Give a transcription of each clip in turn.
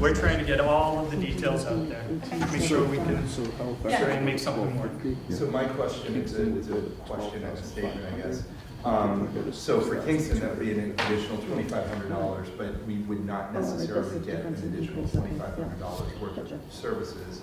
we're trying to get all of the details out there. Make sure we can try and make something work. So my question is a question and a statement, I guess. So for Kingston, that would be an additional $2,500, but we would not necessarily get an additional $2,500 worth of services.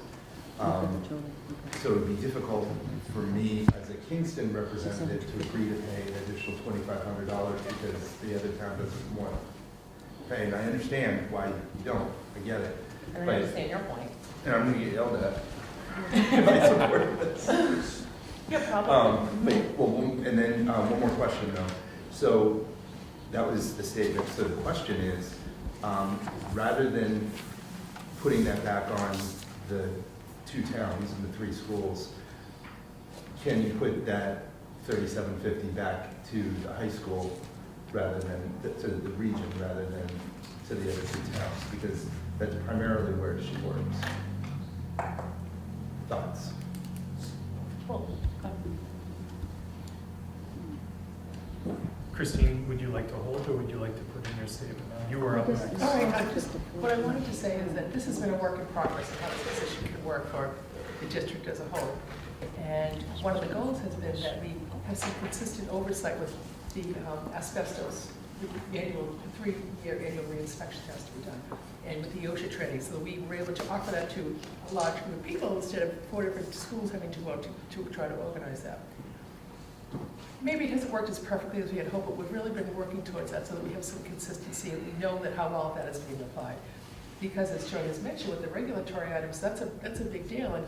So it would be difficult for me as a Kingston representative to agree to pay an additional $2,500 because the other town doesn't want to pay. And I understand why you don't, I get it. I But- understand your point. And I'm gonna get yelled at if I support this. Yeah, probably. And then one more question though. So that was the statement. So the question is, rather than putting that back on the two towns and the three schools, can you put that $3,750 back to the high school rather than to the region rather than to the other two towns? Because that's primarily where she works. Thoughts? Well, Christine, would you like to hold or would you like to put in your statement? You were up next. All right, what I wanted to say is that this has been a work in progress of how this position could work for the district as a whole. And one of the goals has been that we have some consistent oversight with the asbestos, the three-year annual reinspection has to be done, and with the OSHA training, so we were able to offer that to a large group of people instead of 4 different schools having to go to try to organize that. Maybe it hasn't worked as perfectly as we had hoped, but we've really been working towards that so that we have some consistency and we know that how well that is being applied. Because as Joan has mentioned, with the regulatory items, that's a big deal, and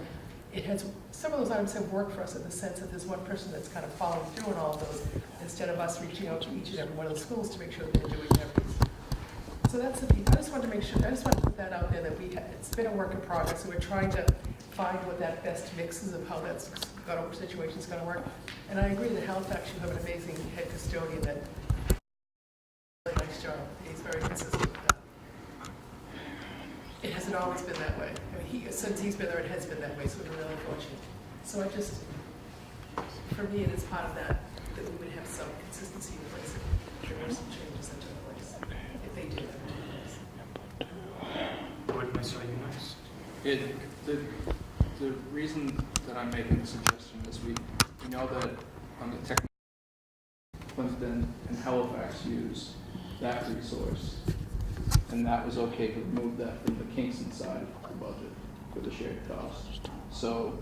it has, some of those items have worked for us in the sense that there's one person that's kind of following through on all of those, instead of us reaching out to each and every one of the schools to make sure that they're doing everything. So that's the, I just wanted to make sure, I just wanted to put that out there that it's been a work in progress, and we're trying to find what that best mix is of how that's situation is going to work. And I agree that Halifax, you have an amazing head custodian that really nice job. He's very consistent with that. It hasn't always been that way. I mean, since he's been there, it has been that way, so we're really fortunate. So I just, for me, it is part of that we would have some consistency in place if there were some changes that took place, if they did have to take place. Would I saw you next? The reason that I'm making the suggestion is we know that on the technical, Clinton and Halifax use that resource, and that was okay to remove that from the Kingston side of the budget for the shared cost. So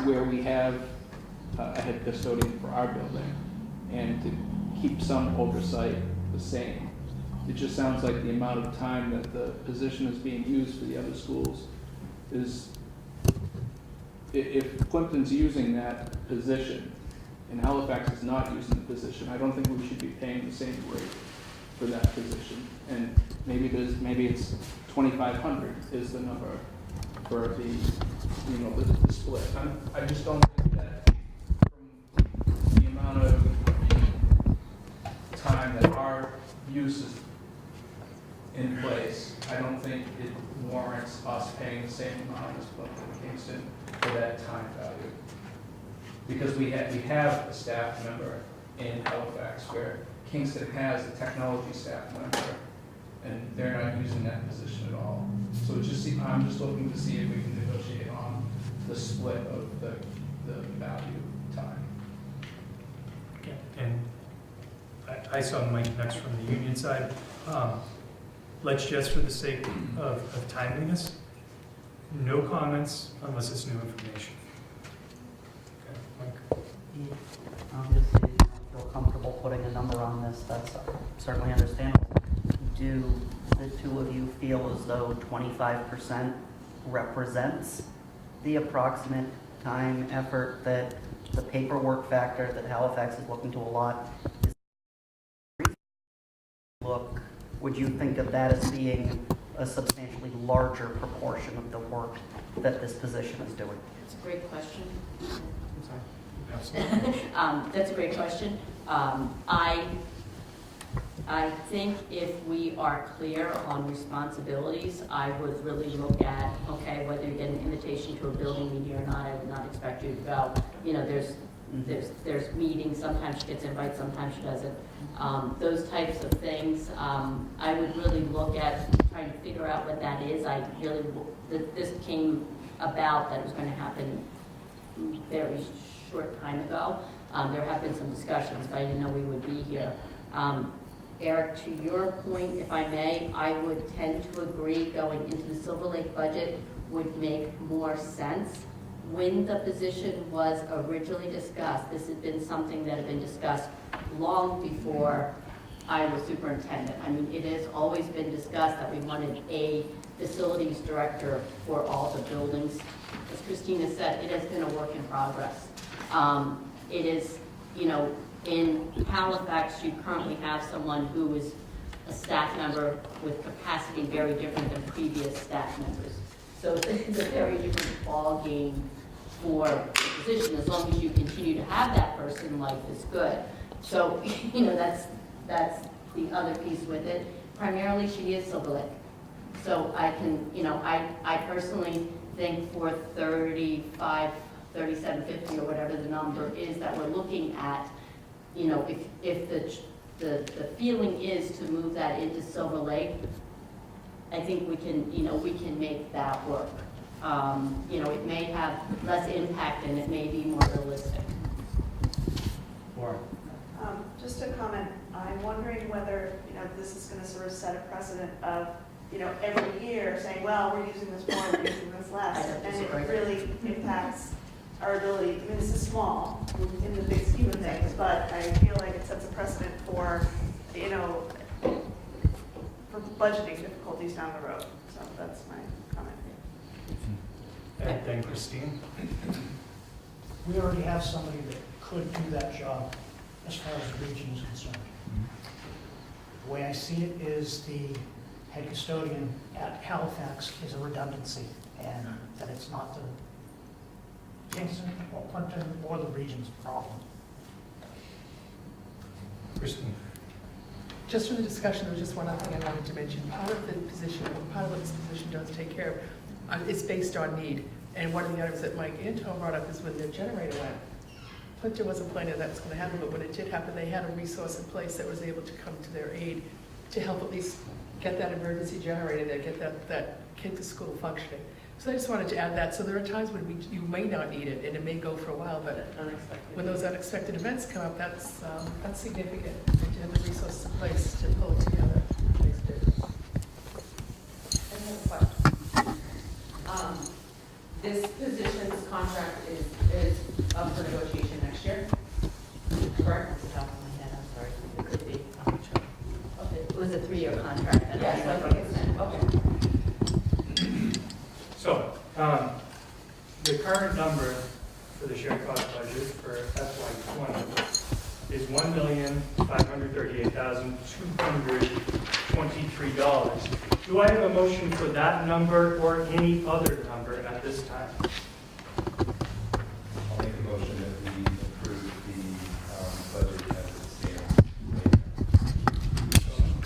where we have a head custodian for our building and to keep some oversight the same, it just sounds like the amount of time that the position is being used for the other schools is, if Plimpton's using that position and Halifax is not using the position, I don't think we should be paying the same rate for that position. And maybe it's 2,500 is the number for the split. I just don't think that from the amount of time that our use is in place, I don't think it warrants us paying the same amount as Plimpton and Kingston for that time value. Because we have a staff member in Halifax where Kingston has a technology staff member and they're not using that position at all. So I'm just looking to see if we can negotiate on the split of the value time. Okay. And I saw Mike next from the union side. Let's just, for the sake of timeliness, no comments unless it's new information. Okay, Mike. Obviously, you don't feel comfortable putting a number on this. That's certainly understandable. Do the two of you feel as though 25% represents the approximate time, effort that the paperwork factor that Halifax is looking to allot is? Would you think of that as being a substantially larger proportion of the work that this position is doing? It's a great question. I'm sorry. That's a great question. I think if we are clear on responsibilities, I would really look at, okay, whether you get an invitation to a building meeting or not, I would not expect you to go. You know, there's there's meetings, sometimes she gets invited, sometimes she doesn't. Those types of things, I would really look at trying to figure out what that is. This came about that it was going to happen very short time ago. There have been some discussions, but I didn't know we would be here. Eric, to your point, if I may, I would tend to agree going into the Silver Lake budget would make more sense. When the position was originally discussed, this had been something that had been discussed long before I was superintendent. I mean, it has always been discussed that we wanted a facilities director for all the buildings. As Christina said, it has been a work in progress. It is, you know, in Halifax, you currently have someone who is a staff member with capacity very different than previous staff members. So it's a very different ballgame for the position. As long as you continue to have that person, life is good. So, you know, that's the other piece with it. Primarily, she is Silver Lake. So I can, you know, I personally think for 3750 or whatever the number is that we're looking at, you know, if the feeling is to move that into Silver Lake, I think we can, you know, we can make that work. You know, it may have less impact and it may be more realistic. Lauren? Just a comment, I'm wondering whether, you know, this is gonna sort of set a precedent of, you know, every year saying, well, we're using this more, we're using this less. I don't And disagree. it really impacts our ability, I mean, this is small in the big scheme of things, but I feel like it sets a precedent for, you know, for budgeting difficulties down the road. So that's my comment. And then Christine? We already have somebody that could do that job as far as the region is concerned. The way I see it is the head custodian at Halifax is a redundancy, and that it's not the Kingston or Clinton or the region's problem. Christine? Just from the discussion, there was just one other thing I wanted to mention. Part of the position, part of what this position does take care of, is based on need. And one of the items that Mike Antone brought up is when the generator went. Clinton wasn't planning that was going to happen, but when it did happen, they had a resource in place that was able to come to their aid to help at least get that emergency generator there, get that kid to school functioning. So I just wanted to add that. So there are times when you may not need it, and it may go for a while, but when those unexpected events come up, that's significant. And to have the resources in place to pull it together makes a difference. I have a question. This position's contract is up for negotiation next year, correct? Off the top of my head, I'm sorry. It could be. I'm not sure. Okay. It was a 3-year contract. and Yes, I I think think it's, okay. So, the current number for the shared cost budget for FY '20 is $1,538,223. Do I have a motion for that number or any other number at this time? I'll make a motion that we approve the budget as it stands.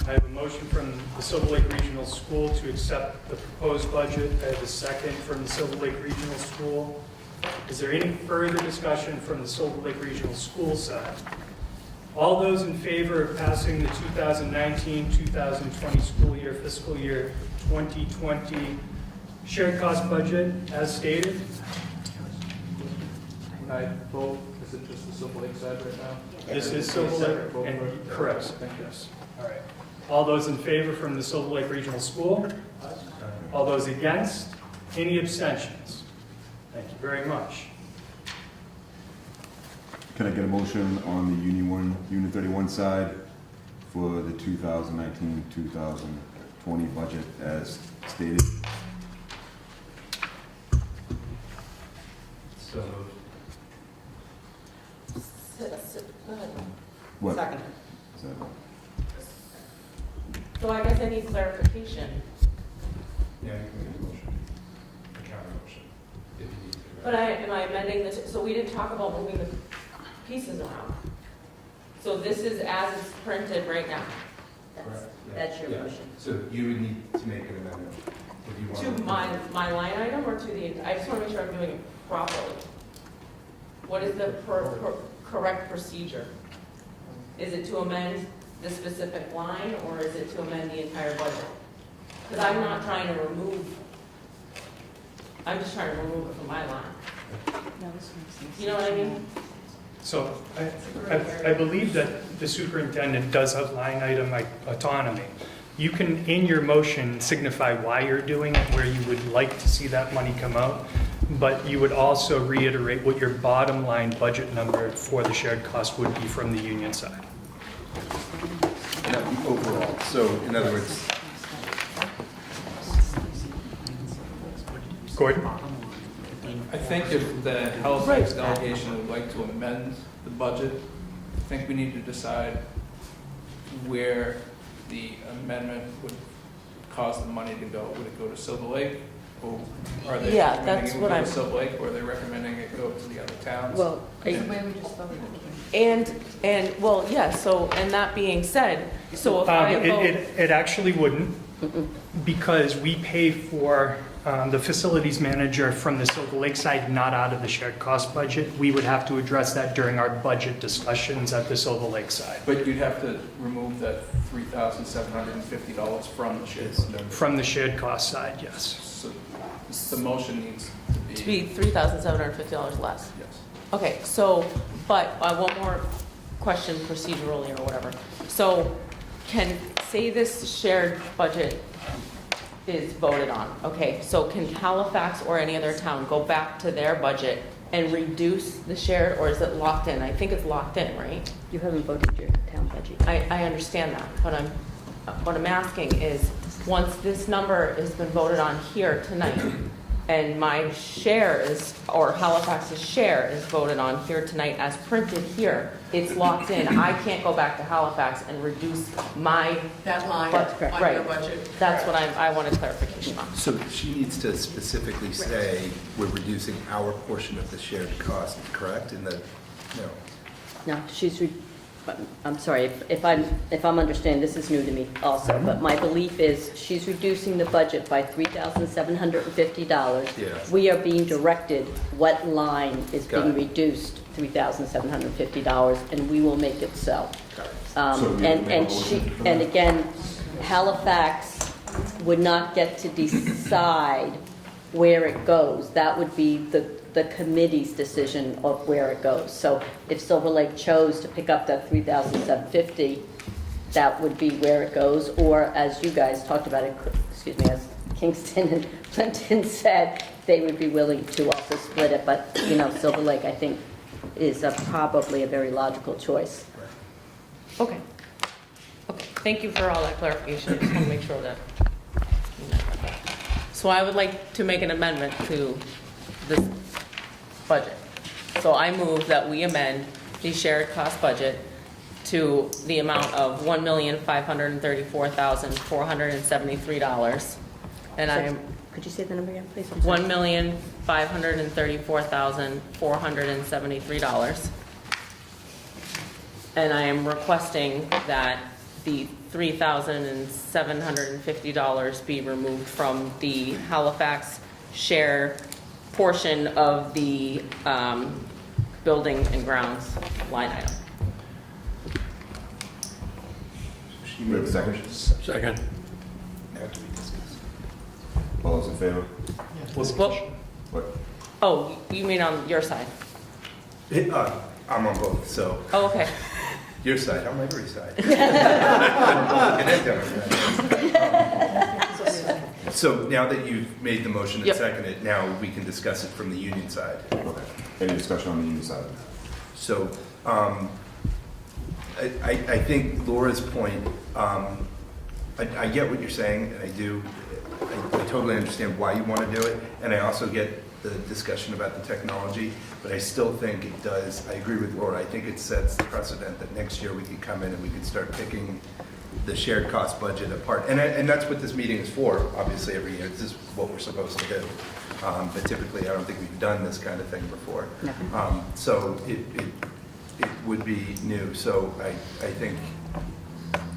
I have a motion from the Silver Lake Regional School to accept the proposed budget. I have a second from the Silver Lake Regional School. Is there any further discussion from the Silver Lake Regional School side? All those in favor of passing the 2019-2020 school year, fiscal year 2020 shared cost budget as stated? When I vote, is it just the Silver Lake side right now? This is Silver Separate vote Lake, and for- correct, Thank you. yes. All right. All those in favor from the Silver Lake Regional School? All those against? Any abstentions? Thank you very much. Can I get a motion on the Unit 31 side for the 2019-2020 budget as stated? So What? Second. Is that- So I guess I need clarification, yeah, you can make a motion, a counter motion, if you need to. but am I amending this, so we didn't talk about moving the pieces around. So this is as it's printed right now, Correct. Yeah. That's your Yeah. motion. So you would need to make an amendment if you want. to my line item or to the, I just want to make sure I'm doing it properly. What is the correct procedure? Is it to amend the specific line, or is it to amend the entire budget? Because I'm not trying to remove, I'm just trying to remove it from my line. You know what I mean? So I believe that the superintendent does have line item autonomy. You can, in your motion, signify why you're doing it, where you would like to see that money come out, but you would also reiterate what your bottom line budget number for the shared cost would be from the union side. And that would be overall. So in other words, Gordon? I think if the Halifax delegation would like to amend the budget, I think we need to decide where the amendment would cause the money to go. Would it go to Silver Lake? Or are they Yeah, recommending that's it would what go I'm- to Silver Lake, or are they recommending it go to the other towns? Well, The way we just voted. Well, yeah, so, and that being said, so if I vote. It actually wouldn't, because we pay for the facilities manager from the Silver Lake side, not out of the shared cost budget. We would have to address that during our budget discussions at the Silver Lake side. But you'd have to remove that $3,750 from the shared budget. From the shared cost side, yes. So the motion needs To be $3,750 less. Yes. Okay, so, but one more question procedurally or whatever. So say this shared budget is voted on, okay? So can Halifax or any other town go back to their budget and reduce the shared, or is it locked in? I think it's locked in, right? you haven't voted your town budget. I understand that, but what I'm asking is, once this number has been voted on here tonight, and my share is, or Halifax's share is voted on here tonight as printed here, it's locked in. I can't go back to Halifax and reduce my, That line That's correct. on your Right. budget. that's what I wanted clarification on. so she needs to specifically say, we're reducing our portion of the shared cost, correct? In the, no. No, I'm sorry, if I'm understanding, this is new to me also, but my belief is she's reducing the budget by $3,750. Yeah. We are being directed what line is Got being it. reduced $3,750, and we will make it so. Got it. So we have to make a She, motion for and that? again, Halifax would not get to decide where it goes. That would be the committee's decision of where it goes. So if Silver Lake chose to pick up that $3,750, that would be where it goes. Or as you guys talked about it, excuse me, as Kingston and Clinton said, they would be willing to also split it. But, Silver Lake, I think, is probably a very logical choice. Okay. Okay, thank you for all that clarification. I just want to make sure that. So I would like to make an amendment to this budget. So I move that we amend the shared cost budget to the amount of $1,534,473. And I am Could you say the number again, please? I'm sorry. $1,534,473. And I am requesting that the $3,750 be removed from the Halifax share portion of the building and grounds line item. She We have a made the second? motion. Second. Now do we discuss? All those in favor? Well, What? oh, you mean on your side? I'm on both, so Oh, okay. your side, I'm on every side. And then Democrat. So now that you've made the motion and Yep. seconded, now we can discuss it from the union side. Okay. Any discussion on the union side? So, I think Laura's point, I get what you're saying, and I do. I totally understand why you want to do it, and I also get the discussion about the technology, but I still think it does, I agree with Laura, I think it sets the precedent that next year we could come in and we could start picking the shared cost budget apart. And that's what this meeting is for, obviously, every year. This is what we're supposed to do. But typically, I don't think we've done this kind of thing before. So it would be new. So I think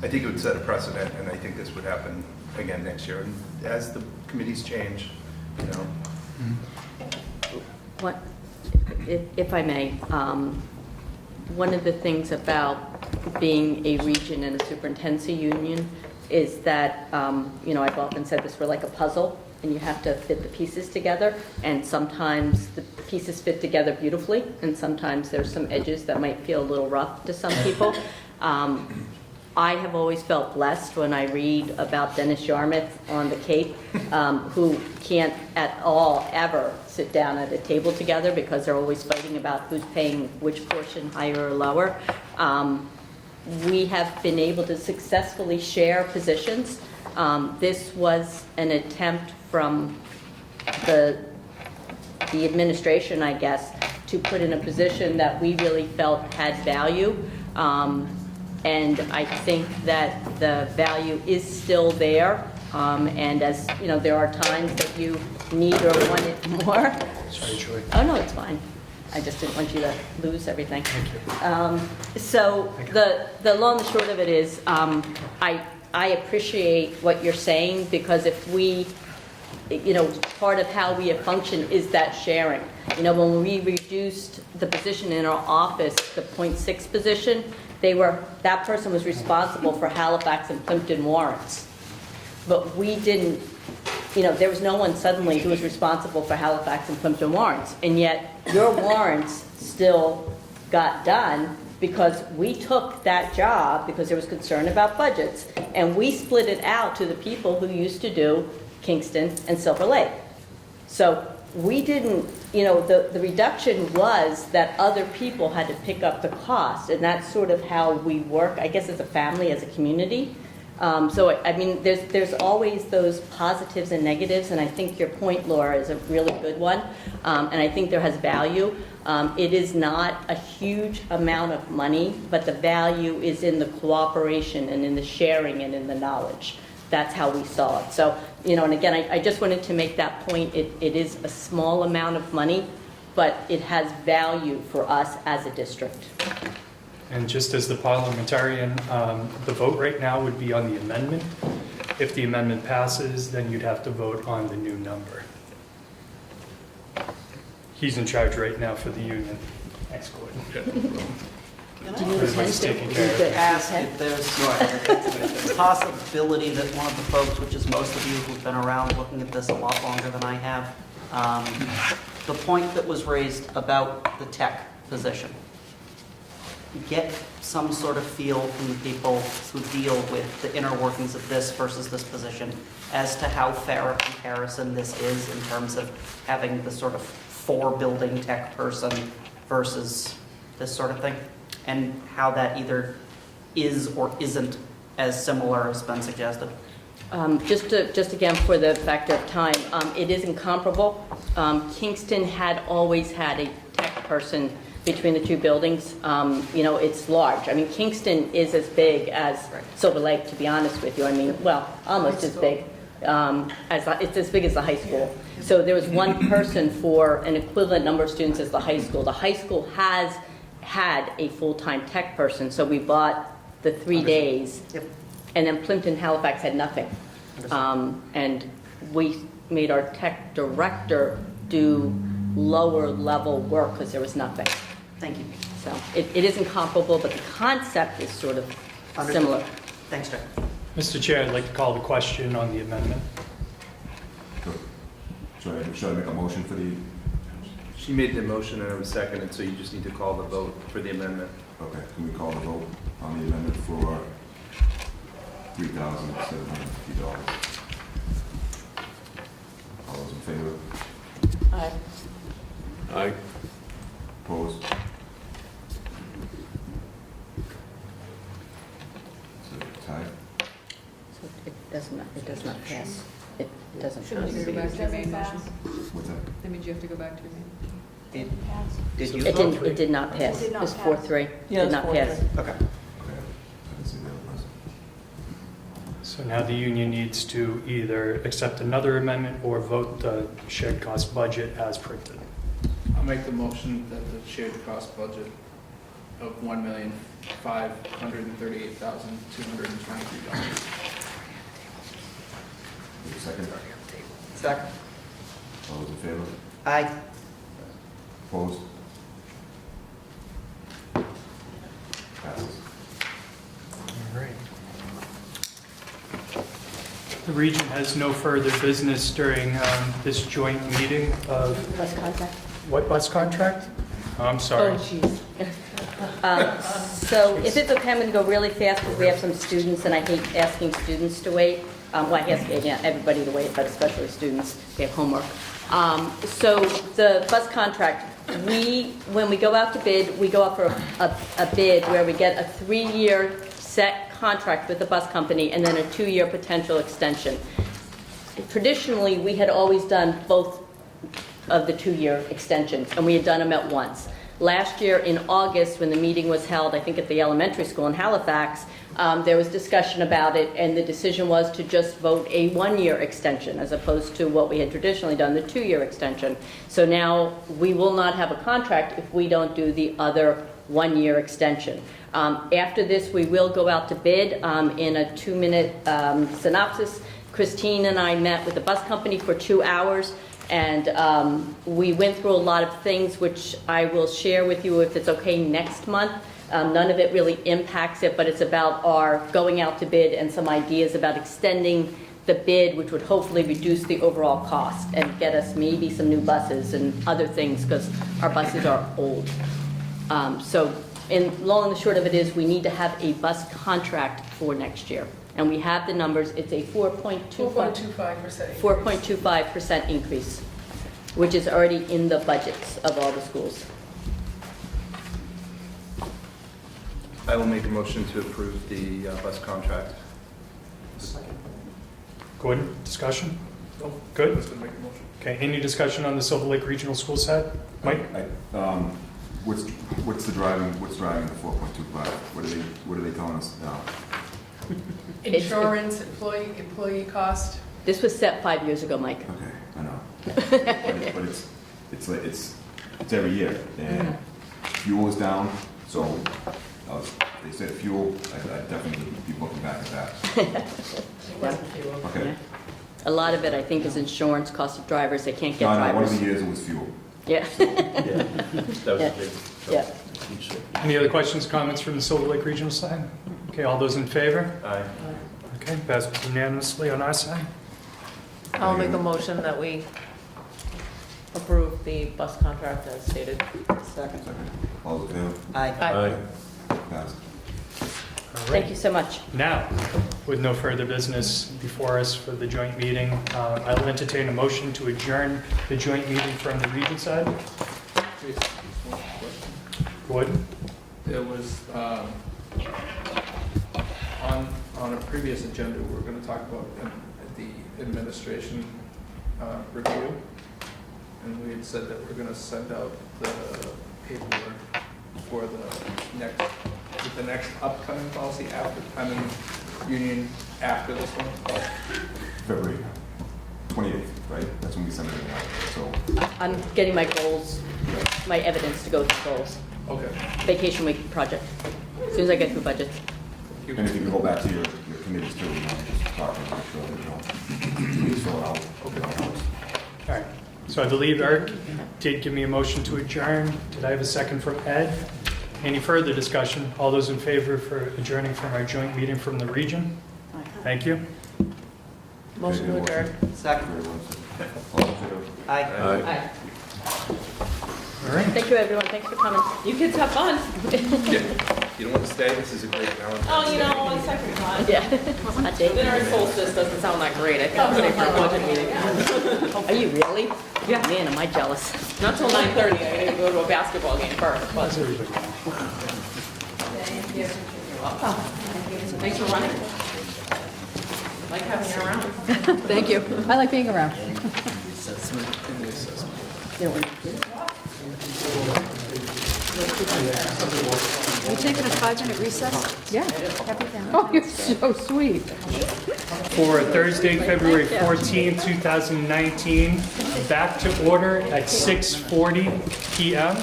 it would set a precedent, and I think this would happen again next year. And as the committees change, What, If I may, one of the things about being a region and a superintendency union is that, I've often said this, we're like a puzzle, and you have to fit the pieces together, and sometimes the pieces fit together beautifully, and sometimes there's some edges that might feel a little rough to some people. I have always felt blessed when I read about Dennis Yarmouth on the Cape, who can't at all ever sit down at a table together because they're always fighting about who's paying which portion, higher or lower. We have been able to successfully share positions. This was an attempt from the administration, I guess, to put in a position that we really felt had value. And I think that the value is still there. And as you know, there are times that you need or want it more. Sorry, Troy. Oh, no, it's fine. I just didn't want you to lose everything. Thank you. So the long and short of it is, I appreciate what you're saying, because if we, part of how we have functioned is that sharing. When we reduced the position in our office, the .6 position, that person was responsible for Halifax and Plimpton warrants. But we didn't, there was no one suddenly who was responsible for Halifax and Plimpton warrants. And yet your warrants still got done because we took that job because there was concern about budgets, and we split it out to the people who used to do Kingston and Silver Lake. So we didn't, the reduction was that other people had to pick up the cost, and that's sort of how we work, I guess, as a family, as a community. There's always those positives and negatives, and I think your point, Laura, is a really good one, and I think there has value. It is not a huge amount of money, but the value is in the cooperation and in the sharing and in the knowledge. That's how we saw it. So, and again, I just wanted to make that point. It is a small amount of money, but it has value for us as a district. And just as the parliamentarian, the vote right now would be on the amendment. If the amendment passes, then you'd have to vote on the new number. He's in charge right now for the union. Thanks, Gordon. Everybody's taking care of it. Ask if there's a possibility that one of the folks, which is most of you who've been around looking at this a lot longer than I have, the point that was raised about the tech position, get some sort of feel from the people who deal with the inner workings of this versus this position as to how fair a comparison this is in terms of having the sort of 4-building tech person versus this sort of thing, and how that either is or isn't as similar as been suggested. Just again, for the factor of time, it is incomparable. Kingston had always had a tech person between the two buildings. It's large. Kingston is as big as Silver Lake, to be honest with you. Almost as big. It's as big as the high school. So there was one person for an equivalent number of students as the high school. The high school has had a full-time tech person, so we bought the 3 days. Yep. And then Plimpton, Halifax had nothing. And we made our tech director do lower level work because there was nothing. Thank you. So it isn't comparable, but the concept is sort of Understood. similar. Thanks, Jack. Mr. Chair, I'd like to call the question on the amendment. Should I make a motion for the, She made the motion and it was seconded, so you just need to call the vote for the amendment. okay, can we call the vote on the amendment for $3,750? All those in favor? Aye. Opposed? So tied? So it does not pass. It doesn't Should we pass. go back to your main motion? What's that? That means you have to go back to your main. Did you It vote? did not pass. Did It not was pass. 4-3. Yeah, Did it's not 4-3. pass. Okay. Okay, I didn't see the other person. So now the union needs to either accept another amendment or vote the shared cost budget as printed. I'll make the motion that the shared cost budget of $1,538,223. Second? Second. All those in favor? Aye. Opposed? The region has no further business during this joint meeting of, Bus contract? what bus contract? I'm sorry. Oh, jeez. So if it's okay, I'm going to go really fast because we have some students and I hate asking students to wait. Well, I ask everybody to wait, but especially students, they have homework. So the bus contract, when we go out to bid, we go out for a bid where we get a 3-year set contract with the bus company and then a 2-year potential extension. Traditionally, we had always done both of the 2-year extensions, and we had done them at once. Last year in August, when the meeting was held, I think at the elementary school in Halifax, there was discussion about it, and the decision was to just vote a 1-year extension as opposed to what we had traditionally done, the 2-year extension. So now we will not have a contract if we don't do the other 1-year extension. After this, we will go out to bid in a 2-minute synopsis. Christine and I met with the bus company for 2 hours. And we went through a lot of things, which I will share with you if it's okay next month. None of it really impacts it, but it's about our going out to bid and some ideas about extending the bid, which would hopefully reduce the overall cost and get us maybe some new buses and other things, because our buses are old. So long and the short of it is we need to have a bus contract for next year. And we have the numbers. It's a 4.25% increase, which is already in the budgets of all the schools. I will make a motion to approve the bus contract. Gordon, discussion? Good? Let's make a motion. Okay, any discussion on the Silver Lake Regional School side? Mike? What's driving the 4.25? What are they telling us now? Insurance, employee cost. This was set 5 years ago, Mike. Okay, I know. But it's every year, and fuel is down, so they said fuel, I'd definitely be looking back at that. It wasn't fuel. Okay. Yeah. A lot of it, I think, is insurance, cost of drivers. They can't get No, one of drivers. the years it was fuel. Yeah. That was Yeah. big. Yeah. Any other questions, comments from the Silver Lake Regional side? Okay, all those in favor? Aye. Okay, passes unanimously on our side. I'll make a motion that we approve the bus contract as stated. Second. Second. All those in favor? Aye. Passed. All Thank right. you so much. Now, with no further business before us for the joint meeting, I'll entertain a motion to adjourn the joint meeting from the region side. Please, one question. Gordon? There was, on a previous agenda, we were gonna talk about the administration review. And we had said that we're gonna send out the paperwork for the next upcoming policy after, union after this one. February 28th, right? That's when we send it out, so. I'm getting my goals, my evidence to go through goals. Okay. Vacation week project. As soon as I get through budgets. And if you can go back to your committees too, just talk and make sure that, please fill it out. Okay. All right, so I believe Eric did give me a motion to adjourn. Did I have a second from Ed? Any further discussion? All those in favor for adjourning from our joint meeting from the region? Thank you. Motion to adjourn. Second. All those in favor? Aye. Aye. All right. Thank you, everyone. Thanks for coming. You kids have fun. You don't want to stay? This is a great Valentine's Oh, you Day. know, one second time. Yeah. Hot day. Dinner solstice doesn't sound that great. I think I'm staying for a budget meeting. Are you really? Yeah. Man, am I jealous. Not till 9:30. I need to go to a basketball game first, but. How's everybody? You're welcome. Thanks for running. Like having you around. Thank you. I like being around. You know, when- You taking a 5-minute recess? Yeah. Oh, you're so sweet. For Thursday, February 14th, 2019, back to order at 6:40 PM.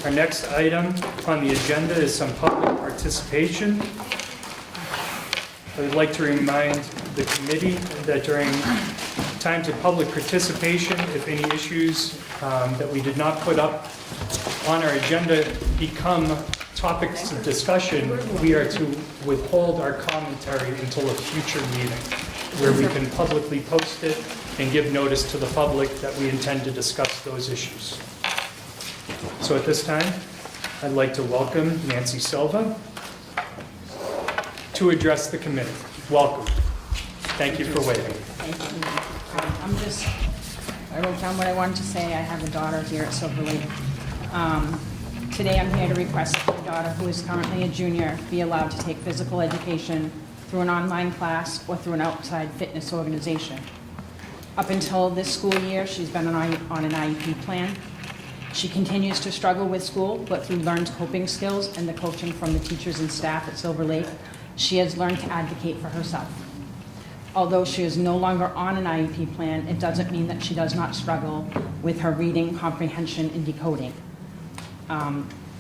Our next item on the agenda is some public participation. I would like to remind the committee that during times of public participation, if any issues that we did not put up on our agenda become topics of discussion, we are to withhold our commentary until a future meeting, where we can publicly post it and give notice to the public that we intend to discuss those issues. So at this time, I'd like to welcome Nancy Silva to address the committee. Welcome. Thank you for waiting. I wrote down what I wanted to say. I have a daughter here at Silver Lake. Today I'm here to request that my daughter, who is currently a junior, be allowed to take physical education through an online class or through an outside fitness organization. Up until this school year, she's been on an IEP plan. She continues to struggle with school, but through learned coping skills and the coaching from the teachers and staff at Silver Lake, she has learned to advocate for herself. Although she is no longer on an IEP plan, it doesn't mean that she does not struggle with her reading, comprehension, and decoding.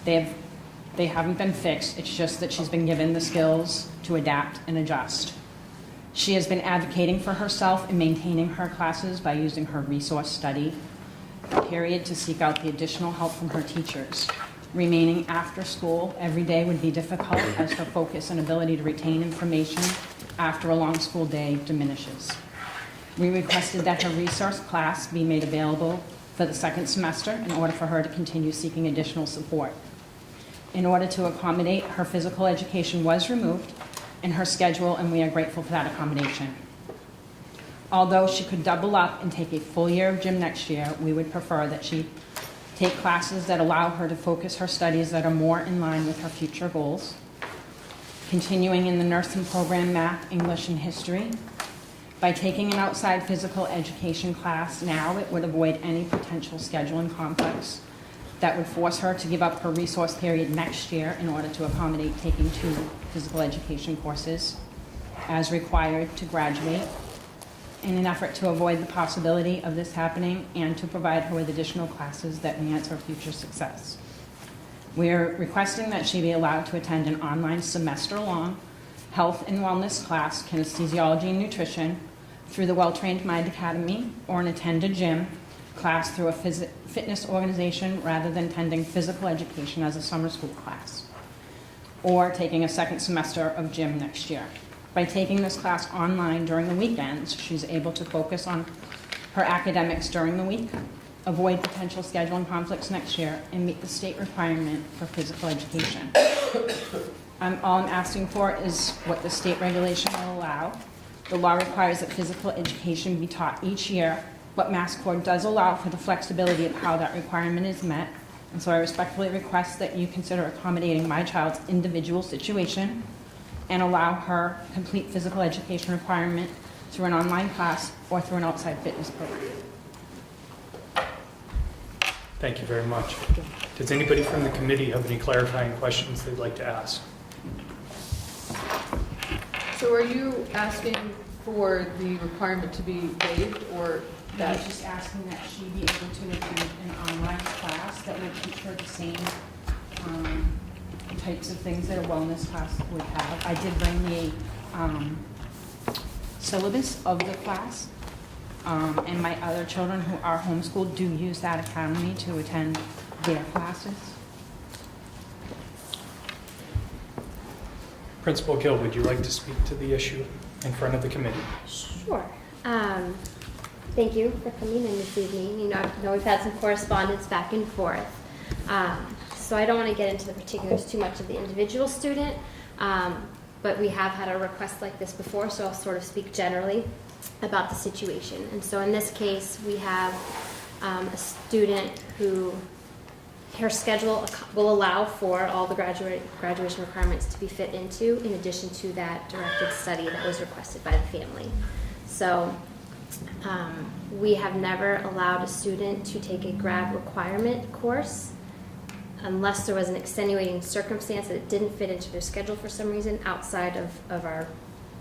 They haven't been fixed, it's just that she's been given the skills to adapt and adjust. She has been advocating for herself and maintaining her classes by using her resource study period to seek out the additional help from her teachers. Remaining after school every day would be difficult as her focus and ability to retain information after a long school day diminishes. We requested that her resource class be made available for the second semester in order for her to continue seeking additional support. In order to accommodate, her physical education was removed in her schedule, and we are grateful for that accommodation. Although she could double up and take a full year of gym next year, we would prefer that she take classes that allow her to focus her studies that are more in line with her future goals. Continuing in the nursing program, math, English, and history. By taking an outside physical education class now, it would avoid any potential scheduling conflicts that would force her to give up her resource period next year in order to accommodate taking 2 physical education courses as required to graduate, in an effort to avoid the possibility of this happening and to provide her with additional classes that enhance her future success. We are requesting that she be allowed to attend an online semester-long health and wellness class, kinesiology and nutrition, through the Well-Trained Mind Academy, or an attend a gym class through a fitness organization rather than attending physical education as a summer school class, or taking a second semester of gym next year. By taking this class online during the weekends, she's able to focus on her academics during the week, avoid potential scheduling conflicts next year, and meet the state requirement for physical education. All I'm asking for is what the state regulation will allow. The law requires that physical education be taught each year, but MassCore does allow for the flexibility of how that requirement is met. And so I respectfully request that you consider accommodating my child's individual situation and allow her complete physical education requirement through an online class or through an outside fitness program. Thank you very much. Does anybody from the committee have any clarifying questions they'd like to ask? So are you asking for the requirement to be waived, or I that? was just asking that she be able to attend an online class that would teach her the same types of things that a wellness class would have. I did bring the syllabus of the class, and my other children who are homeschooled do use that academy to attend their classes. Principal Gill, would you like to speak to the issue in front of the committee? Sure. Thank you for coming in this evening. You know, I know we've had some correspondence back and forth. So I don't want to get into the particulars too much of the individual student, but we have had a request like this before, so I'll sort of speak generally about the situation. And so in this case, we have a student who her schedule will allow for all the graduation requirements to be fit into, in addition to that directed study that was requested by the family. So we have never allowed a student to take a grad requirement course unless there was an extenuating circumstance that it didn't fit into their schedule for some reason outside of our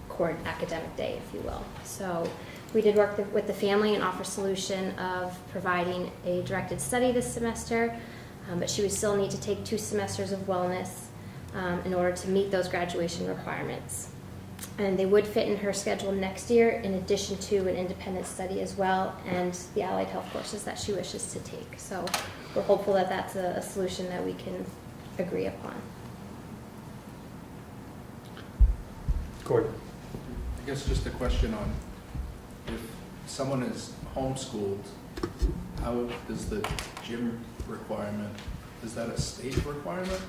core academic day, if you will. So we did work with the family and offer a solution of providing a directed study this semester, but she would still need to take 2 semesters of wellness in order to meet those graduation requirements. And they would fit in her schedule next year, in addition to an independent study as well, and the allied health courses that she wishes to take. So we're hopeful that that's a solution that we can agree upon. Gordon? I guess just a question on if someone is homeschooled, how does the gym requirement, is that a state requirement?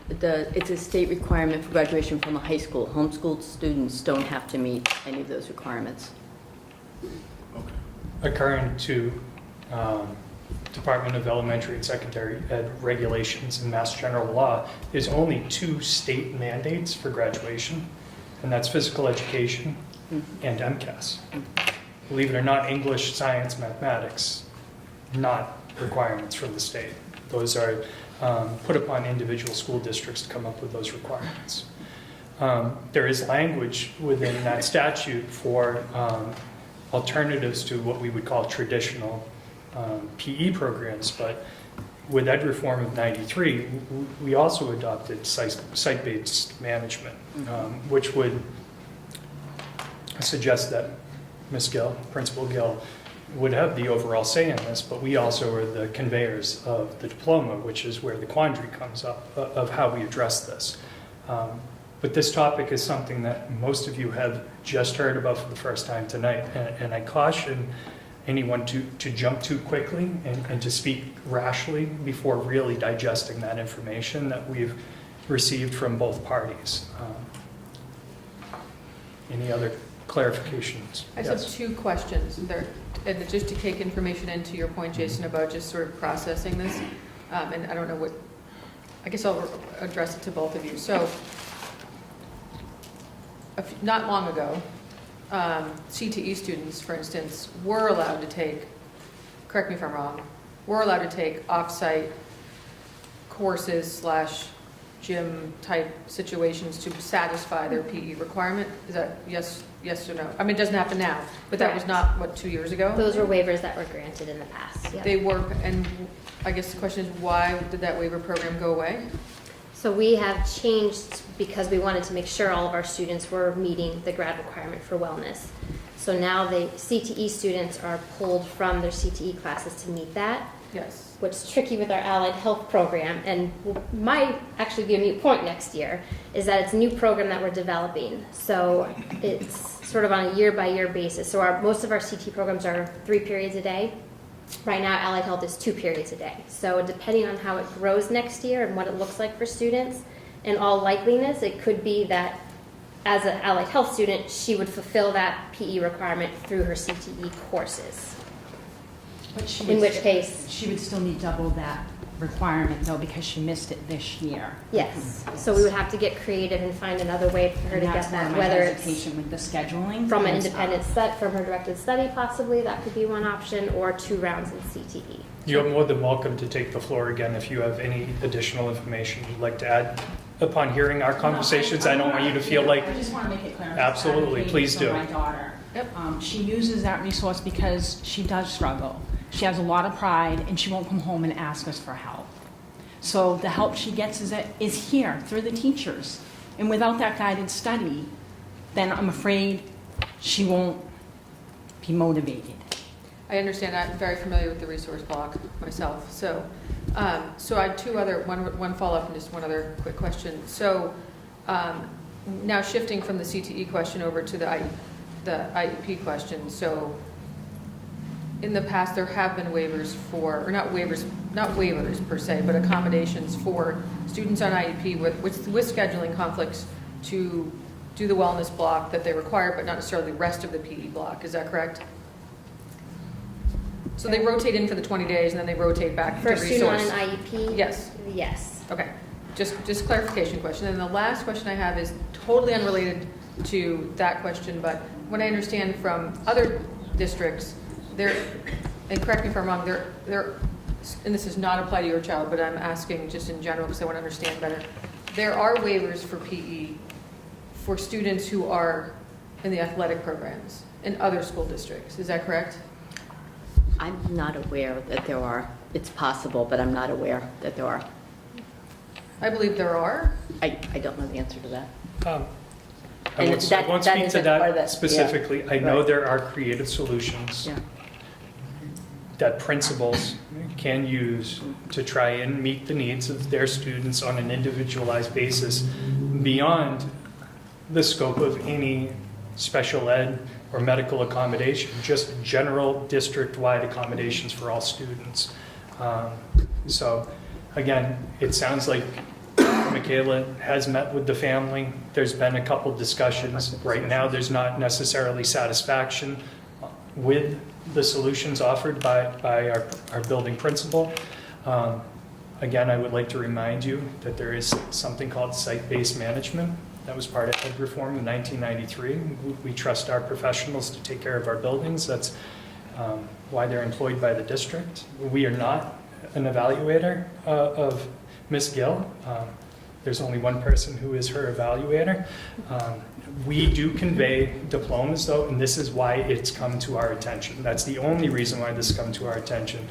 It's a state requirement for graduation from a high school. Homeschooled students don't have to meet any of those requirements. Okay. According to Department of Elementary and Secondary Ed regulations and Mass General Law, there's only 2 state mandates for graduation, and that's physical education and MCAS. Believe it or not, English, science, mathematics, not requirements from the state. Those are put upon individual school districts to come up with those requirements. There is language within that statute for alternatives to what we would call traditional PE programs, but with Ed Reform of '93, we also adopted site-based management, which would suggest that Ms. Gill, Principal Gill, would have the overall say in this, but we also are the conveyors of the diploma, which is where the quandary comes up of how we address this. But this topic is something that most of you have just heard about for the first time tonight, and I caution anyone to jump too quickly and to speak rashly before really digesting that information that we've received from both parties. Any other clarifications? I just have 2 questions. And just to take information into your point, Jason, about just sort of processing this. And I don't know what, I guess I'll address it to both of you. So, not long ago, CTE students, for instance, were allowed to take, correct me if I'm wrong, were allowed to take off-site courses / gym type situations to satisfy their PE requirement. Is that yes or no? I mean, it doesn't happen now, but that was not, what, 2 years ago? Those were waivers that were granted in the past, yeah. They were, and I guess the question is, why did that waiver program go away? So we have changed because we wanted to make sure all of our students were meeting the grad requirement for wellness. So now the CTE students are pulled from their CTE classes to meet that. Yes. What's tricky with our allied health program, and might actually be a moot point next year, is that it's a new program that we're developing. So it's sort of on a year-by-year basis. So most of our CT programs are 3 periods a day. Right now, allied health is 2 periods a day. So depending on how it grows next year and what it looks like for students, in all likeliness, it could be that as an allied health student, she would fulfill that PE requirement through her CTE courses. But she In would which st- case, She would still need double that requirement though, because she missed it this year. yes. So we would have to get creative and find another way for her to And get that's where that, my whether it's hesitation with the scheduling. from an and independent stuff. from her directed study possibly, that could be one option, or 2 rounds in CTE. You're more than welcome to take the floor again if you have any additional information you'd like to add upon hearing our conversations. I don't want you to feel like, I just want to make it clear. I'm Absolutely, advocating please for do. My daughter. Yep. She uses that resource because she does struggle. She has a lot of pride, and she won't come home and ask us for help. So the help she gets is here through the teachers. And without that guided study, then I'm afraid she won't be motivated. I understand. I'm very familiar with the resource block myself. So I had 2 other, one follow-up and just one other quick question. So now shifting from the CTE question over to the IEP question. So in the past, there have been waivers for, or not waivers per se, but accommodations for students on IEP with scheduling conflicts to do the wellness block that they require, but not necessarily the rest of the PE block. Is that correct? So they rotate in for the 20 days and then they rotate back For to a student on resource? an IEP? Yes. Yes. Okay, just clarification question. And the last question I have is totally unrelated to that question, but what I understand from other districts, and correct me if I'm wrong, and this does not apply to your child, but I'm asking just in general because I want to understand better. There are waivers for PE for students who are in the athletic programs in other school districts. Is that correct? I'm not aware that there are. It's possible, but I'm not aware that there are. I believe there are. I don't know the answer to that. I And won't that speak to isn't part of that the- specifically. yeah, I know right. there are creative solutions Yeah. that principals can use to try and meet the needs of their students on an individualized basis beyond the scope of any special ed or medical accommodation, just general district-wide accommodations for all students. So again, it sounds like Michaela has met with the family. There's been a couple discussions. Right now, there's not necessarily satisfaction with the solutions offered by our building principal. Again, I would like to remind you that there is something called site-based management. That was part of ed reform in 1993. We trust our professionals to take care of our buildings. That's why they're employed by the district. We are not an evaluator of Ms. Gill. There's only one person who is her evaluator. We do convey diplomas though, and this is why it's come to our attention. That's the only reason why this has come to our attention.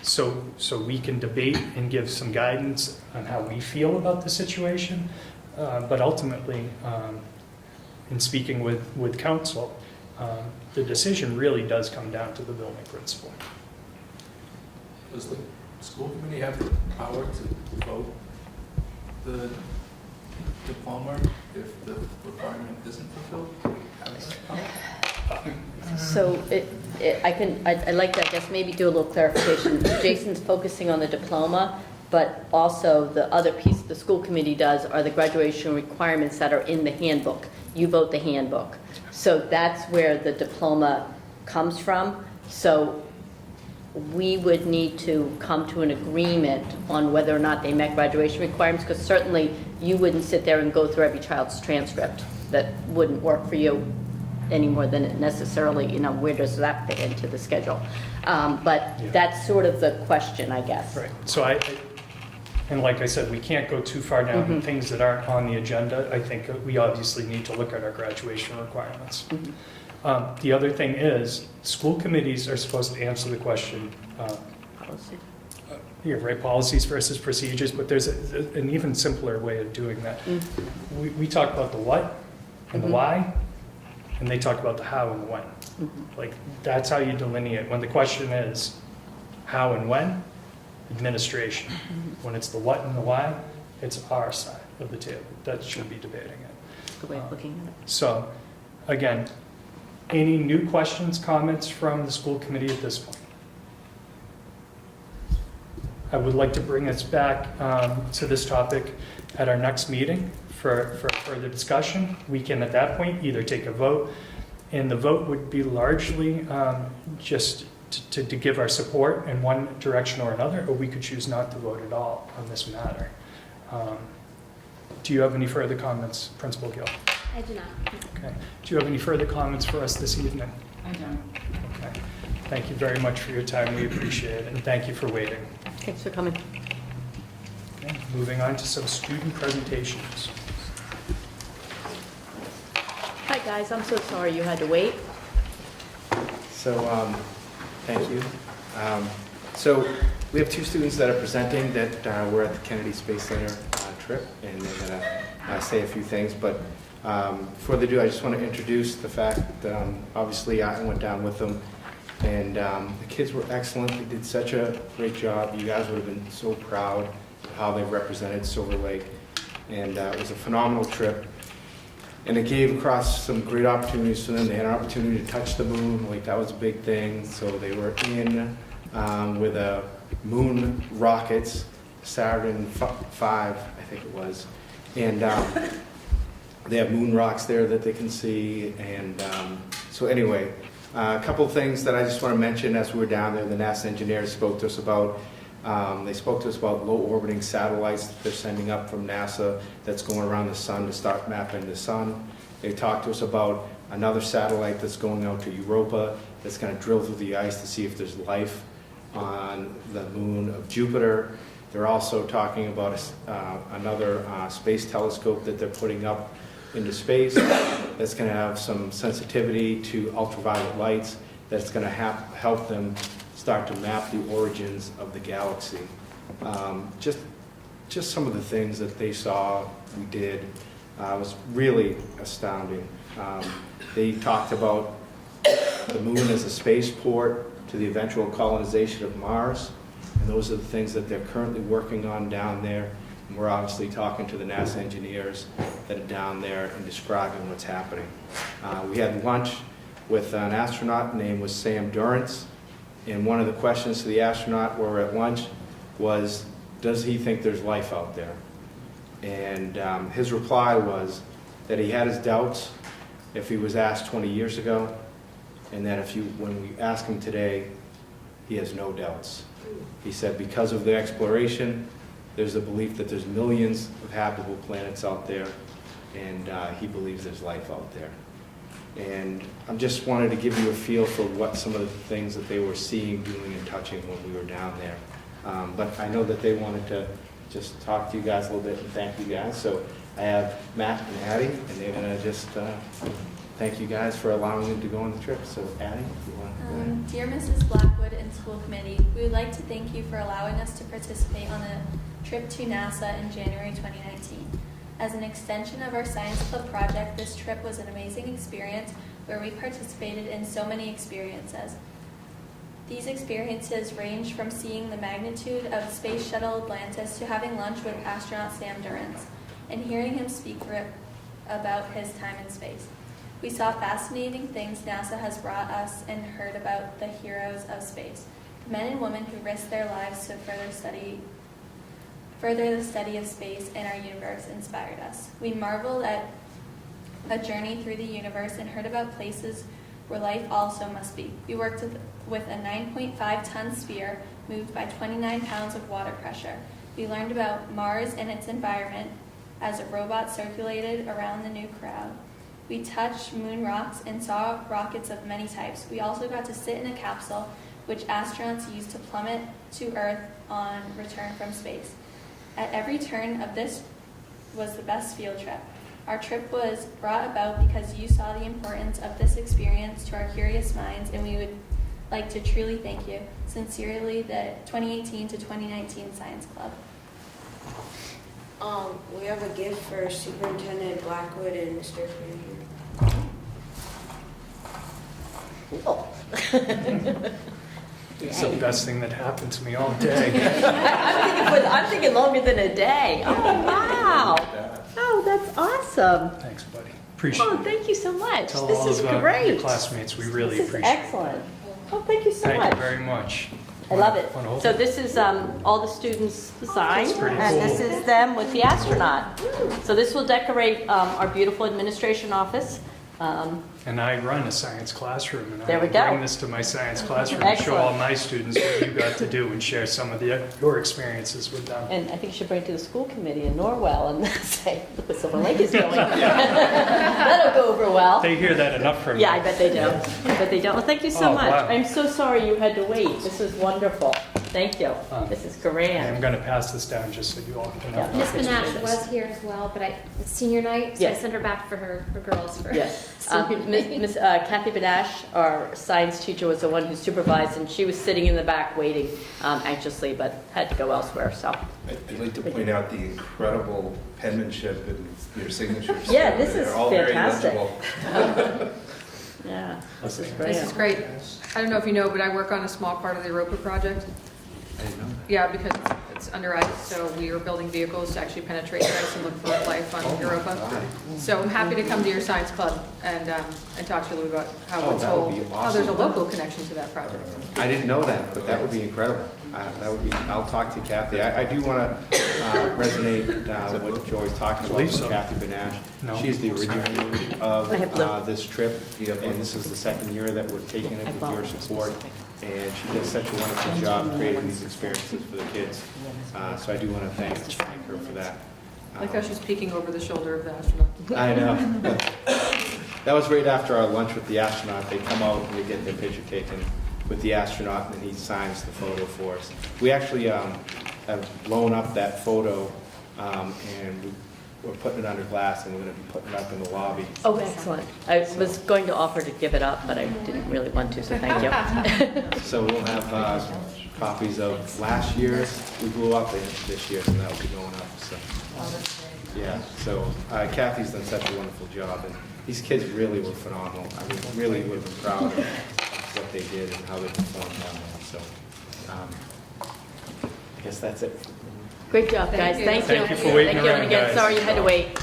So we can debate and give some guidance on how we feel about the situation. But ultimately, in speaking with council, the decision really does come down to the building principal. Does the school committee have the power to vote the diploma if the requirement isn't fulfilled? So I'd like to, I guess, maybe do a little clarification. Jason's focusing on the diploma, but also the other piece the school committee does are the graduation requirements that are in the handbook. You vote the handbook. So that's where the diploma comes from. So we would need to come to an agreement on whether or not they met graduation requirements, because certainly you wouldn't sit there and go through every child's transcript. That wouldn't work for you any more than it necessarily, where does that fit into the schedule? But that's sort of the question, I guess. Right. So and like I said, we can't go too far down things that aren't on the agenda. I think we obviously need to look at our graduation requirements. The other thing is, school committees are supposed to answer the question, Policy. right, policies versus procedures, but there's an even simpler way of doing that. We talk about the what and the why, and they talk about the how and the when. Like, that's how you delineate. When the question is how and when, administration. When it's the what and the why, it's our side of the table that should be debating it. Good way of looking at it. So, again, any new questions, comments from the school committee at this point? I would like to bring us back to this topic at our next meeting for further discussion. We can, at that point, either take a vote, and the vote would be largely just to give our support in one direction or another, or we could choose not to vote at all on this matter. Do you have any further comments, Principal Gill? I do not. Okay. Do you have any further comments for us this evening? I don't. Okay. Thank you very much for your time. We appreciate it, and thank you for waiting. Thanks for coming. Okay. Moving on to some student presentations. Hi, guys. I'm so sorry you had to wait. So, thank you. So we have two students that are presenting that were at the Kennedy Space Center trip, and they're going to say a few things. But before they do, I just want to introduce the fact that obviously I went down with them, and the kids were excellent. They did such a great job. You guys would have been so proud of how they represented Silver Lake, and it was a phenomenal trip. And it gave across some great opportunities for them. They had an opportunity to touch the moon, like that was a big thing. So they were in with a moon rockets, Saturn V, I think it was. And they have moon rocks there that they can see. And so anyway, a couple of things that I just want to mention as we were down there. The NASA engineers spoke to us about they spoke to us about low orbiting satellites that they're sending up from NASA that's going around the sun to start mapping the sun. They talked to us about another satellite that's going out to Europa that's going to drill through the ice to see if there's life on the moon of Jupiter. They're also talking about another space telescope that they're putting up into space that's going to have some sensitivity to ultraviolet lights that's going to help them start to map the origins of the galaxy. Just some of the things that they saw, we did, was really astounding. They talked about the moon as a spaceport to the eventual colonization of Mars, and those are the things that they're currently working on down there. And we're obviously talking to the NASA engineers that are down there and describing what's happening. We had lunch with an astronaut named was Sam Durrance, and one of the questions to the astronaut while we were at lunch was, does he think there's life out there? And his reply was that he had his doubts if he was asked 20 years ago, and that when we ask him today, he has no doubts. He said because of the exploration, there's a belief that there's millions of habitable planets out there, and he believes there's life out there. And I just wanted to give you a feel for what some of the things that they were seeing, doing, and touching when we were down there. But I know that they wanted to just talk to you guys a little bit and thank you guys. So I have Matt and Addie, and they're going to just thank you guys for allowing them to go on the trip. So Addie, if you want to go ahead. Dear Mrs. Blackwood and school committee, we would like to thank you for allowing us to participate on a trip to NASA in January 2019. As an extension of our Science Club project, this trip was an amazing experience where we participated in so many experiences. These experiences ranged from seeing the magnitude of Space Shuttle Atlantis to having lunch with astronaut Sam Durrance and hearing him speak about his time in space. We saw fascinating things NASA has brought us and heard about the heroes of space, men and women who risked their lives to further the study of space and our universe inspired us. We marveled at a journey through the universe and heard about places where life also must be. We worked with a 9.5-ton sphere moved by 29 pounds of water pressure. We learned about Mars and its environment as a robot circulated around the new crowd. We touched moon rocks and saw rockets of many types. We also got to sit in a capsule which astronauts use to plummet to Earth on return from space. At every turn of this was the best field trip. Our trip was brought about because you saw the importance of this experience to our curious minds, and we would like to truly thank you. Sincerely, the 2018 to 2019 Science Club. We have a gift for Superintendent Blackwood and Mr. Freeman. Cool. It's the best thing that happened to me all day. I'm thinking longer than a day. Oh, wow. Oh, that's awesome. Thanks, buddy. Appreciate Oh, it. thank you so much. Tell This all is of great. your classmates we really This is appreciate it. excellent. Oh, thank you so Thank much. you very much. I love it. Wanna hold So this is all the students' signs, That's pretty and this cool. is them with the astronaut. So this will decorate our beautiful administration office. And I run a science classroom, and There I we go. bring this to my science classroom and show Excellent. all my students what you got to do and share some of your experiences with them. And I think you should bring it to the school committee in Norwell and say, look what Silver Lake is doing. That'll go over well. They hear that enough from me. Yeah, I bet they do. I bet they don't. Well, thank you so Oh, much. wow. I'm so sorry you had to wait. This was wonderful. Thank you. This is I'm grand. going to pass this down just so you all can have Miss an Benach opportunity. was here as well, but it's senior night, so I Yes. sent her back for her girls for Yes. senior night. Miss Kathy Benash, our science teacher, was the one who supervised, and she was sitting in the back waiting anxiously, but had to go elsewhere, so. I'd like to point out the incredible penmanship and your signatures. Yeah, this They're is all very fantastic. legible. Yeah, this is great. This is great. I don't know if you know, but I work on a small part of the Europa project. I didn't know that. Yeah, because it's under ice, so we are building vehicles to actually penetrate the ice and look for life on Europa. So I'm happy to come to your science club and talk to you a little about how Oh, it's that would whole, be how there's a awesome. local connection to that project. I didn't know that, but that would be incredible. That would be. I'll talk to Kathy. I do want to resonate what Joy's talking about Believe with so. Kathy Benash. No. She's the originator of I have blue. this trip, and this is the second year that we're taking it with your support. And she does such a wonderful job creating these experiences for the kids. So I do want to thank her for that. I like how she's peeking over the shoulder of the astronaut. I know. That was right after our lunch with the astronaut. They come out and they get their picture taken with the astronaut, and then he signs the photo for us. We actually have blown up that photo, and we're putting it under glass, and we're going to be putting it up in the lobby. Oh, excellent. I was going to offer to give it up, but I didn't really want to, so thank you. So we'll have copies of last year's we blew up, and this year's, and that'll be going up. So yeah. So Kathy's done such a wonderful job, and these kids really were phenomenal. I mean, really would have been proud of what they did and how they performed down there. So I guess that's it. Great job, guys. Thank you. Thank you for waiting Thank you. around, And again, guys. sorry you had to wait.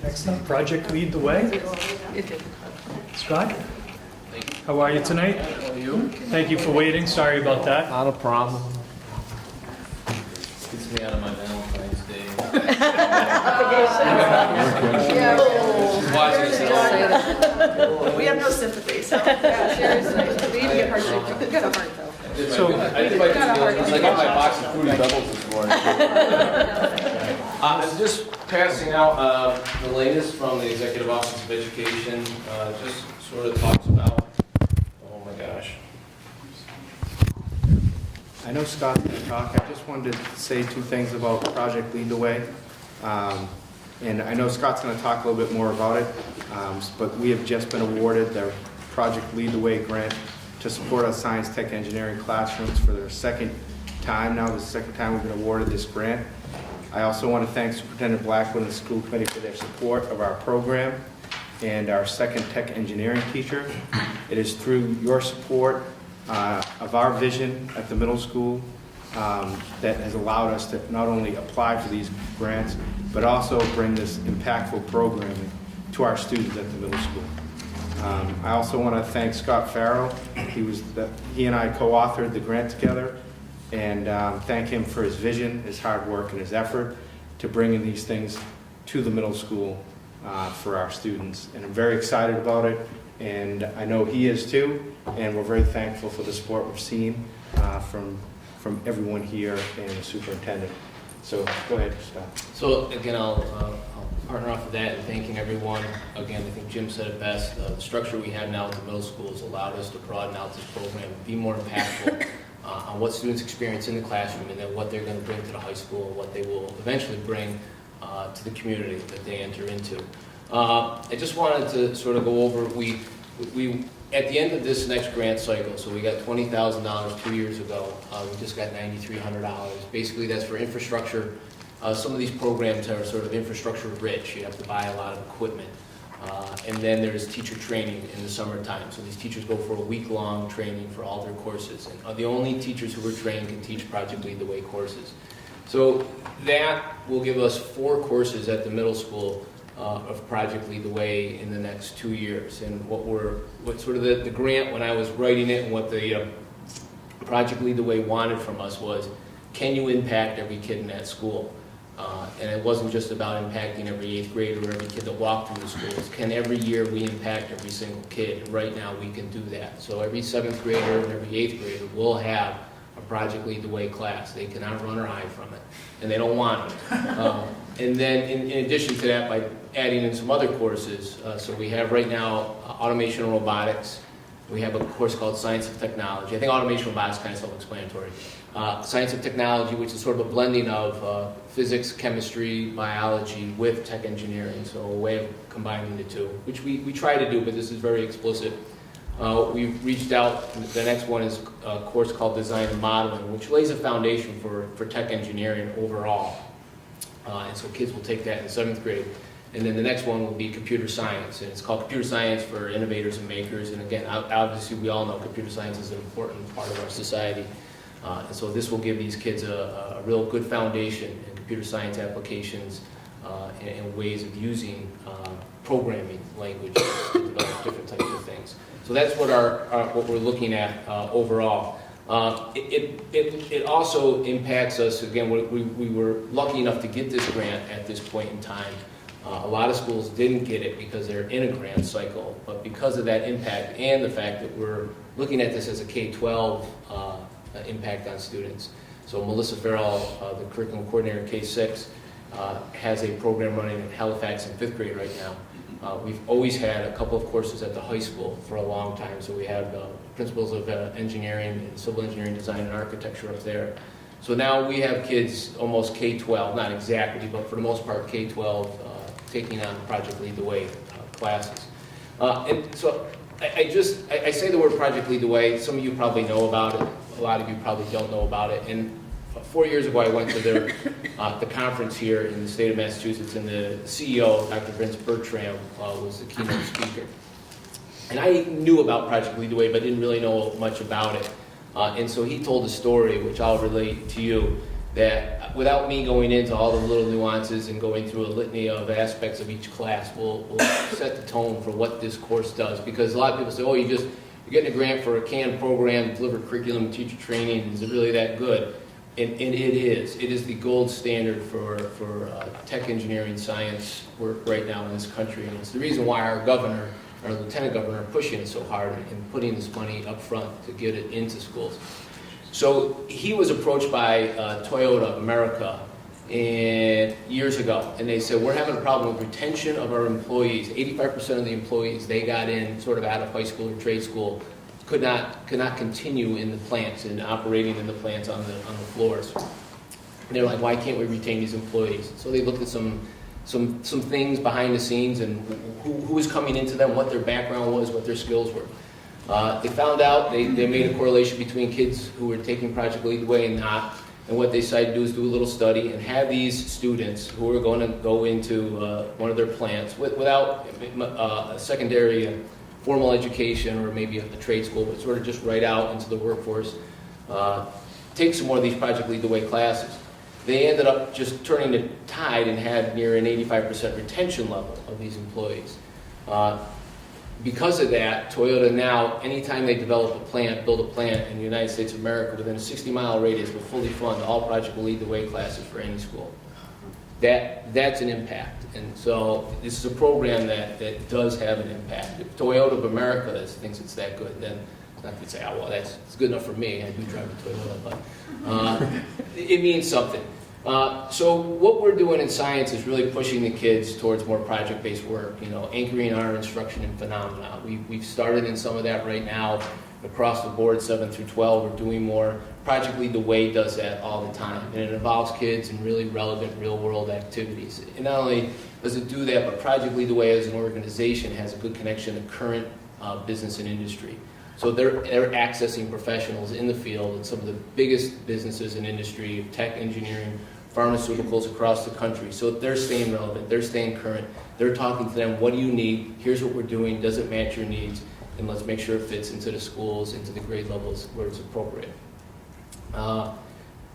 Next up, Project Lead the Way. Scott? How are you tonight? How are you? Thank you for waiting. Sorry about that. Not a problem. Gets me out of my Valentine's Day. Watching this. We have no sympathy, so. Yeah, seriously, we need to get heart surgery. You got a heart though. So- I did like I got my box of Fruity Pebbles this morning. I'm just passing out the latest from the Executive Office of Education. Just sort of talks about, oh my gosh. I know Scott's going to talk. I just wanted to say two things about Project Lead the Way. And I know Scott's going to talk a little bit more about it, but we have just been awarded their Project Lead the Way grant to support our science, tech, engineering classrooms for their second time now. This is the second time we've been awarded this grant. I also want to thank Superintendent Blackwood and the school committee for their support of our program and our second tech engineering teacher. It is through your support of our vision at the middle school that has allowed us to not only apply for these grants, but also bring this impactful programming to our students at the middle school. I also want to thank Scott Farrell. He and I co-authored the grant together, and thank him for his vision, his hard work, and his effort to bringing these things to the middle school for our students. And I'm very excited about it, and I know he is too, and we're very thankful for the support we've seen from everyone here and the superintendent. So go ahead, Scott. So again, I'll partner off of that and thanking everyone. Again, I think Jim said it best. The structure we have now at the middle school has allowed us to broaden out this program, be more impactful on what students experience in the classroom, and then what they're going to bring to the high school, and what they will eventually bring to the community that they enter into. I just wanted to sort of go over, we at the end of this next grant cycle, so we got $20,000 2 years ago, we just got $9,300. Basically, that's for infrastructure. Some of these programs are sort of infrastructure rich. You have to buy a lot of equipment. And then there's teacher training in the summertime. So these teachers go for a week-long training for all their courses. And the only teachers who are trained can teach Project Lead the Way courses. So that will give us 4 courses at the middle school of Project Lead the Way in the next 2 years. And what sort of the grant, when I was writing it, and what the Project Lead the Way wanted from us was, can you impact every kid in that school? And it wasn't just about impacting every 8th grader or every kid that walked through the schools. Can every year we impact every single kid? And right now we can do that. So every 7th grader and every 8th grader will have a Project Lead the Way class. They cannot run or hide from it, and they don't want it. And then in addition to that, by adding in some other courses, so we have right now automation and robotics. We have a course called Science of Technology. I think automation and robotics is kind of self-explanatory. Science of Technology, which is sort of a blending of physics, chemistry, biology with tech engineering, so a way of combining the two, which we try to do, but this is very explicit. We've reached out, the next one is a course called Design and Modeling, which lays a foundation for tech engineering overall. And so kids will take that in 7th grade. And then the next one will be computer science, and it's called Computer Science for Innovators and Makers. And again, obviously we all know computer science is an important part of our society. And so this will give these kids a real good foundation in computer science applications and ways of using programming language to develop different types of things. So that's what what we're looking at overall. It also impacts us, again, we were lucky enough to get this grant at this point in time. A lot of schools didn't get it because they're in a grant cycle, but because of that impact and the fact that we're looking at this as a K-12 impact on students. So Melissa Farrell, the curriculum coordinator at K-6, has a program running at Halifax in 5th grade right now. We've always had a couple of courses at the high school for a long time, so we have principles of engineering, civil engineering, design, and architecture up there. So now we have kids almost K-12, not exactly, but for the most part K-12, taking on Project Lead the Way classes. And so I say the word Project Lead the Way. Some of you probably know about it. A lot of you probably don't know about it. And 4 years ago, I went to the conference here in the state of Massachusetts, and the CEO, Dr. Vince Bertram, was the keynote speaker. And I knew about Project Lead the Way, but didn't really know much about it. And so he told a story, which I'll relate to you, that without me going into all the little nuances and going through a litany of aspects of each class, we'll set the tone for what this course does. Because a lot of people say, oh, you're getting a grant for a canned program, deliver curriculum and teacher training, is it really that good? And it is. It is the gold standard for tech, engineering, science work right now in this country. And it's the reason why our governor, our lieutenant governor, are pushing it so hard and putting this money up front to get it into schools. So he was approached by Toyota America years ago, and they said, we're having a problem with retention of our employees. 85% of the employees they got in sort of out of high school or trade school could not continue in the plants and operating in the plants on the floors. And they're like, why can't we retain these employees? So they looked at some things behind the scenes and who was coming into them, what their background was, what their skills were. They found out, they made a correlation between kids who were taking Project Lead the Way and not, and what they decided to do is do a little study and have these students who are going to go into one of their plants without a secondary formal education or maybe a trade school, but sort of just right out into the workforce, take some more of these Project Lead the Way classes. They ended up just turning the tide and had near an 85% retention level of these employees. Because of that, Toyota now, anytime they develop a plant, build a plant in the United States of America, within a 60-mile radius, will fully fund all Project Lead the Way classes for any school. That's an impact. And so this is a program that does have an impact. If Toyota of America thinks it's that good, then it's not going to say, oh, well, it's good enough for me. I do drive a Toyota, but it means something. So what we're doing in science is really pushing the kids towards more project-based work, anchoring our instruction in phenomena. We've started in some of that right now across the board, 7 through 12. We're doing more. Project Lead the Way does that all the time, and it involves kids in really relevant real-world activities. And not only does it do that, but Project Lead the Way as an organization has a good connection to current business and industry. So they're accessing professionals in the field and some of the biggest businesses in industry, tech, engineering, pharmaceuticals across the country. So they're staying relevant, they're staying current, they're talking to them, what do you need, here's what we're doing, does it match your needs, and let's make sure it fits into the schools, into the grade levels where it's appropriate. And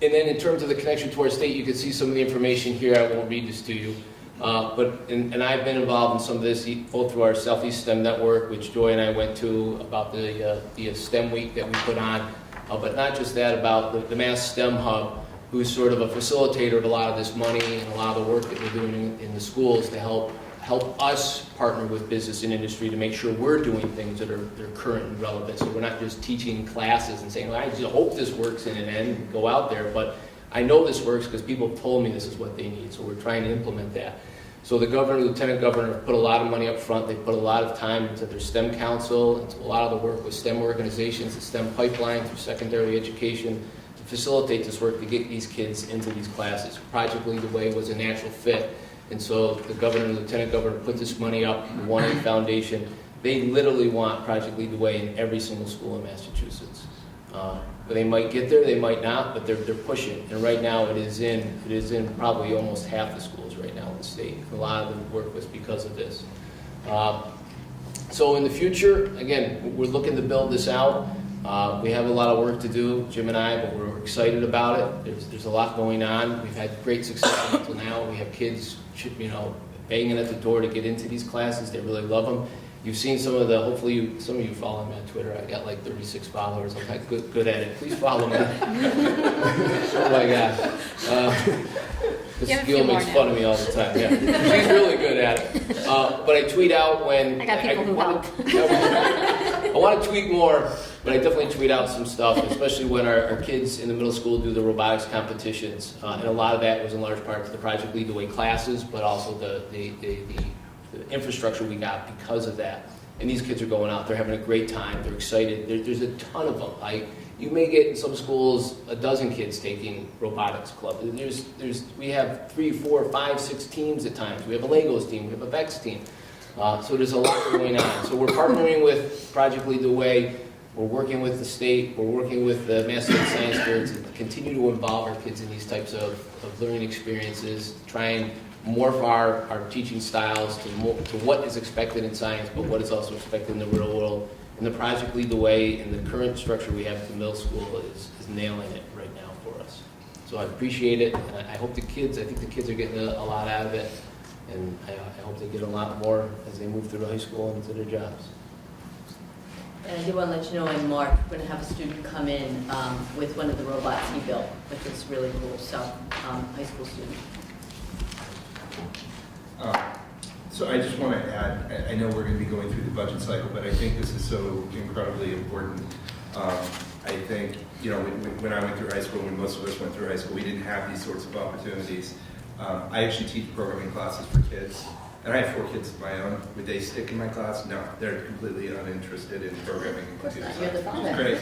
then in terms of the connection to our state, you can see some of the information here. I won't read this to you. And I've been involved in some of this both through our Southeast STEM Network, which Joy and I went to, about the STEM week that we put on, but not just that, about the Mass STEM Hub, who's sort of a facilitator of a lot of this money and a lot of the work that we're doing in the schools to help us partner with business and industry to make sure we're doing things that are current and relevant. So we're not just teaching classes and saying, well, I just hope this works in an end and go out there, but I know this works because people have told me this is what they need, so we're trying to implement that. So the governor, lieutenant governor put a lot of money up front. They put a lot of time into their STEM council, into a lot of the work with STEM organizations, the STEM pipeline through secondary education, to facilitate this work to get these kids into these classes. Project Lead the Way was a natural fit. And so the governor and lieutenant governor put this money up, the 1A Foundation. They literally want Project Lead the Way in every single school in Massachusetts. But they might get there, they might not, but they're pushing. And right now it is in probably almost half the schools right now in the state. A lot of the work was because of this. So in the future, again, we're looking to build this out. We have a lot of work to do, Jim and I, but we're excited about it. There's a lot going on. We've had great success until now. We have kids, banging at the door to get into these classes. They really love them. You've seen some of hopefully some of you follow me on Twitter. I got like 36 followers. I'm like good at it. Please follow me. Oh my God. This skill makes fun of me all the time. Yeah, she's really good at it. But I tweet out when I got people who help. I want to tweet more, but I definitely tweet out some stuff, especially when our kids in the middle school do the robotics competitions. And a lot of that was in large part to the Project Lead the Way classes, but also the infrastructure we got because of that. And these kids are going out, they're having a great time, they're excited. There's a ton of them. You may get in some schools a dozen kids taking robotics club. We have 3, 4, 5, 6 teams at times. We have a Legos team, we have a VEX team. So there's a lot going on. So we're partnering with Project Lead the Way We're working with the state, we're working with the Massachusetts Science Fair to continue to involve our kids in these types of learning experiences, try and morph our teaching styles to what is expected in science, but what is also expected in the real world. And the Project Lead the Way and the current structure we have at the middle school is nailing it right now for us. So I appreciate it, and I hope I think the kids are getting a lot out of it, and I hope they get a lot more as they move through the high school and into their jobs. And I do want to let you know in March, we're going to have a student come in with one of the robots he built, which is really cool, so high school student. So I just want to add, I know we're going to be going through the budget cycle, but I think this is so incredibly important. I think, you know, when I went through high school, when most of us went through high school, we didn't have these sorts of opportunities. I actually teach programming classes for kids, and I have 4 kids of my own. Would they stick in my class? No, they're completely uninterested in programming and computer science, which is great.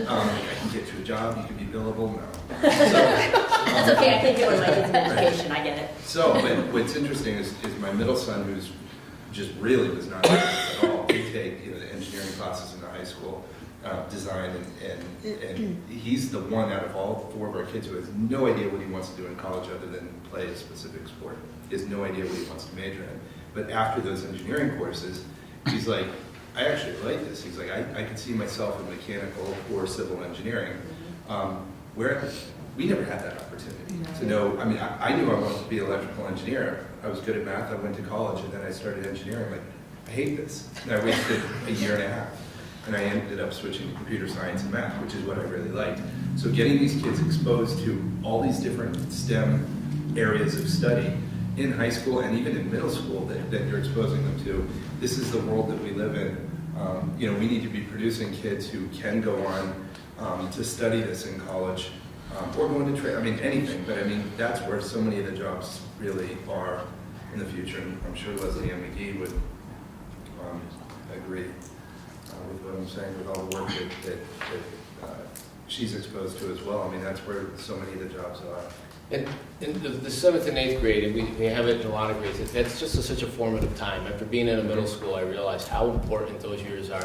I can get you a job, you can be billable, no. That's okay, I can't get one of my kids in education, I get it. So, but what's interesting is my middle son, who's just really was not interested at all. He take the engineering classes in the high school, design, and he's the one out of all 4 of our kids who has no idea what he wants to do in college other than play a specific sport. He has no idea what he wants to major in. But after those engineering courses, he's like, I actually like this. He's like, I could see myself in mechanical or civil engineering. Where we never had that opportunity to know. I mean, I knew I wanted to be an electrical engineer. I was good at math. I went to college, and then I started engineering. Like, I hate this. And I wasted a year and a half. And I ended up switching to computer science and math, which is what I really liked. So getting these kids exposed to all these different STEM areas of study in high school and even in middle school that you're exposing them to, this is the world that we live in. You know, we need to be producing kids who can go on to study this in college or go into trade. I mean, anything, but I mean, that's where so many of the jobs really are in the future. And I'm sure Leslie Ann McGee would agree with what I'm saying, with all the work that she's exposed to as well. I mean, that's where so many of the jobs are. And in the 7th and 8th grade, and we have it in a lot of grades, that's just such a formative time. After being in a middle school, I realized how important those years are.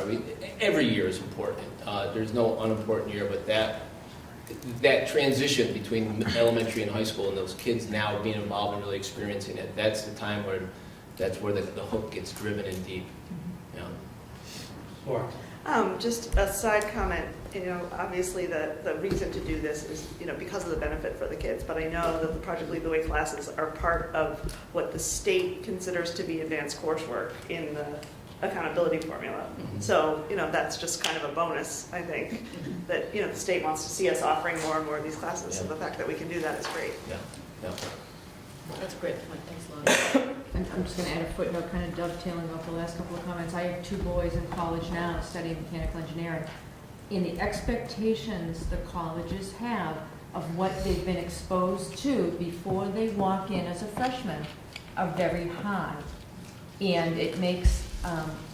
Every year is important. There's no unimportant year, but that transition between elementary and high school and those kids now being involved and really experiencing it, that's the time where the hook gets driven in deep. Yeah. Laura. Just a side comment, you know, obviously the reason to do this is, you know, because of the benefit for the kids, but I know that the Project Lead the Way classes are part of what the state considers to be advanced coursework in the accountability formula. So, you know, that's just kind of a bonus, I think, that, you know, the state wants to see us offering more and more of these classes, so the fact that we can do that is great. Yeah. That's a great point, thanks, Laura. And I'm just going to add a footnote, kind of dovetailing off the last couple of comments. I have 2 boys in college now studying mechanical engineering. In the expectations the colleges have of what they've been exposed to before they walk in as a freshman are very high. And it makes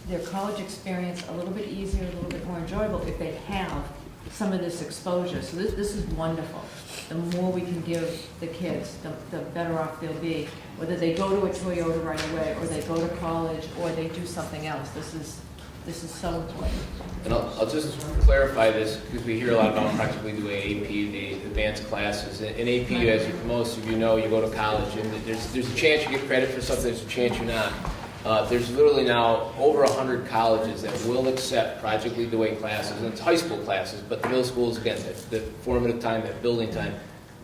their college experience a little bit easier, a little bit more enjoyable if they have some of this exposure. So this is wonderful. The more we can give the kids, the better off they'll be. Whether they go to a Toyota right away, or they go to college, or they do something else. This is so important. And I'll just clarify this, because we hear a lot about Project Lead the Way, AP, the advanced classes. In AP, as most of you know, you go to college, and there's a chance you get credit for something, there's a chance you're not. There's literally now over 100 colleges that will accept Project Lead the Way classes, and it's high school classes, but the middle schools, again, the formative time, that building time,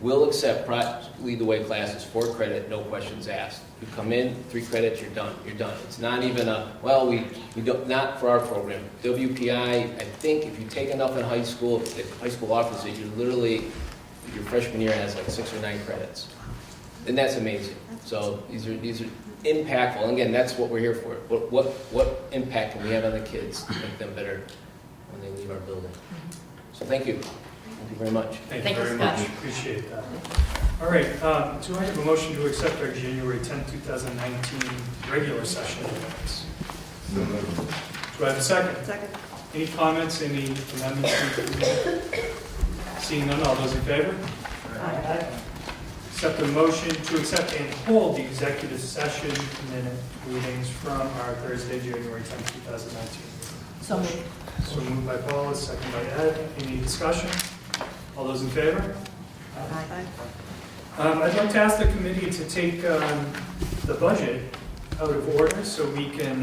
will accept Project Lead the Way classes for credit, no questions asked. You come in, 3 credits, you're done. It's not even we don't, not for our program. WPI, I think if you take enough in high school, if high school offers it, your freshman year has like 6 or 9 credits. And that's amazing. So these are impactful. And again, that's what we're here for. What impact can we have on the kids to make them better when they leave our building? So thank you. Thank you very much. Thank you very much. Appreciate that. All right, do I have a motion to accept our January 10, 2019 regular session minutes? Do I have a second? Second. Any comments, any amendments? Seeing none, all those in favor? Aye. Accept the motion to accept and hold the executive session minute meetings from our Thursday, January 10, 2019. So moved. So moved by Paula, second by Ed. Any discussion? All those in favor? I'd like to ask the committee to take the budget out of order so we can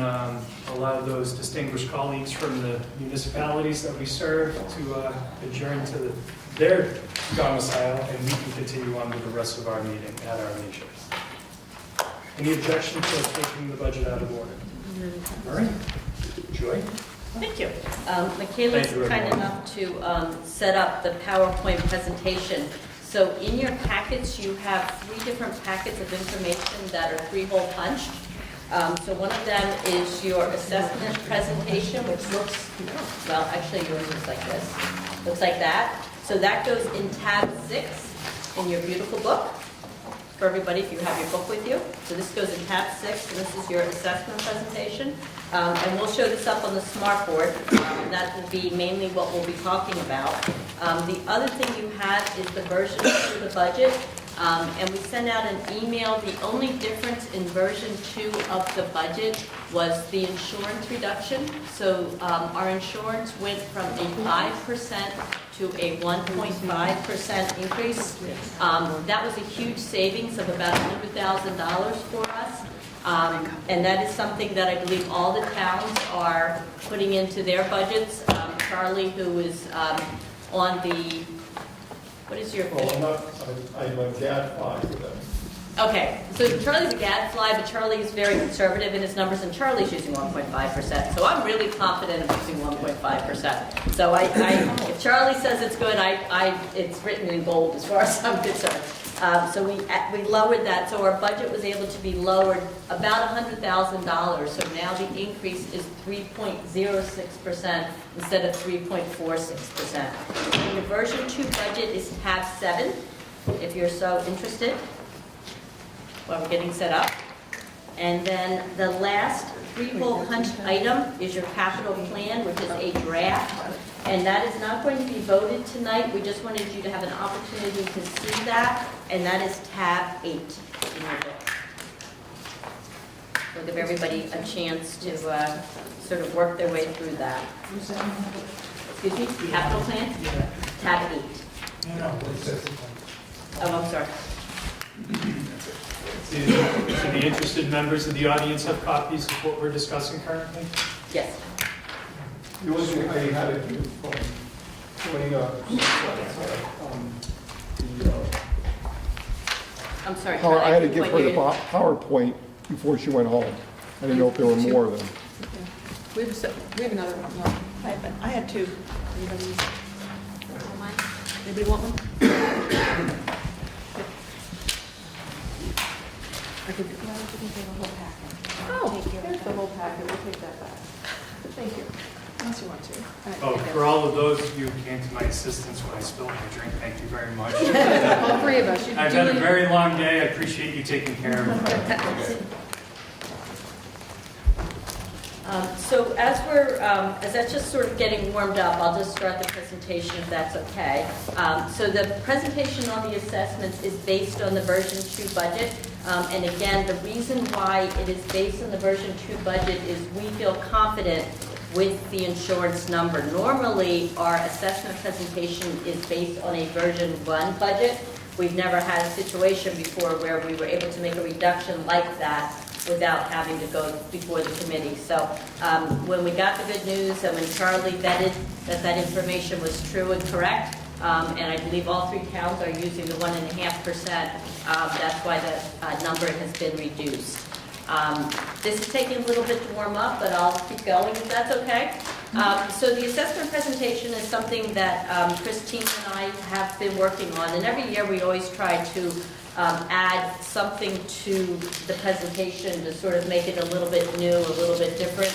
allow those distinguished colleagues from the municipalities that we serve to adjourn to their domicile, and we can continue on with the rest of our meeting at our leisure. Any objection to taking the budget out of order? All right. Joy? Thank you. Thank Michaela's you, kind everyone. enough to set up the PowerPoint presentation. So in your packets, you have 3 different packets of information that are 3-hole punched. So one of them is your assessment presentation, which looks, well, actually yours looks like this. Looks like that. So that goes in tab 6 in your beautiful book. For everybody, if you have your book with you. So this goes in tab 6, and this is your assessment presentation. And we'll show this up on the smartboard. That will be mainly what we'll be talking about. The other thing you have is the version of the budget. And we sent out an email. The only difference in version 2 of the budget was the insurance reduction. So our insurance went from a 5% to a 1.5% increase. That was a huge savings of about $100,000 for us. And that is something that I believe all the towns are putting into their budgets. Charlie, who is on the, what is your? Well, I'm a gadfly for them. Okay, so Charlie's a gadfly, but Charlie is very conservative in his numbers, and Charlie's using 1.5%. So I'm really confident of using 1.5%. So if Charlie says it's good, it's written in gold as far as I'm concerned. So we lowered that, so our budget was able to be lowered about $100,000. So now the increase is 3.06% instead of 3.46%. And the version 2 budget is tab 7, if you're so interested, while we're getting set up. And then the last 3-hole punched item is your capital plan, which is a draft. And that is not going to be voted tonight. We just wanted you to have an opportunity to see that. And that is tab 8 in your book. We'll give everybody a chance to sort of work their way through that. Excuse me, capital plan? Tab 8. Oh, I'm sorry. Do the interested members of the audience have copies of what we're discussing currently? Yes. The only thing I had to do from joining I'm sorry. I had to give her the PowerPoint before she went home. I didn't know if there were more of them. We have another one. I had 2. Anybody want one? I could, well, you can take a whole packet. Oh, here's the whole packet, we'll take that back. Thank you. Unless you want to. Oh, for all of those of you who came to my assistance when I spilled my drink, thank you very much. All 3 of us. I've had a very long day. I appreciate you taking care of me. So as that's just sort of getting warmed up, I'll just start the presentation if that's okay. So the presentation on the assessments is based on the version 2 budget. And again, the reason why it is based on the version 2 budget is we feel confident with the insurance number. Normally, our assessment presentation is based on a version 1 budget. We've never had a situation before where we were able to make a reduction like that without having to go before the committee. So when we got the good news and when Charlie vetted that information was true and correct, and I believe all 3 towns are using the 1.5%, that's why the number has been reduced. This is taking a little bit to warm up, but I'll keep going if that's okay. So the assessment presentation is something that Christine and I have been working on, and every year we always try to add something to the presentation to sort of make it a little bit new, a little bit different.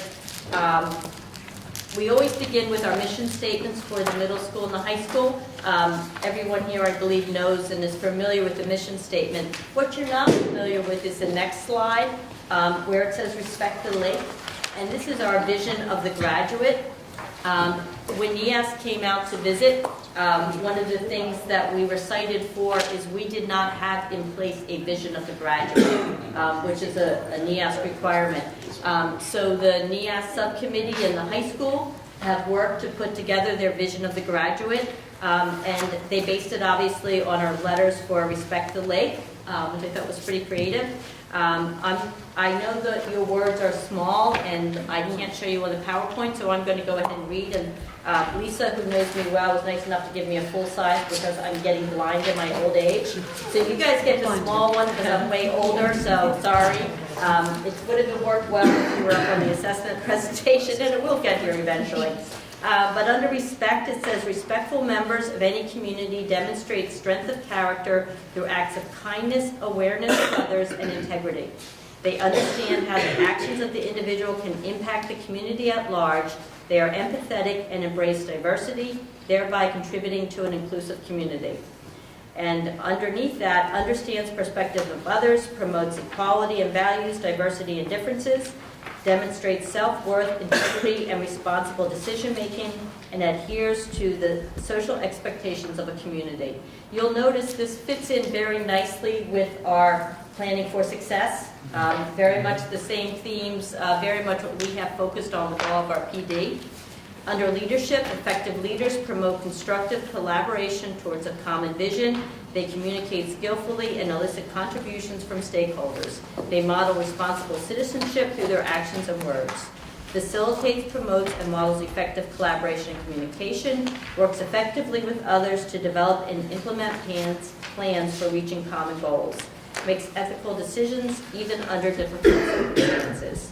We always begin with our mission statements for the middle school and the high school. Everyone here, I believe, knows and is familiar with the mission statement. What you're not familiar with is the next slide, where it says respect the lake. And this is our vision of the graduate. When NEAS came out to visit, one of the things that we were cited for is we did not have in place a vision of the graduate, which is a NEAS requirement. So the NEAS subcommittee in the high school have worked to put together their vision of the graduate, and they based it obviously on our letters for Respect the Lake, which I thought was pretty creative. I know that your words are small and I can't show you on the PowerPoint, so I'm going to go ahead and read. And Lisa, who knows me well, was nice enough to give me a full size because I'm getting blind in my old age. So you guys get the small one because I'm way older, so sorry. It would have worked well if you were up on the assessment presentation, and it will get here eventually. But under respect, it says, respectful members of any community demonstrate strength of character through acts of kindness, awareness of others, and integrity. They understand how the actions of the individual can impact the community at large. They are empathetic and embrace diversity, thereby contributing to an inclusive community. And underneath that, understands perspective of others, promotes equality and values diversity and differences, demonstrates self-worth, integrity, and responsible decision-making, and adheres to the social expectations of a community. You'll notice this fits in very nicely with our Planning for Success. Very much the same themes, very much what we have focused on with all of our PD. Under leadership, effective leaders promote constructive collaboration towards a common vision. They communicate skillfully and elicit contributions from stakeholders. They model responsible citizenship through their actions and words. Facilitates, promotes, and models effective collaboration and communication. Works effectively with others to develop and implement plans for reaching common goals. Makes ethical decisions even under difficult circumstances.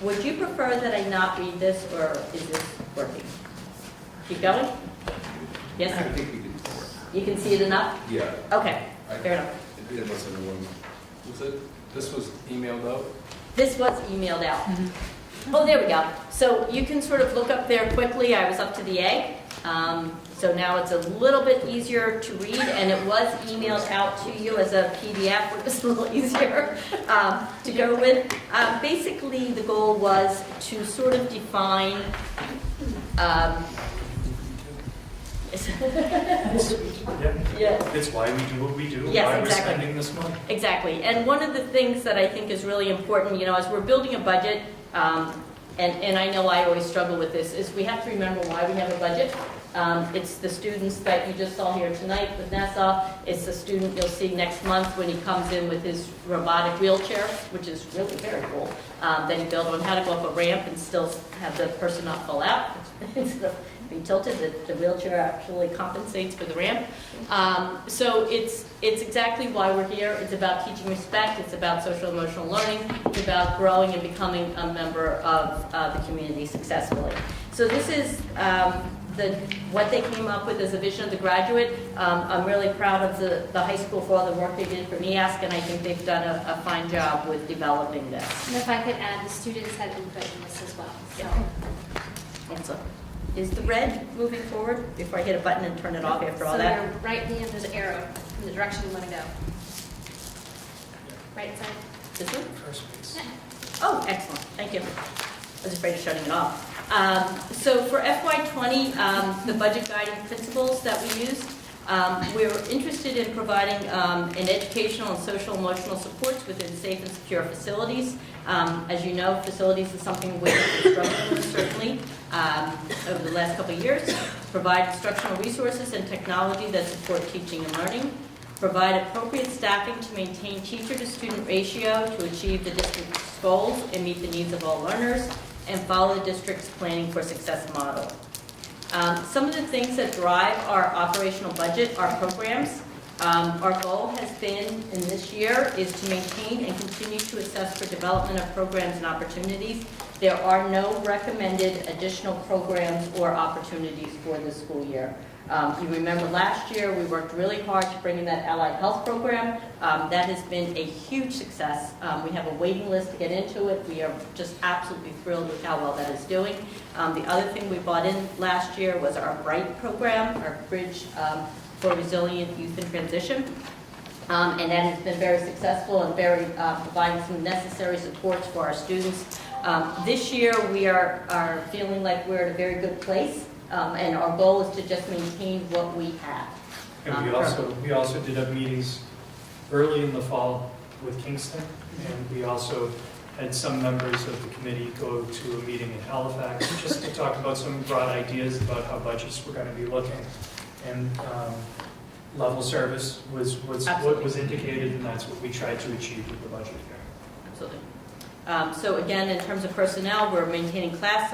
Would you prefer that I not read this, or is this working? Keep going? Yes? I think we can work. You can see it enough? Yeah. Okay, fair enough. Unless anyone, this was emailed out? This was emailed out. Oh, there we go. So you can sort of look up there quickly. I was up to the A. So now it's a little bit easier to read, and it was emailed out to you as a PDF, which is a little easier to go with. Basically, the goal was to sort of define Yeah. It's why we do what we do, Yes, why exactly. we're spending this money. Exactly. And one of the things that I think is really important, as we're building a budget, and I know I always struggle with this, is we have to remember why we have a budget. It's the students that you just saw here tonight with Nessa. It's the student you'll see next month when he comes in with his robotic wheelchair, which is really very cool. Then you build on how to go up a ramp and still have the person not fall out. Instead of being tilted, the wheelchair actually compensates for the ramp. So it's exactly why we're here. It's about teaching respect. It's about social emotional learning. It's about growing and becoming a member of the community successfully. So this is what they came up with as a vision of the graduate. I'm really proud of the high school for all the work they did for NEASC, and I think they've done a fine job with developing this. And if I could add, the students had input in this as well. So. So, is the red moving forward before I hit a button and turn it off after all So that? your right hand, there's an arrow in the direction you want to go. Right side. This one? First piece. Oh, excellent, thank you. I was afraid of shutting it off. So for FY20, the budget guiding principles that we used, we were interested in providing an educational and social emotional supports within safe and secure facilities. As you know, facilities is something we've been struggling with certainly over the last couple of years. Provide instructional resources and technology that support teaching and learning. Provide appropriate staffing to maintain teacher-to-student ratio to achieve the district's goals and meet the needs of all learners, and follow the district's planning for success model. Some of the things that drive our operational budget are programs. Our goal has been in this year is to maintain and continue to assess for development of programs and opportunities. There are no recommended additional programs or opportunities for this school year. You remember last year we worked really hard to bring in that allied health program. That has been a huge success. We have a waiting list to get into it. We are just absolutely thrilled with how well that is doing. The other thing we brought in last year was our BRIGHT program, our Bridge for Resilient Youth in Transition. And that has been very successful and very providing some necessary supports for our students. This year we are feeling like we're at a very good place. And our goal is to just maintain what we have. And we also did have meetings early in the fall with Kingston, and we also had some members of the committee go to a meeting in Halifax just to talk about some broad ideas about how budgets were going to be looking. And level service was what was indicated, and that's what we tried to achieve with the budget here. Absolutely. So again, in terms of personnel, we're maintaining class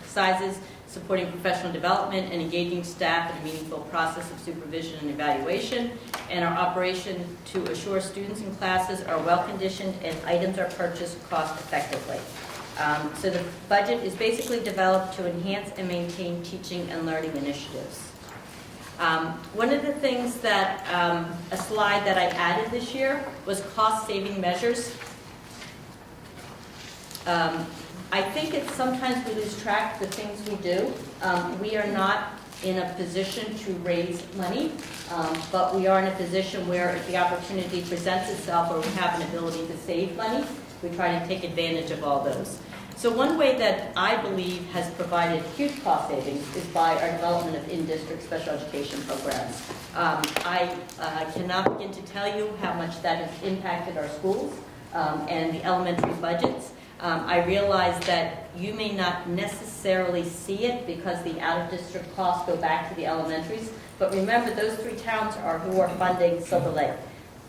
sizes, supporting professional development, and engaging staff in a meaningful process of supervision and evaluation, and our operation to assure students in classes are well-conditioned and items are purchased cost-effectively. So the budget is basically developed to enhance and maintain teaching and learning initiatives. One of the things that, a slide that I added this year was cost-saving measures. I think it's sometimes we lose track of the things we do. We are not in a position to raise money, but we are in a position where if the opportunity presents itself or we have an ability to save money, we try to take advantage of all those. So one way that I believe has provided huge cost savings is by our development of in-district special education programs. I cannot begin to tell you how much that has impacted our schools and the elementary budgets. I realize that you may not necessarily see it because the out-of-district costs go back to the elementaries, but remember those 3 towns are who are funding Silver Lake.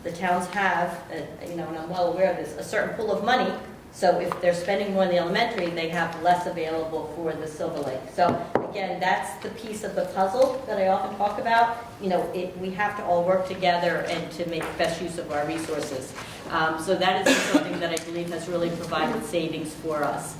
The towns have, and I'm well aware of this, a certain pool of money, so if they're spending more in the elementary, they have less available for the Silver Lake. So again, that's the piece of the puzzle that I often talk about. We have to all work together and to make best use of our resources. So that is something that I believe has really provided savings for us.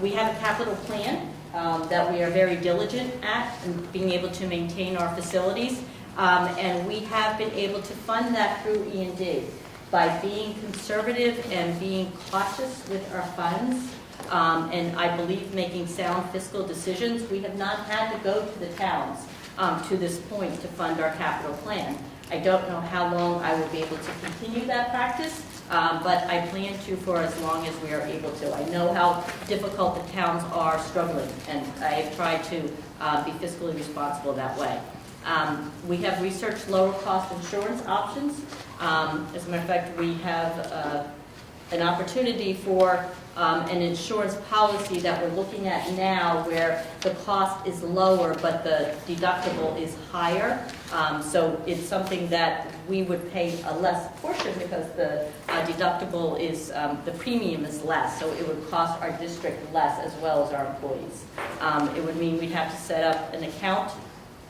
We have a capital plan that we are very diligent at and being able to maintain our facilities. And we have been able to fund that through E&D by being conservative and being cautious with our funds. And I believe making sound fiscal decisions. We have not had to go to the towns to this point to fund our capital plan. I don't know how long I will be able to continue that practice, but I plan to for as long as we are able to. I know how difficult the towns are struggling, and I have tried to be fiscally responsible that way. We have researched lower cost insurance options. As a matter of fact, we have an opportunity for an insurance policy that we're looking at now where the cost is lower but the deductible is higher. So it's something that we would pay a less portion because the deductible is, the premium is less, so it would cost our district less as well as our employees. It would mean we'd have to set up an account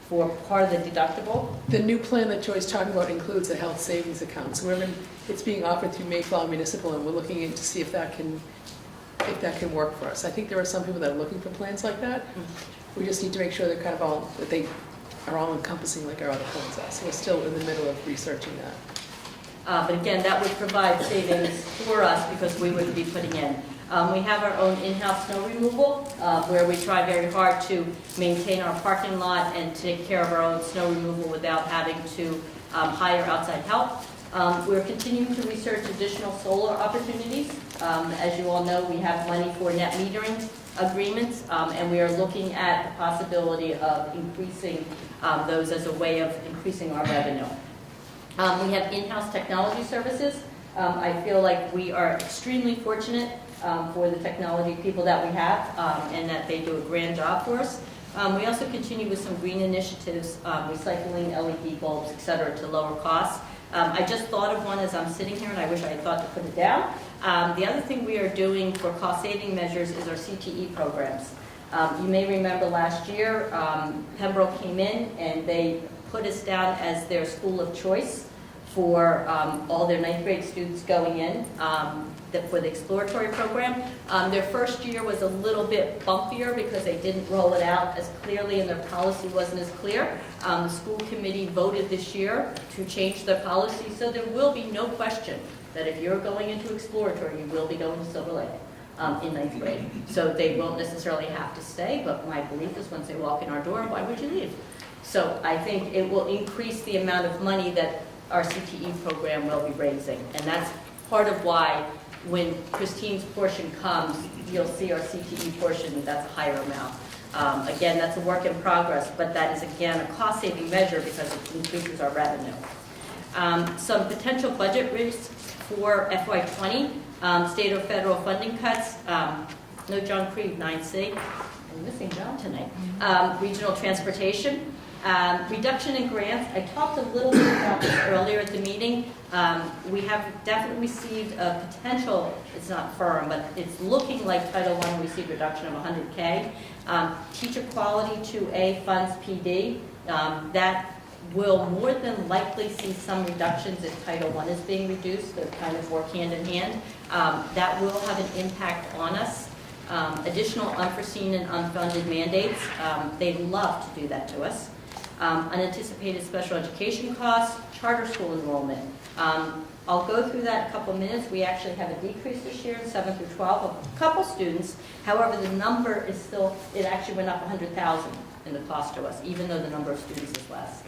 for part of the deductible. The new plan that Joy's talking about includes a health savings account. So it's being offered through Mayflower Municipal, and we're looking into see if that can work for us. I think there are some people that are looking for plans like that. We just need to make sure they're kind of that they are all encompassing like our other plans are. So we're still in the middle of researching that. But again, that would provide savings for us because we wouldn't be putting in. We have our own in-house snow removal where we try very hard to maintain our parking lot and take care of our own snow removal without having to hire outside help. We're continuing to research additional solar opportunities. As you all know, we have money for net metering agreements, and we are looking at the possibility of increasing those as a way of increasing our revenue. We have in-house technology services. I feel like we are extremely fortunate for the technology people that we have and that they do a grand job for us. We also continue with some green initiatives, recycling LED bulbs, et cetera, to lower costs. I just thought of one as I'm sitting here, and I wish I had thought to put it down. The other thing we are doing for cost-saving measures is our CTE programs. You may remember last year, Pembroke came in and they put us down as their school of choice for all their 9th grade students going in for the exploratory program. Their first year was a little bit bumpier because they didn't roll it out as clearly and their policy wasn't as clear. The school committee voted this year to change their policy, so there will be no question that if you're going into exploratory, you will be going to Silver Lake in 9th grade. So they won't necessarily have to stay, but my belief is once they walk in our door, why would you leave? So I think it will increase the amount of money that our CTE program will be raising. And that's part of why when Christine's portion comes, you'll see our CTE portion, that's a higher amount. Again, that's a work in progress, but that is, again, a cost-saving measure because it increases our revenue. Some potential budget risks for FY20. State or federal funding cuts, no John Creed, 9C. I'm missing John tonight. Regional transportation. Reduction in grants. I talked a little bit about this earlier at the meeting. We have definitely received a potential, it's not firm, but it's looking like Title I will receive a reduction of $100K. Teacher Quality 2A funds PD. That will more than likely see some reductions if Title I is being reduced. They kind of work hand in hand. That will have an impact on us. Additional unforeseen and unfunded mandates. They love to do that to us. Unanticipated special education costs, charter school enrollment. I'll go through that in a couple minutes. We actually have a decrease this year in 7 through 12 of a couple students. However, the number is still, it actually went up 100,000 in the cost to us, even though the number of students is less.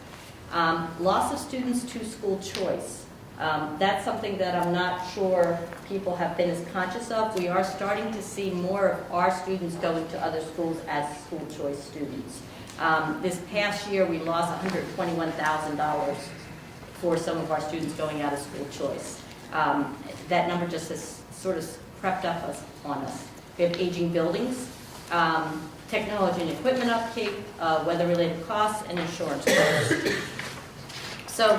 Loss of students to school choice. That's something that I'm not sure people have been as conscious of. We are starting to see more of our students going to other schools as school choice students. This past year, we lost $121,000 for some of our students going out of school choice. That number just has sort of crept up on us. We have aging buildings, technology and equipment upkeep, weather-related costs, and insurance costs. So,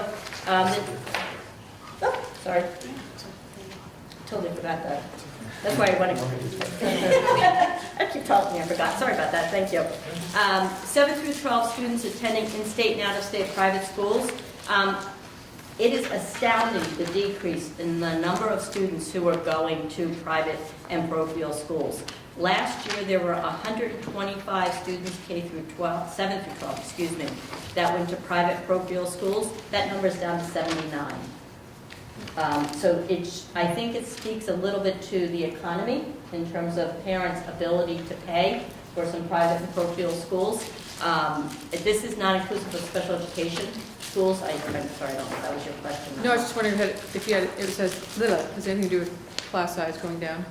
sorry. Totally forgot that. That's why I wanted to. I keep telling me I forgot. Sorry about that. Thank you. 7 through 12 students attending in-state and out-of-state private schools. It is astounding the decrease in the number of students who are going to private and parochial schools. Last year, there were 125 students K through 12, 7 through 12, excuse me, that went to private parochial schools. That number is down to 79. So I think it speaks a little bit to the economy in terms of parents' ability to pay for some private and parochial schools. This is not inclusive of special education schools. I'm sorry, I don't know if that was your question. No, I was just wondering if you had, it says little, has anything to do with class size going down?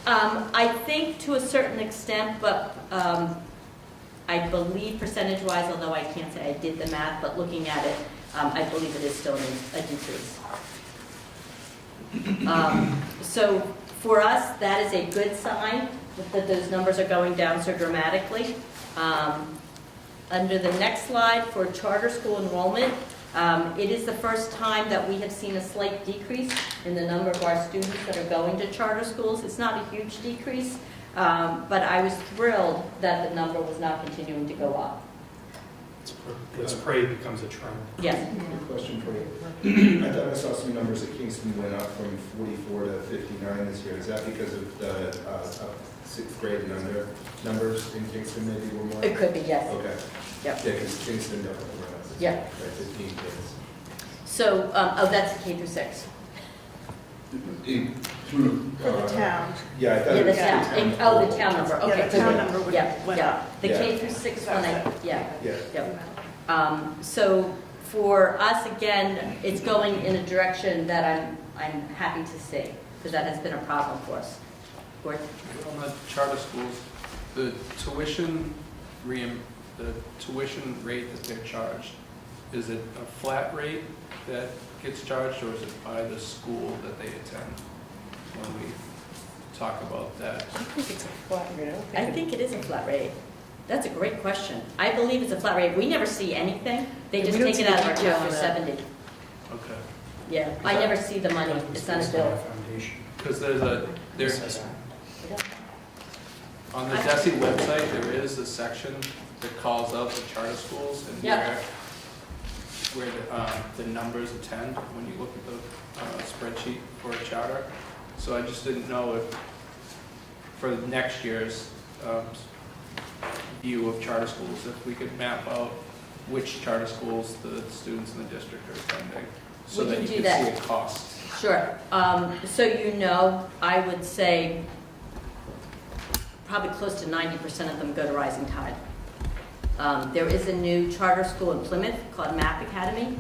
I think to a certain extent, but I believe percentage-wise, although I can't say I did the math, but looking at it, I believe it is still a decrease. So for us, that is a good sign that those numbers are going down so dramatically. Under the next slide for charter school enrollment, it is the first time that we have seen a slight decrease in the number of our students that are going to charter schools. It's not a huge decrease, but I was thrilled that the number was not continuing to go up. Let's pray it becomes a trend. Yes. Question for you. I thought I saw some numbers that Kingston went up from 44 to 59 this year. Is that because of the sixth grade and under numbers in Kingston maybe were more? It could be, yes. Okay. Yep. Yeah, because Kingston definitely went up. Yeah. Like 15 kids. So, that's K through 6. Through, For the town. Yeah, I thought Yeah, it the was town, the town number, okay. Yeah, the town number went Yeah. up. The Yeah. K through 6 one, yeah. Yeah. So for us, again, it's going in a direction that I'm happy to see, because that has been a problem for us. Gord? On the charter schools, the tuition rate that they're charged, is it a flat rate that gets charged, or is it by the school that they attend? When we talk about that, I think it's a flat rate. I think it is a flat rate. That's a great question. I believe it's a flat rate. We never see anything. They just We don't take see it out of the our detail chapter on that. 70. okay. Yeah, I never see the money. It's not a bill. Because there's on the DESE website, there is a section that calls out the charter schools and Yep. where the numbers attend when you look at the spreadsheet for a charter. So I just didn't know if, for next year's view of charter schools, if we could map out which charter schools the students in the district are attending, so We that can you do can that. see a cost. Sure. So I would say probably close to 90% of them go to Rising Tide. There is a new charter school in Plymouth called MAP Academy.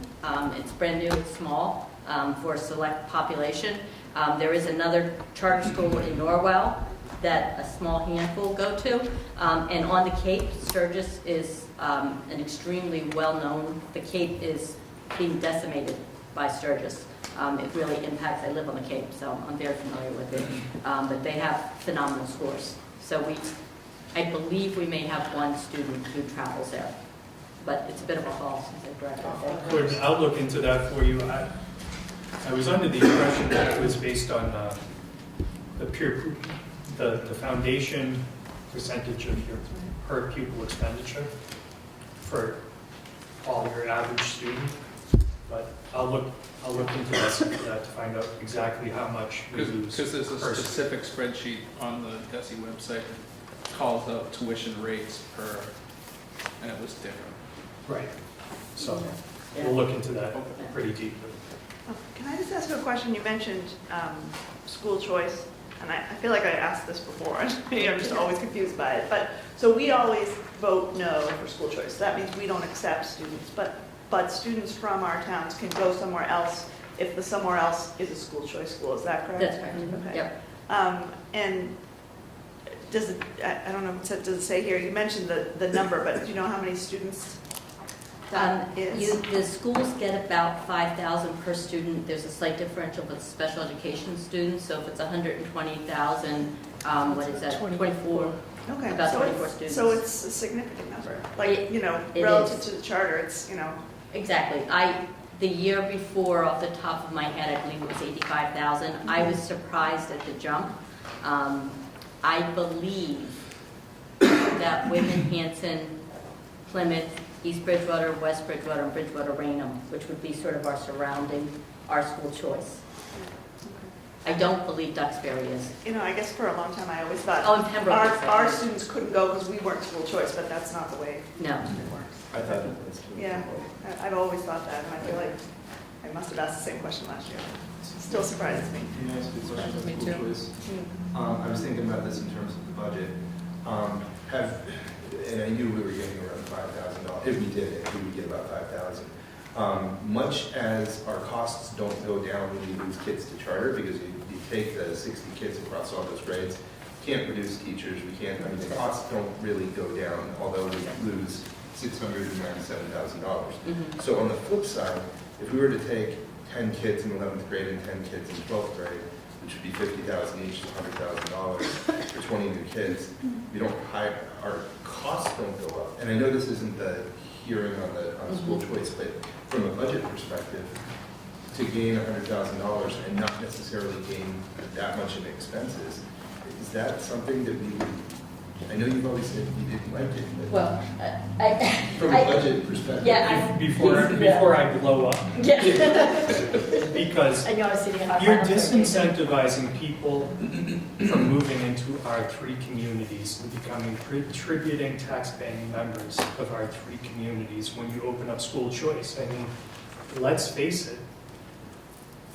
It's brand new, it's small, for a select population. There is another charter school in Norwell that a small handful go to. And on the Cape, Sturgis is an extremely well-known, the Cape is being decimated by Sturgis. it really impacts, I live on the Cape, so I'm very familiar with it, but they have phenomenal scores. So I believe we may have one student who travels there, but it's a bit of a haul since I graduated. Gordon, I'll look into that for you. I was under the impression that it was based on the foundation percentage of your per pupil expenditure for all your average student, but I'll look into that to find out exactly how much we lose. Because there's a per specific spreadsheet on the DESI website that calls out tuition rates per, and it was different. Right. So we'll look into that pretty deeply. Can I just ask a question? You mentioned school choice, and I feel like I asked this before, and I'm just always confused by it. But so we always vote no for school choice. That means we don't accept students, but students from our towns can go somewhere else if the somewhere else is a school choice school. Is that correct? That's correct. Okay. Yep. And does it? I don't know. Does it say here? You mentioned the number, but do you know how many students? The schools get about 5,000 per student. There's a slight differential with special education students. So if it's 120,000, what is that? 24. Okay, About so 24 students. So it's a significant number. Like, It relative is. to the charter, it's, Exactly. The year before, off the top of my head, I believe it was 85,000. I was surprised at the jump. I believe that Whitman, Hanson, Plymouth, East Bridgewater, West Bridgewater, and Bridgewater Rainham, which would be sort of our surrounding, our school choice. I don't believe Duxbury is. I guess for a long time I always thought Oh, and Pembroke. our students couldn't go because we weren't school choice, but that's not the way No. it works. I thought it was. Yeah, I've always thought that, and I feel like I must have asked the same question last year. Still surprises me. Can I ask you a question Me about school too. choice? I was thinking about this in terms of the budget. And I knew we were getting around $5,000. If we did it, we would get about $5,000. Much as our costs don't go down when you lose kids to charter, because you take the 60 kids across all those grades, can't produce teachers, the costs don't really go down, although we lose $697,000. So on the flip side, if we were to take 10 kids in 11th grade and 10 kids in 12th grade, which would be $50,000 each, $100,000 for 20 new kids, our costs don't go up. And I know this isn't the hearing on the school choice, but from a budget perspective, to gain $100,000 and not necessarily gain that much in expenses, is that something that we would, I know you've always said you didn't like it, but Well, from a budget perspective. Yeah, Before I blow up, Yeah. because I know I was sitting on. you're disincentivizing people from moving into our three communities and becoming contributing tax-paying members of our three communities when you open up school choice. I mean, let's face it,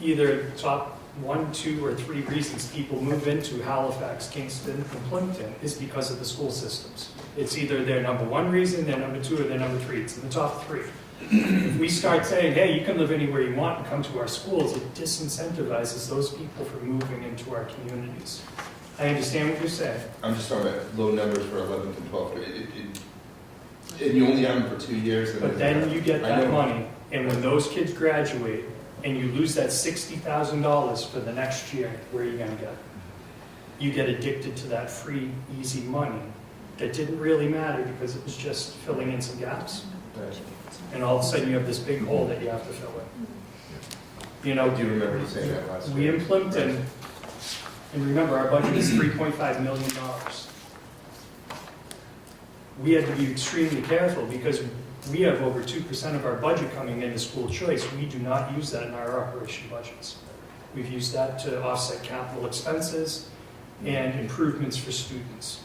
either top 1, 2, or 3 reasons people move into Halifax, Kingston, and Plimpton is because of the school systems. It's either their number 1 reason, their number 2, or their number 3. It's in the top 3. If we start saying, hey, you can live anywhere you want and come to our schools, it disincentivizes those people from moving into our communities. I understand what you're saying. I'm just talking about low numbers for 11th and 12th grade. And you only have them for 2 years. But then you get that money, and when those kids graduate, and you lose that $60,000 for the next year, where are you going to get? You get addicted to that free, easy money that didn't really matter because it was just filling in some gaps. Right. And all of a sudden you have this big hole that you have to fill in. You know, I do remember you saying that last we year. in Plimpton, and remember our budget is $3.5 million. We had to be extremely careful because we have over 2% of our budget coming into school choice. We do not use that in our operation budgets. We've used that to offset capital expenses and improvements for students.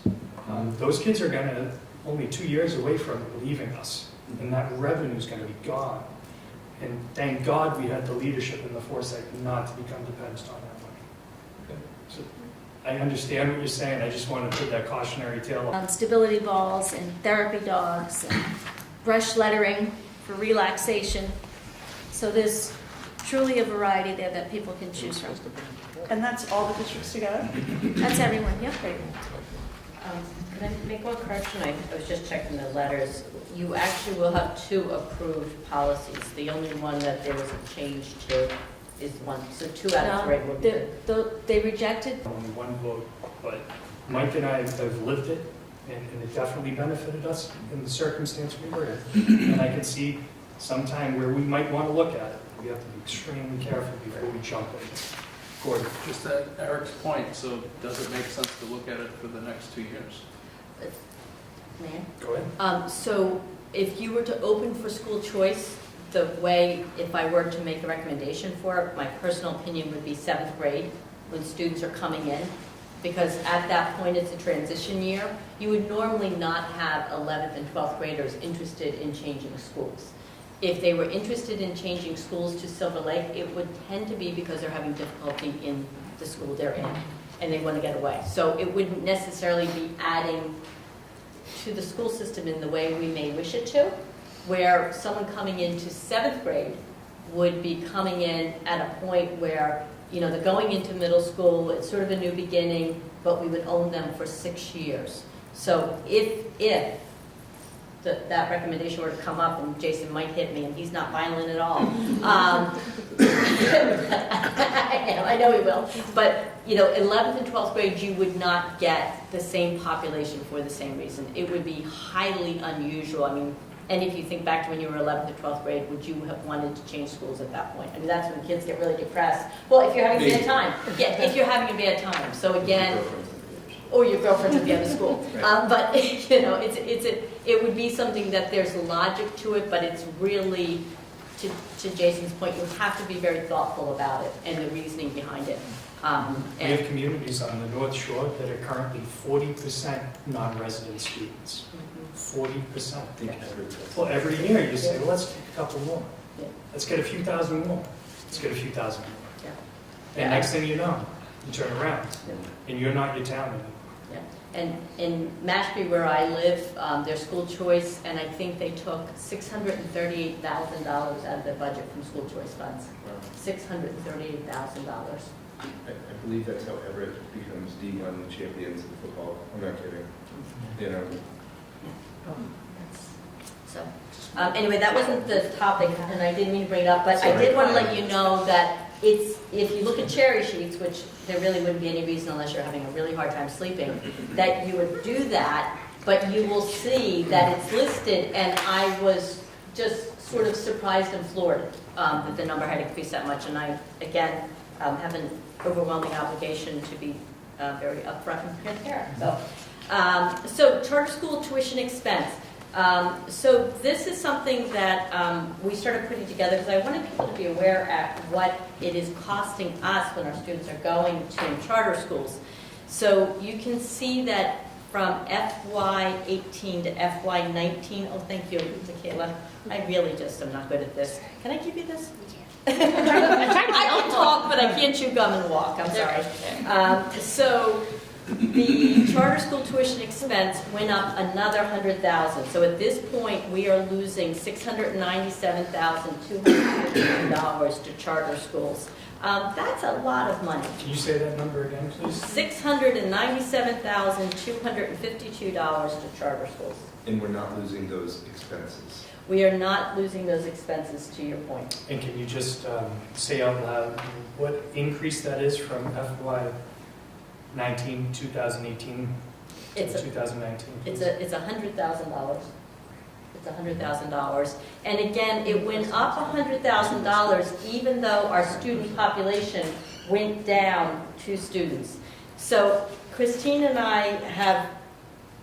Those kids are going to only 2 years away from leaving us, and that revenue is going to be gone. And thank God we had the leadership and the foresight not to become dependent on that money. So I understand what you're saying. I just want to put that cautionary tale up. Stability balls and therapy dogs and brush lettering for relaxation. So there's truly a variety there that people can choose from. And that's all the districts together? That's everyone, yep. Can I make one correction? I was just checking the letters. You actually will have 2 approved policies. The only one that there was a change to is one, so 2 out of 3 would be good. They rejected, Only one vote, but Mike and I have lived it, and it definitely benefited us in the circumstance we were in. And I can see sometime where we might want to look at it. We have to be extremely careful before we jump in. Gordon? Just at Eric's point, so does it make sense to look at it for the next 2 years? Ma'am? Go ahead. So if you were to open for school choice, the way, if I were to make a recommendation for it, my personal opinion would be 7th grade, when students are coming in, because at that point it's a transition year. You would normally not have 11th and 12th graders interested in changing schools. If they were interested in changing schools to Silver Lake, it would tend to be because they're having difficulty in the school they're in, and they want to get away. So it wouldn't necessarily be adding to the school system in the way we may wish it to, where someone coming into 7th grade would be coming in at a point where, you know, they're going into middle school, it's sort of a new beginning, but we would own them for 6 years. So if that recommendation were to come up, and Jason might hit me, and he's not violent at all. I know he will. But, you know, 11th and 12th grade, you would not get the same population for the same reason. It would be highly unusual. I mean, and if you think back to when you were 11th or 12th grade, would you have wanted to change schools at that point? I mean, that's when kids get really depressed. Well, if you're having a bad time. Yeah, if you're having a bad time. So again, or your girlfriend's at the other school. But, you know, it would be something that there's logic to it, but it's really, to Jason's point, you have to be very thoughtful about it and the reasoning behind it. We have communities on the North Shore that are currently 40% non-resident students. 40%. Well, every year you say, well, let's take a couple more. Yeah. Let's get a few thousand more. Let's get a few thousand more. Yeah. And next thing you know, you turn around, Yeah. and you're not your town anymore. Yeah. And in Mashpee, where I live, their school choice, and I think they took $638,000 out of their budget from school choice funds. $638,000. I believe that's how Everett becomes D1 champions in football. I'm not kidding. You know. So, anyway, that wasn't the topic, and I didn't mean to bring it up, but I did want to let you know that if you look at cherry sheets, which there really wouldn't be any reason unless you're having a really hard time sleeping, that you would do that, but you will see that it's listed, and I was just sort of surprised and floored that the number had increased that much, and I, again, have an overwhelming obligation to be very upfront and transparent. So charter school tuition expense. So this is something that we started putting together because I wanted people to be aware at what it is costing us when our students are going to charter schools. So you can see that from FY18 to FY19, oh thank you, Michaela. I really just am not good at this. Can I give you this? I can talk, but I can't chew gum and walk, I'm sorry. So the charter school tuition expense went up another $100,000. So at this point, we are losing $697,250 to charter schools. That's a lot of money. Can you say that number again, please? $697,252 to charter schools. And we're not losing those expenses. We are not losing those expenses, to your point. And can you just say out loud what increase that is from FY19, 2018 to 2019? It's $100,000. It's $100,000. And again, it went up $100,000 even though our student population went down 2 students. So Christine and I have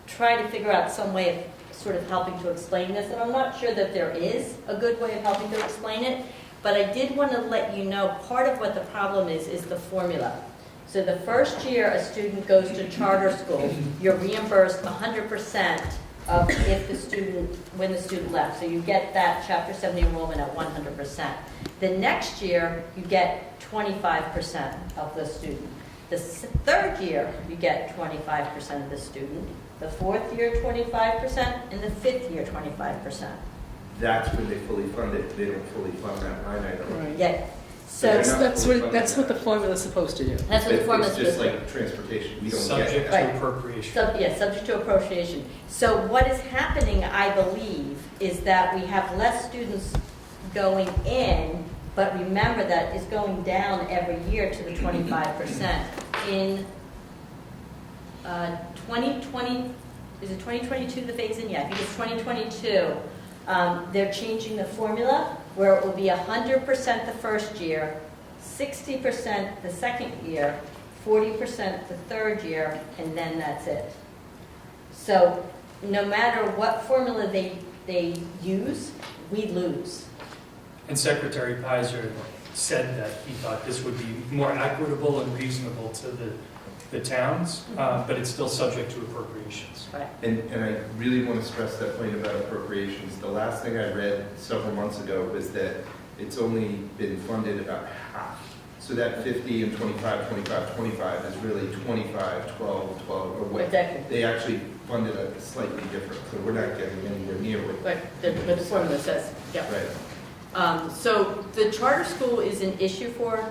tried to figure out some way of sort of helping to explain this, and I'm not sure that there is a good way of helping to explain it, but I did want to let you know part of what the problem is the formula. So the first year a student goes to charter school, you're reimbursed 100% of when the student left. So you get that Chapter 70 enrollment at 100%. The next year you get 25% of the student. The third year you get 25% of the student. The fourth year, 25%, and the fifth year, 25%. That's when they fully fund it. They don't fully fund that line item. Right. Yeah. So that's what the formula's supposed to do. That's what the formula's It's just supposed to do. like transportation. We don't Subject get to appropriation. Subject to appropriation. So what is happening, I believe, is that we have less students going in But remember that it's going down every year to the 25%. In 2020, is it 2022 the phase-in? Yeah, I think it's 2022. They're changing the formula where it will be 100% the first year, 60% the second year, 40% the third year, and then that's it. So no matter what formula they use, we lose. And Secretary Pizer said that he thought this would be more equitable and reasonable to the towns, but it's still subject to appropriations. Right. And I really want to stress that point about appropriations. The last thing I read several months ago was that it's only been funded about half. So that 50 and 25, 25, 25 is really 25, 12, 12, or what? Exactly. They actually funded it slightly different, so we're not getting anywhere near what. But the formula says, yeah. Right. So the charter school is an issue for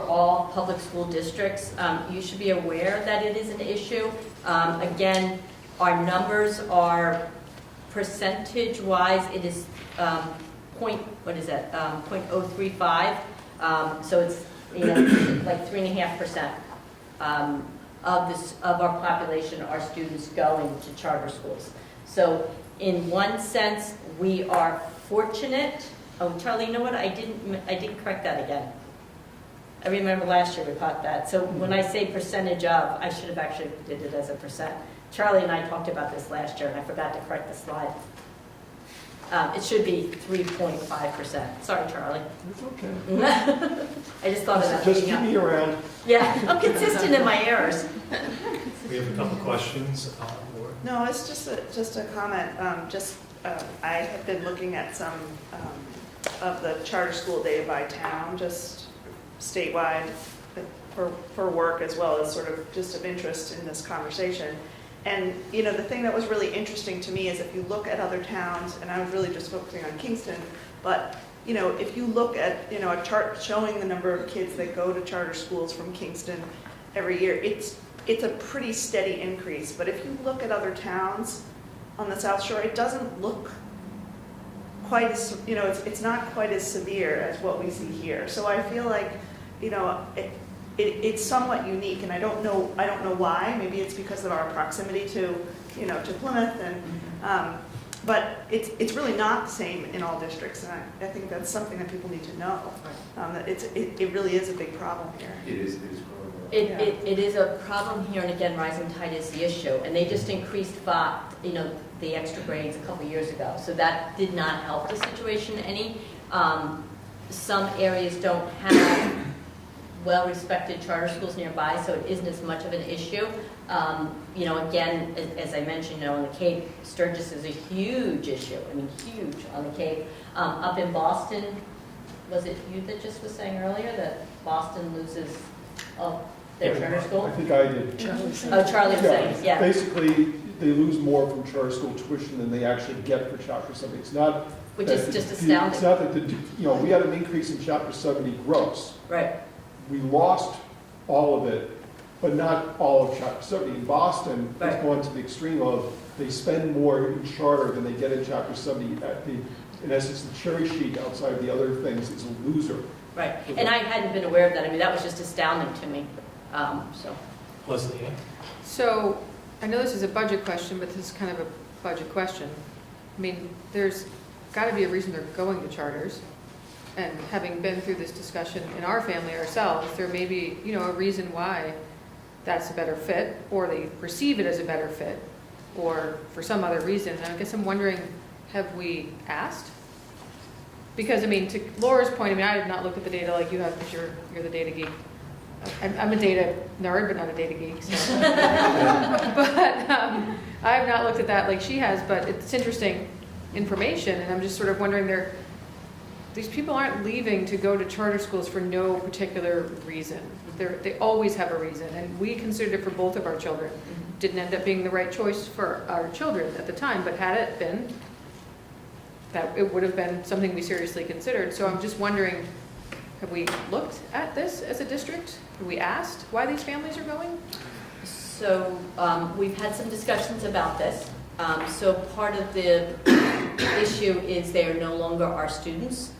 all public school districts. You should be aware that it is an issue. Again, our numbers are percentage-wise, it is .035. So it's like 3.5% of our population are students going to charter schools. So in one sense, we are fortunate. Oh, Charlie, you know what? I didn't correct that again. I remember last year we caught that. So when I say percentage of, I should have actually did it as a percent. Charlie and I talked about this last year, and I forgot to correct the slide. It should be 3.5%. Sorry, Charlie. It's okay. I just thought of that. Just keep me around. Yeah, I'm consistent in my errors. We have a couple questions. Laura. No, it's just a comment. I have been looking at some of the charter school data by town, just statewide, for work as well as sort of just of interest in this conversation. And, the thing that was really interesting to me is if you look at other towns, and I was really just focusing on Kingston, but, if you look at, a chart showing the number of kids that go to charter schools from Kingston every year, it's a pretty steady increase. But if you look at other towns on the South Shore, it doesn't look quite as, it's not quite as severe as what we see here. So I feel like, it's somewhat unique, and I don't know why. Maybe it's because of our proximity to Plymouth, and but it's really not the same in all districts, and I think that's something that people need to know. That it really is a big problem here. It is. It is a problem here, and again, rising tide is the issue. And they just increased the extra grades a couple years ago, so that did not help the situation any. Some areas don't have well-respected charter schools nearby, so it isn't as much of an issue. Again, as I mentioned, in the Cape, Sturgis is a huge issue. I mean, huge on the Cape. Up in Boston, was it you that just was saying earlier that Boston loses their charter school? I think I did. Charlie was saying, yeah. Basically, they lose more from charter school tuition than they actually get for Chapter 70. It's not. Which is just astounding. It's not that we had an increase in Chapter 70 gross. Right. We lost all of it, but not all of Chapter 70. In Boston, Right. it's gone to the extreme of they spend more in charter than they get in Chapter 70. In essence, the cherry sheet outside of the other things is a loser. Right, and I hadn't been aware of that. I mean, that was just astounding to me. Leslie, yeah? So, I know this is a budget question, but this is kind of a budget question. I mean, there's got to be a reason they're going to charters. And having been through this discussion in our family ourselves, there may be, a reason why that's a better fit, or they perceive it as a better fit, or for some other reason. And I guess I'm wondering, have we asked? Because, to Laura's point, I have not looked at the data like you have, because you're the data geek. I'm a data nerd, but not a data geek. So. But I have not looked at that like she has, but it's interesting information, and I'm just sort of wondering, these people aren't leaving to go to charter schools for no particular reason. They always have a reason, and we considered it for both of our children. Didn't end up being the right choice for our children at the time, but had it been, that it would have been something we seriously considered. So I'm just wondering, have we looked at this as a district? Have we asked why these families are going? So we've had some discussions about this. So part of the issue is they are no longer our students.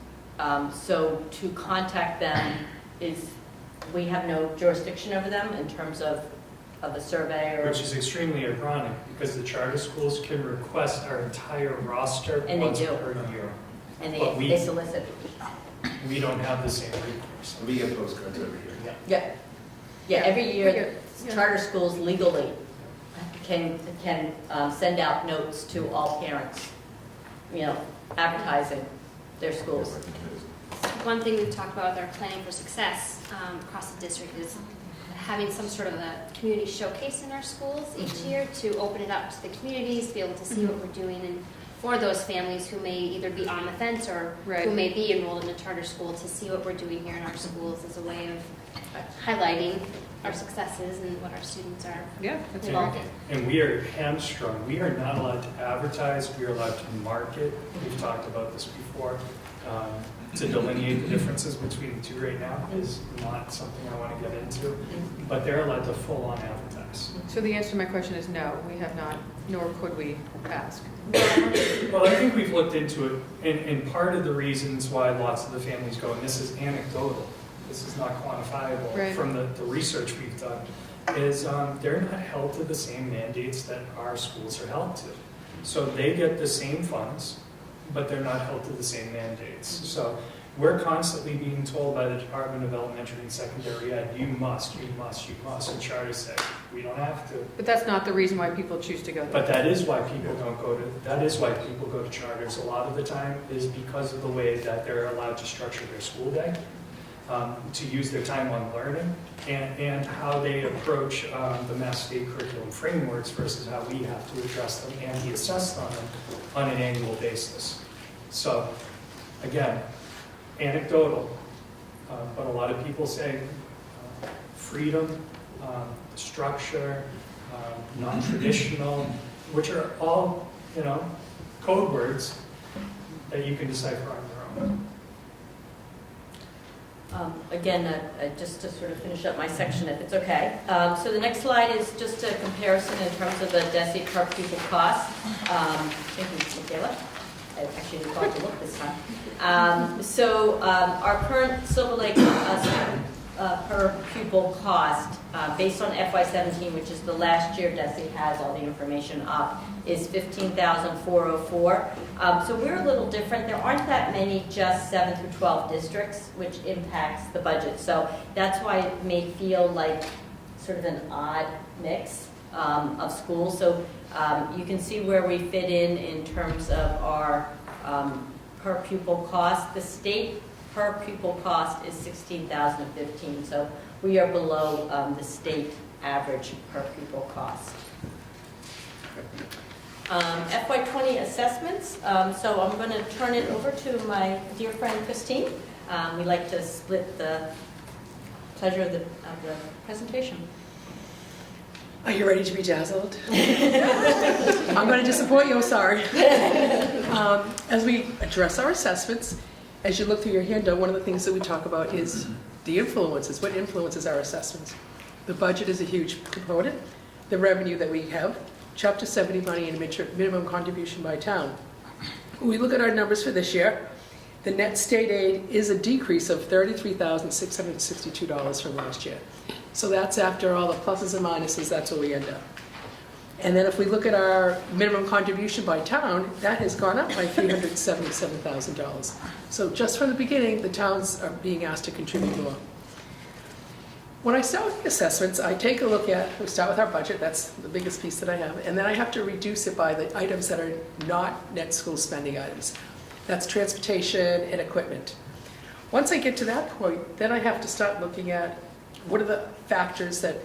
So to contact them we have no jurisdiction over them in terms of a survey or. Which is extremely ironic, because the charter schools can request our entire roster And they once do. per year. And But they solicit. We don't have the same recourse. We get postcards every year. Yeah, every year, Yeah. charter schools legally can send out notes to all parents, advertising their schools. One thing we've talked about with our planning for success across the district is having some sort of a community showcase in our schools each year to open it up to the communities, to be able to see what we're doing, and for those families who may either be on the fence or Right. who may be enrolled in a charter school, to see what we're doing here in our schools as a way of highlighting our successes and what our students are Yeah, that's involved great. in. And we are hamstrung. We are not allowed to advertise. We are allowed to market. We've talked about this before. To delineate the differences between the two right now is not something I want to get into, but they're allowed to full-on advertise. So the answer to my question is no, we have not, nor could we ask. Well, I think we've looked into it, and part of the reasons why lots of the families go, and this is anecdotal, this is not quantifiable Right. from the research we've done, is they're not held to the same mandates that our schools are held to. So they get the same funds, but they're not held to the same mandates. So we're constantly being told by the Department of Elementary and Secondary Ed, you must, and charter say, we don't have to. But that's not the reason why people choose to go there. But that is why people go to charters a lot of the time, is because of the way that they're allowed to structure their school day, to use their time on learning, and how they approach the Mass State curriculum frameworks versus how we have to address them and be assessed on them on an annual basis. So, again, anecdotal, but a lot of people say freedom, structure, non-traditional, which are all, code words that you can decipher on your own. Again, just to sort of finish up my section, if it's okay. So the next slide is just a comparison in terms of the DESE per pupil cost. Thank you, Michaela. I actually didn't bother to look this time. So our current Silver Lake per pupil cost, based on FY17, which is the last year DESE has all the information up, is $15,404. So we're a little different. There aren't that many just 7 through 12 districts, which impacts the budget. So that's why it may feel like sort of an odd mix of schools. So you can see where we fit in terms of our per pupil cost. The state per pupil cost is $16,015. So we are below the state average per pupil cost. FY20 assessments. So I'm going to turn it over to my dear friend Christine. We like to split the pleasure of the presentation. Are you ready to be dazzled? I'm going to disappoint you, I'm sorry. As we address our assessments, as you look through your handout, one of the things that we talk about is the influences. What influences our assessments? The budget is a huge component. The revenue that we have, Chapter 70 money and minimum contribution by town. When we look at our numbers for this year, the net state aid is a decrease of $33,662 from last year. So that's after all the pluses and minuses, that's where we end up. And then if we look at our minimum contribution by town, that has gone up by $377,000. So just from the beginning, the towns are being asked to contribute more. When I start with the assessments, I take a look at, we start with our budget, that's the biggest piece that I have, and then I have to reduce it by the items that are not net school spending items. That's transportation and equipment. Once I get to that point, then I have to start looking at what are the factors that,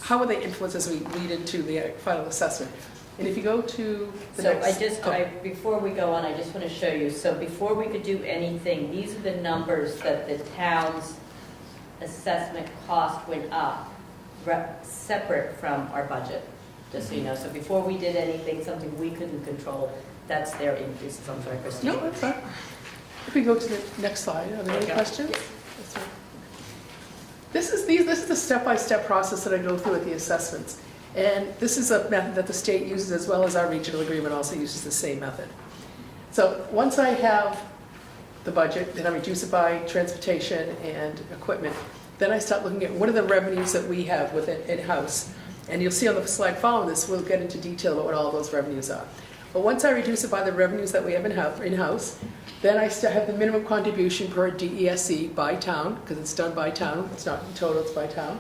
how will they influence as we lead into the final assessment. And if you go to the next... Before we go on, I just want to show you. So before we could do anything, these are the numbers that the town's assessment cost went up, separate from our budget, just so you know. So before we did anything, something we couldn't control, that's their increases. I'm sorry, Christine. No, that's fine. If we go to the next slide, are there any questions? Yes. This is the step-by-step process that I go through with the assessments. And this is a method that the state uses, as well as our regional agreement also uses the same method. So once I have the budget, then I reduce it by transportation and equipment. Then I start looking at what are the revenues that we have within in-house. And you'll see on the slide following this, we'll get into detail about what all those revenues are. But once I reduce it by the revenues that we have in-house, then I still have the minimum contribution per DESE by town, because it's done by town, it's not in total, it's by town.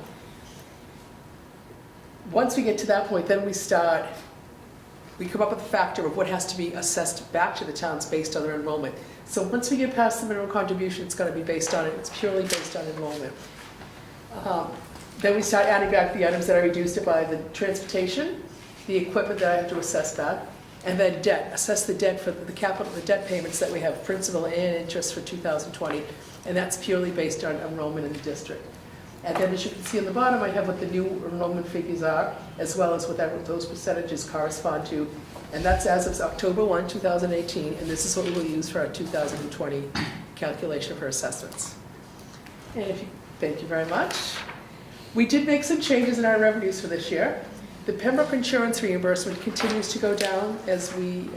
Once we get to that point, then we come up with a factor of what has to be assessed back to the towns based on their enrollment. So once we get past the minimum contribution, it's going to be based on it, it's purely based on enrollment. Then we start adding back the items that I reduced it by, the transportation, the equipment that I have to assess back, and then debt, assess the debt for the capital, the debt payments that we have, principal and interest for 2020, and that's purely based on enrollment in the district. And then as you can see on the bottom, I have what the new enrollment figures are, as well as what those percentages correspond to. And that's as of October 1, 2018, and this is what we will use for our 2020 calculation for assessments. And thank you very much. We did make some changes in our revenues for this year. The Pembroke insurance reimbursement continues to go down as we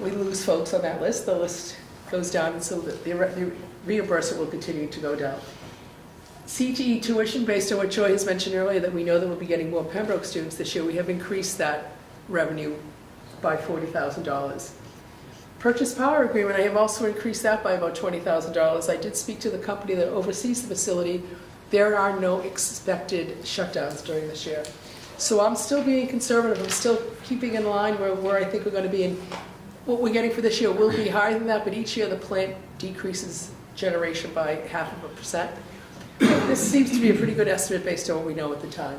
lose folks on that list. The list goes down, and so the reimbursement will continue to go down. CTE tuition, based on what Joy has mentioned earlier, that we know that we'll be getting more Pembroke students this year, we have increased that revenue by $40,000. Purchase power agreement, I have also increased that by about $20,000. I did speak to the company that oversees the facility. There are no expected shutdowns during this year. So I'm still being conservative. I'm still keeping in line where I think we're going to be. And what we're getting for this year will be higher than that, but each year the plant decreases generation by 0.5%. This seems to be a pretty good estimate based on what we know at the time.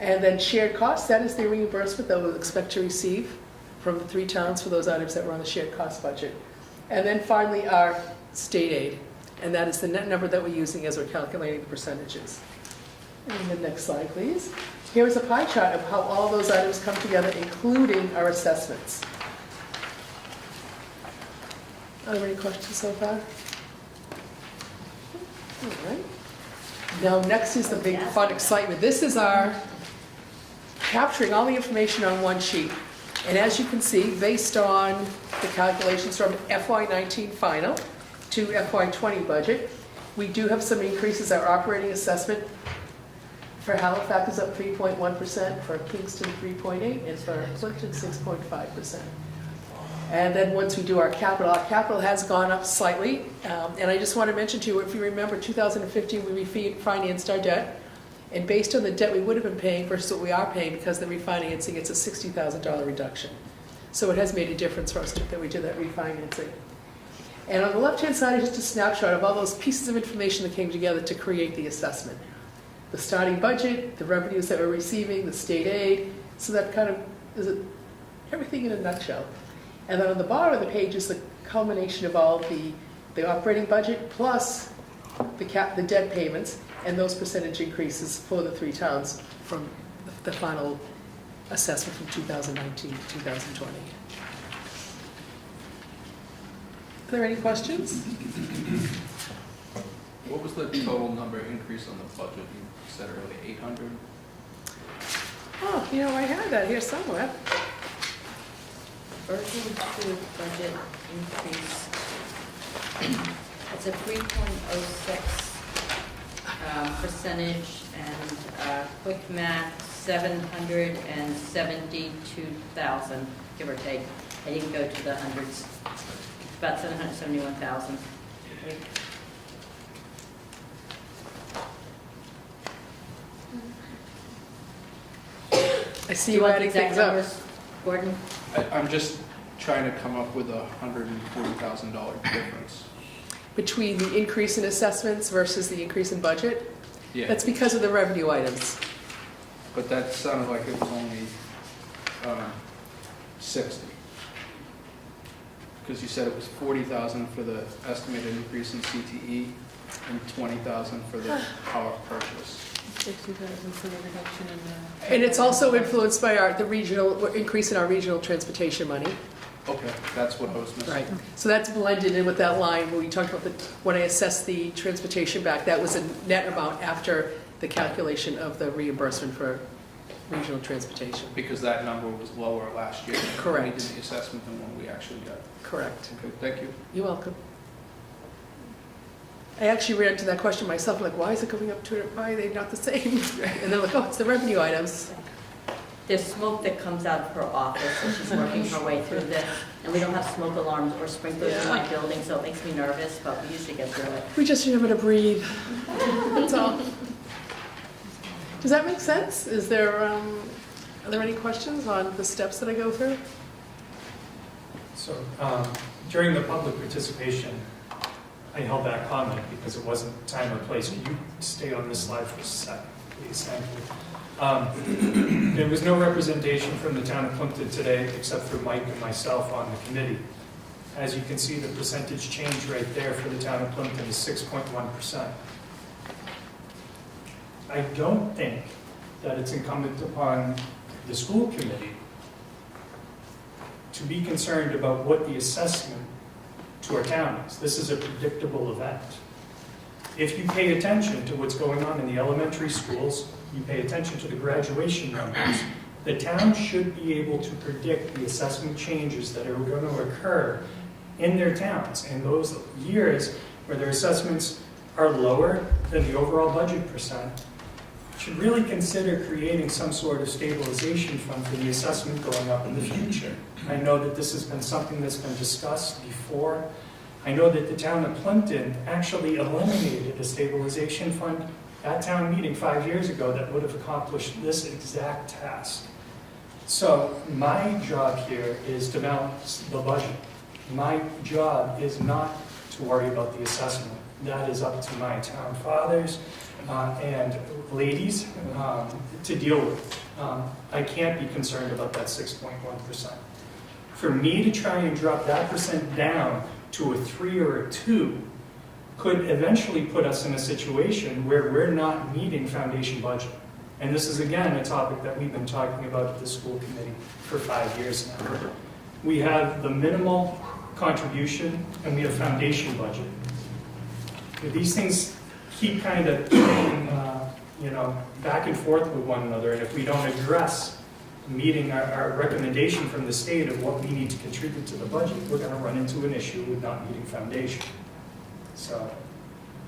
And then shared costs, that is the reimbursement that we'll expect to receive from the 3 towns for those items that were on the shared cost budget. And then finally, our state aid. And that is the net number that we're using as we're calculating the percentages. And the next slide, please. Here is a pie chart of how all those items come together, including our assessments. Are there any questions so far? All right. Now, next is the big fun excitement. This is our capturing all the information on one sheet. And as you can see, based on the calculations from FY19 final to FY20 budget, we do have some increases. Our operating assessment for Halifax is up 3.1%, for Kingston 3.8%, and for Clinton 6.5%. And then once we do our capital has gone up slightly. And I just want to mention to you, if you remember, 2015 we refinanced our debt. And based on the debt we would have been paying versus what we are paying because of the refinancing, it's a $60,000 reduction. So it has made a difference for us that we did that refinancing. And on the left-hand side is just a snapshot of all those pieces of information that came together to create the assessment. The starting budget, the revenues that we're receiving, the state aid. So that kind of is everything in a nutshell. And then on the bottom of the page is the culmination of all the operating budget plus the debt payments and those percentage increases for the 3 towns from the final assessment from 2019 to 2020. Are there any questions? What was the total number increase on the budget? You said earlier 800? Oh, I had that here somewhere. Virtual food budget increase. It's a 3.06 percentage, and quick math, 772,000, give or take. I didn't go to the hundreds. It's about 771,000. I see you adding things up. Gordon? I'm just trying to come up with a $140,000 difference. Between the increase in assessments versus the increase in budget? Yeah. That's because of the revenue items. But that sounded like it was only 60. Because you said it was 40,000 for the estimated increase in CTE and 20,000 for the power purchase. 60,000 for the reduction in the... And it's also influenced by the regional increase in our regional transportation money. Okay, that's what I was missing. Right. So that's blended in with that line where we talked about when I assessed the transportation back, that was a net amount after the calculation of the reimbursement for Regional transportation. Because that number was lower last year. Correct. When we did the assessment than what we actually got. Correct. Okay, thank you. You're welcome. I actually ran into that question myself, like, why is it going up why are they not the same? And they're like, oh, it's the revenue items. There's smoke that comes out of her office, so she's working her way through this. And we don't have smoke alarms or sprinklers in my building, so it makes me nervous, but we usually get through it. We just remember to breathe. That's all. Does that make sense? Are there any questions on the steps that I go through? So during the public participation, I held back comment because it wasn't time or place. Can you stay on this slide for a second, please? Thank you. There was no representation from the town of Plimpton today except for Mike and myself on the committee. As you can see, the percentage change right there for the town of Plimpton is 6.1%. I don't think that it's incumbent upon the school committee to be concerned about what the assessment to our town is. This is a predictable event. If you pay attention to what's going on in the elementary schools, you pay attention to the graduation numbers, the town should be able to predict the assessment changes that are going to occur in their towns. And those years where their assessments are lower than the overall budget percent, should really consider creating some sort of stabilization fund for the assessment going up in the future. I know that this has been something that's been discussed before. I know that the town of Plimpton actually eliminated a stabilization fund at town meeting 5 years ago that would have accomplished this exact task. So my job here is to balance the budget. My job is not to worry about the assessment. That is up to my town fathers and ladies to deal with. I can't be concerned about that 6.1%. For me to try and drop that percent down to a 3 or a 2 could eventually put us in a situation where we're not meeting foundation budget. And this is, again, a topic that we've been talking about at the school committee for 5 years now. We have the minimal contribution and we have foundation budget. These things keep kind of back and forth with one another, and if we don't address meeting our recommendation from the state of what we need to contribute to the budget, we're going to run into an issue with not meeting foundation. So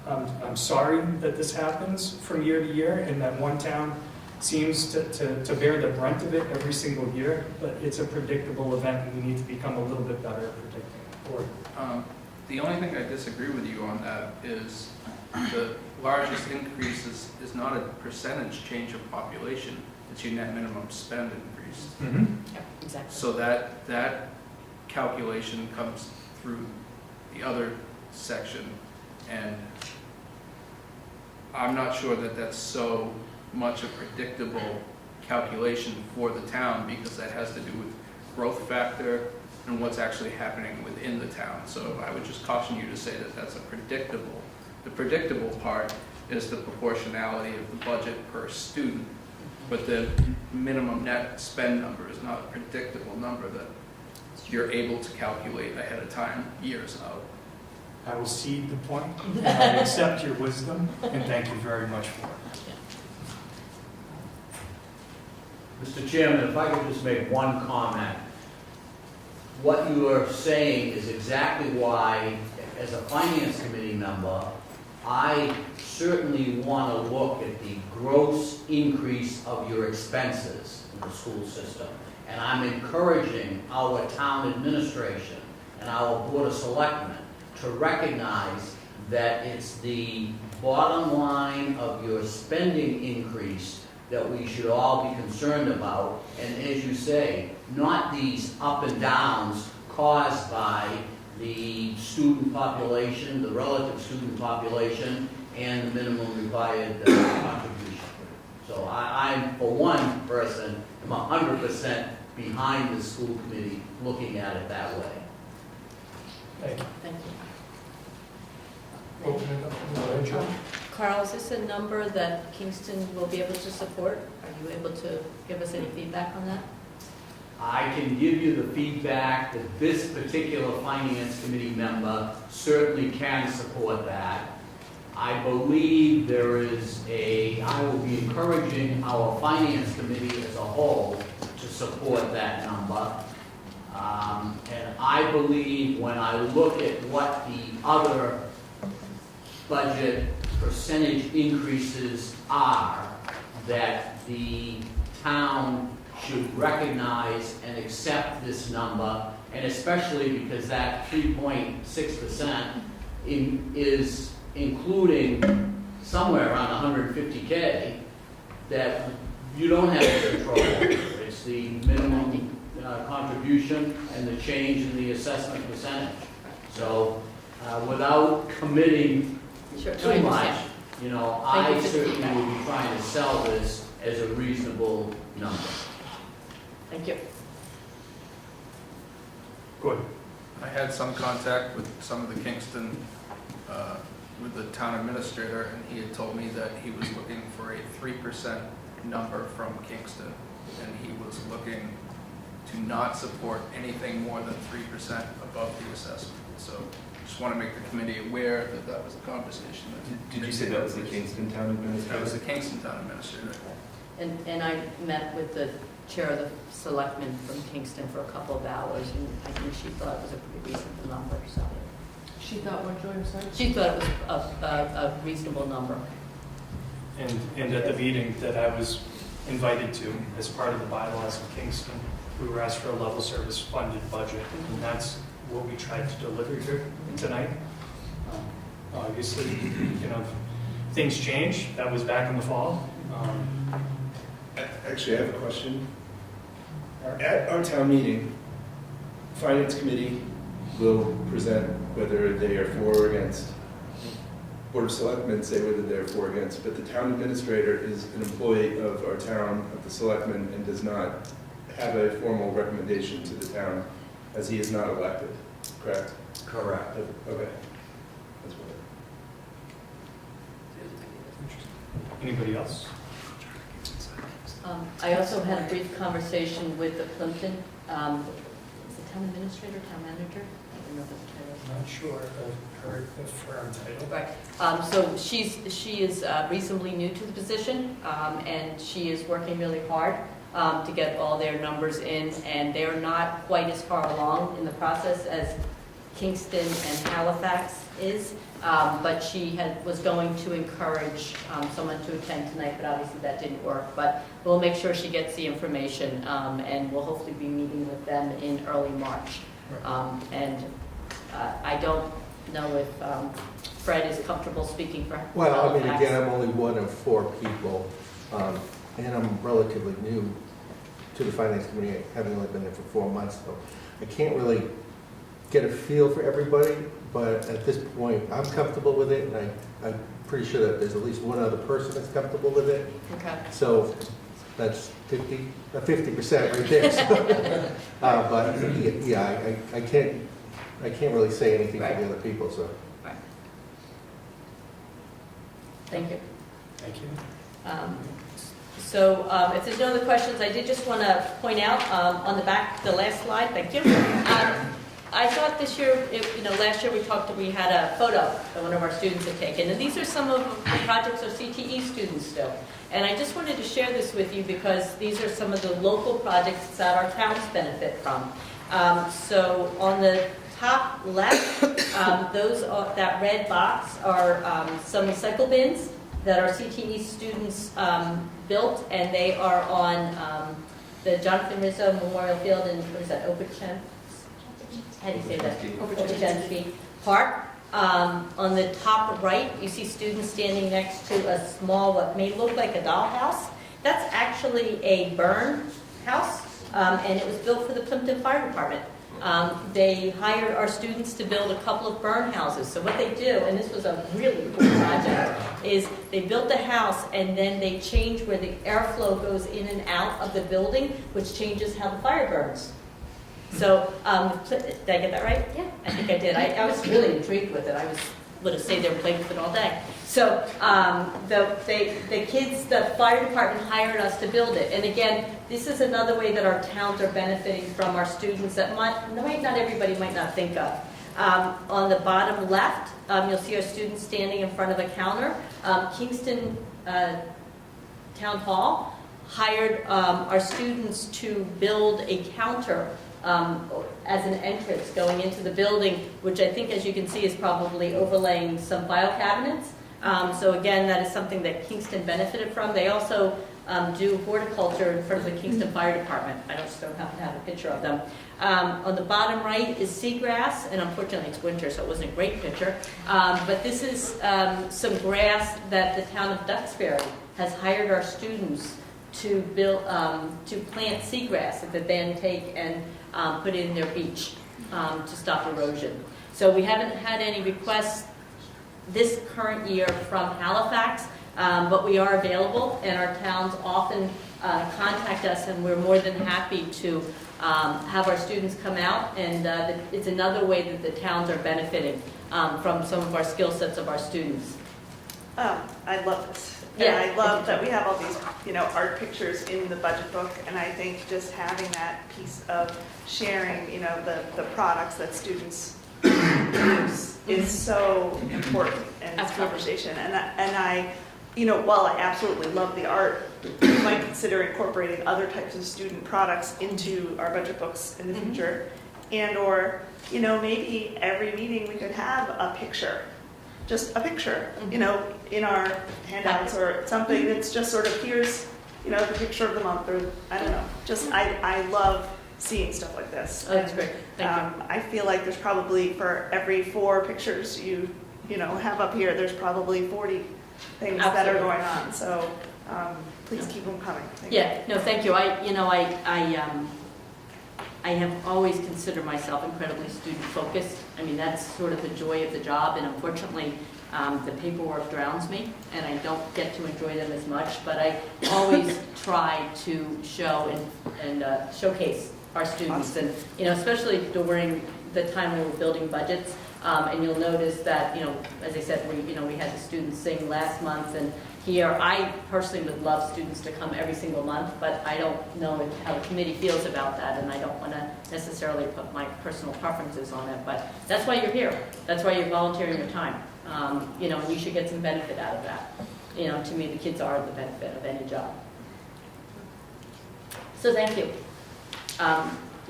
I'm sorry that this happens from year to year and that one town seems to bear the brunt of it every single year, but it's a predictable event and we need to become a little bit better at predicting it. The only thing I disagree with you on that is the largest increase is not a percentage change of population, it's your net minimum spend increase. Mm-hmm. Yeah, exactly. So that calculation comes through the other section, and I'm not sure that that's so much a predictable calculation for the town, because that has to do with growth factor and what's actually happening within the town. So I would just caution you to say that that's a predictable. The predictable part is the proportionality of the budget per student, but the minimum net spend number is not a predictable number that you're able to calculate ahead of time, years out. I will cede the point, and I accept your wisdom, and thank you very much for it. Mr. Chairman, if I could just make one comment. What you are saying is exactly why, as a finance committee member, I certainly want to look at the gross increase of your expenses in the school system. And I'm encouraging our town administration and our Board of Selectmen to recognize that it's the bottom line of your spending increase that we should all be concerned about. And as you say, not these up and downs caused by the student population, the relative student population, and the minimum required contribution. So I'm, for one person, I'm 100% behind the school committee looking at it that way. Thank you. Thank you. Open it up to the ledger. Carl, is this a number that Kingston will be able to support? Are you able to give us any feedback on that? I can give you the feedback that this particular finance committee member certainly can support that. I believe I will be encouraging our finance committee as a whole to support that number. And I believe when I look at what the other budget percentage increases are, that the town should recognize and accept this number, and especially because that 3.6% is including somewhere around 150K that you don't have control over. It's the minimum contribution and the change in the assessment percentage. So without committing too much, I certainly will be trying to sell this as a reasonable number. Thank you. Good. I had some contact with some of the Kingston, with the town administrator, and he had told me that he was looking for a 3% number from Kingston, and he was looking to not support anything more than 3% above the assessment. So just want to make the committee aware that that was a conversation. Did you say that was the Kingston Town Administrator? That was the Kingston Town Administrator. And I met with the chair of the selectmen from Kingston for a couple of hours, and I think she thought it was a pretty reasonable number, so. She thought what, Joy, I'm sorry? She thought it was a reasonable number. And at the meeting that I was invited to, as part of the bylaws of Kingston, we were asked for a level service funded budget, and that's what we tried to deliver here tonight. Obviously, things change. That was back in the fall. Actually, I have a question. At our town meeting, Finance Committee will present whether they are for or against. Board of Selectmen say whether they're for or against, but the town administrator is an employee of our town, of the Selectmen, and does not have a formal recommendation to the town, as he is not elected, correct? Correct. Okay. That's what Anybody else? I also had a brief conversation with the Plimpton, is it town administrator, town manager? I don't know if it's a title. I'm not sure of her firm title. Right. So she is reasonably new to the position, and she is working really hard to get all their numbers in, and they're not quite as far along in the process as Kingston and Halifax is, but she was going to encourage someone to attend tonight, but obviously that didn't work. But we'll make sure she gets the information, and we'll hopefully be meeting with them in early March. And I don't know if Fred is comfortable speaking for Halifax. Well, I mean, again, I'm only one of 4 people, and I'm relatively new to the Finance Committee, having only been there for 4 months, so I can't really get a feel for everybody, but at this point, I'm comfortable with it, and I'm pretty sure that there's at least one other person that's comfortable with it. Okay. So that's 50% right there. So, but yeah, I can't really say anything for the other people, so. Right. Thank you. Thank you. So if there's no other questions, I did just want to point out on the back, the last slide, thank you. I thought this year, last year we had a photo that one of our students had taken, and these are some of the projects our CTE students do. And I just wanted to share this with you because these are some of the local projects that our towns benefit from. So on the top left, that red box are some recycle bins that our CTE students built, and they are on the Jonathan Rizzo Memorial Field in, what is that, Okeechobee? How do you say that? Okeechobee Park. On the top right, you see students standing next to a small, what may look like a dollhouse. That's actually a burn house, and it was built for the Plimpton Fire Department. They hired our students to build a couple of burn houses. So what they do, and this was a really cool project, is they built the house and then they change where the airflow goes in and out of the building, which changes how the fire burns. So, did I get that right? Yeah. I think I did. I was really intrigued with it. I would have stayed there and played with it all day. So, the kids, the fire department hired us to build it. And again, this is another way that our towns are benefiting from our students that not everybody might not think of. On the bottom left, you'll see our students standing in front of a counter. Kingston Town Hall hired our students to build a counter as an entrance going into the building, which I think, as you can see, is probably overlaying some file cabinets. So again, that is something that Kingston benefited from. They also do horticulture in front of the Kingston Fire Department. I just don't happen to have a picture of them. On the bottom right is seagrass, and unfortunately it's winter, so it wasn't a great picture. But this is some grass that the town of Duxbury has hired our students to build, to plant seagrass that they then take and put in their beach to stop erosion. So we haven't had any requests this current year from Halifax, but we are available, and our towns often contact us, and we're more than happy to have our students come out, and it's another way that the towns are benefiting from some of our skill sets of our students. I love this. Yeah, And I love that we have all these, art pictures in the budget book, and I think just having that piece of sharing, the products that students use is so important in this conversation. And I, while I absolutely love the art, we might consider incorporating other types of student products into our budget books in the future. And or, maybe every meeting we could have a picture. Just a picture, in our handouts or something that's just sort of, here's, the picture of the month, or I don't know. Just, I love seeing stuff like this. Oh, that's great. Thank you. I feel like there's probably, for every 4 pictures you have up here, there's probably 40 things that are going on. So please keep them coming. Thank you. No, thank you. I have always considered myself incredibly student-focused. I mean, that's sort of the joy of the job, and unfortunately, the paperwork drowns me, and I don't get to enjoy them as much, but I always try to show and showcase our students, and, especially during the time we were building budgets, and you'll notice that, as I said, we had the students sing last month, and here, I personally would love students to come every single month, but I don't know how the committee feels about that, and I don't want to necessarily put my personal preferences on it, but that's why you're here. That's why you're volunteering your time, and you should get some benefit out of that. To me, the kids are the benefit of any job. So thank you.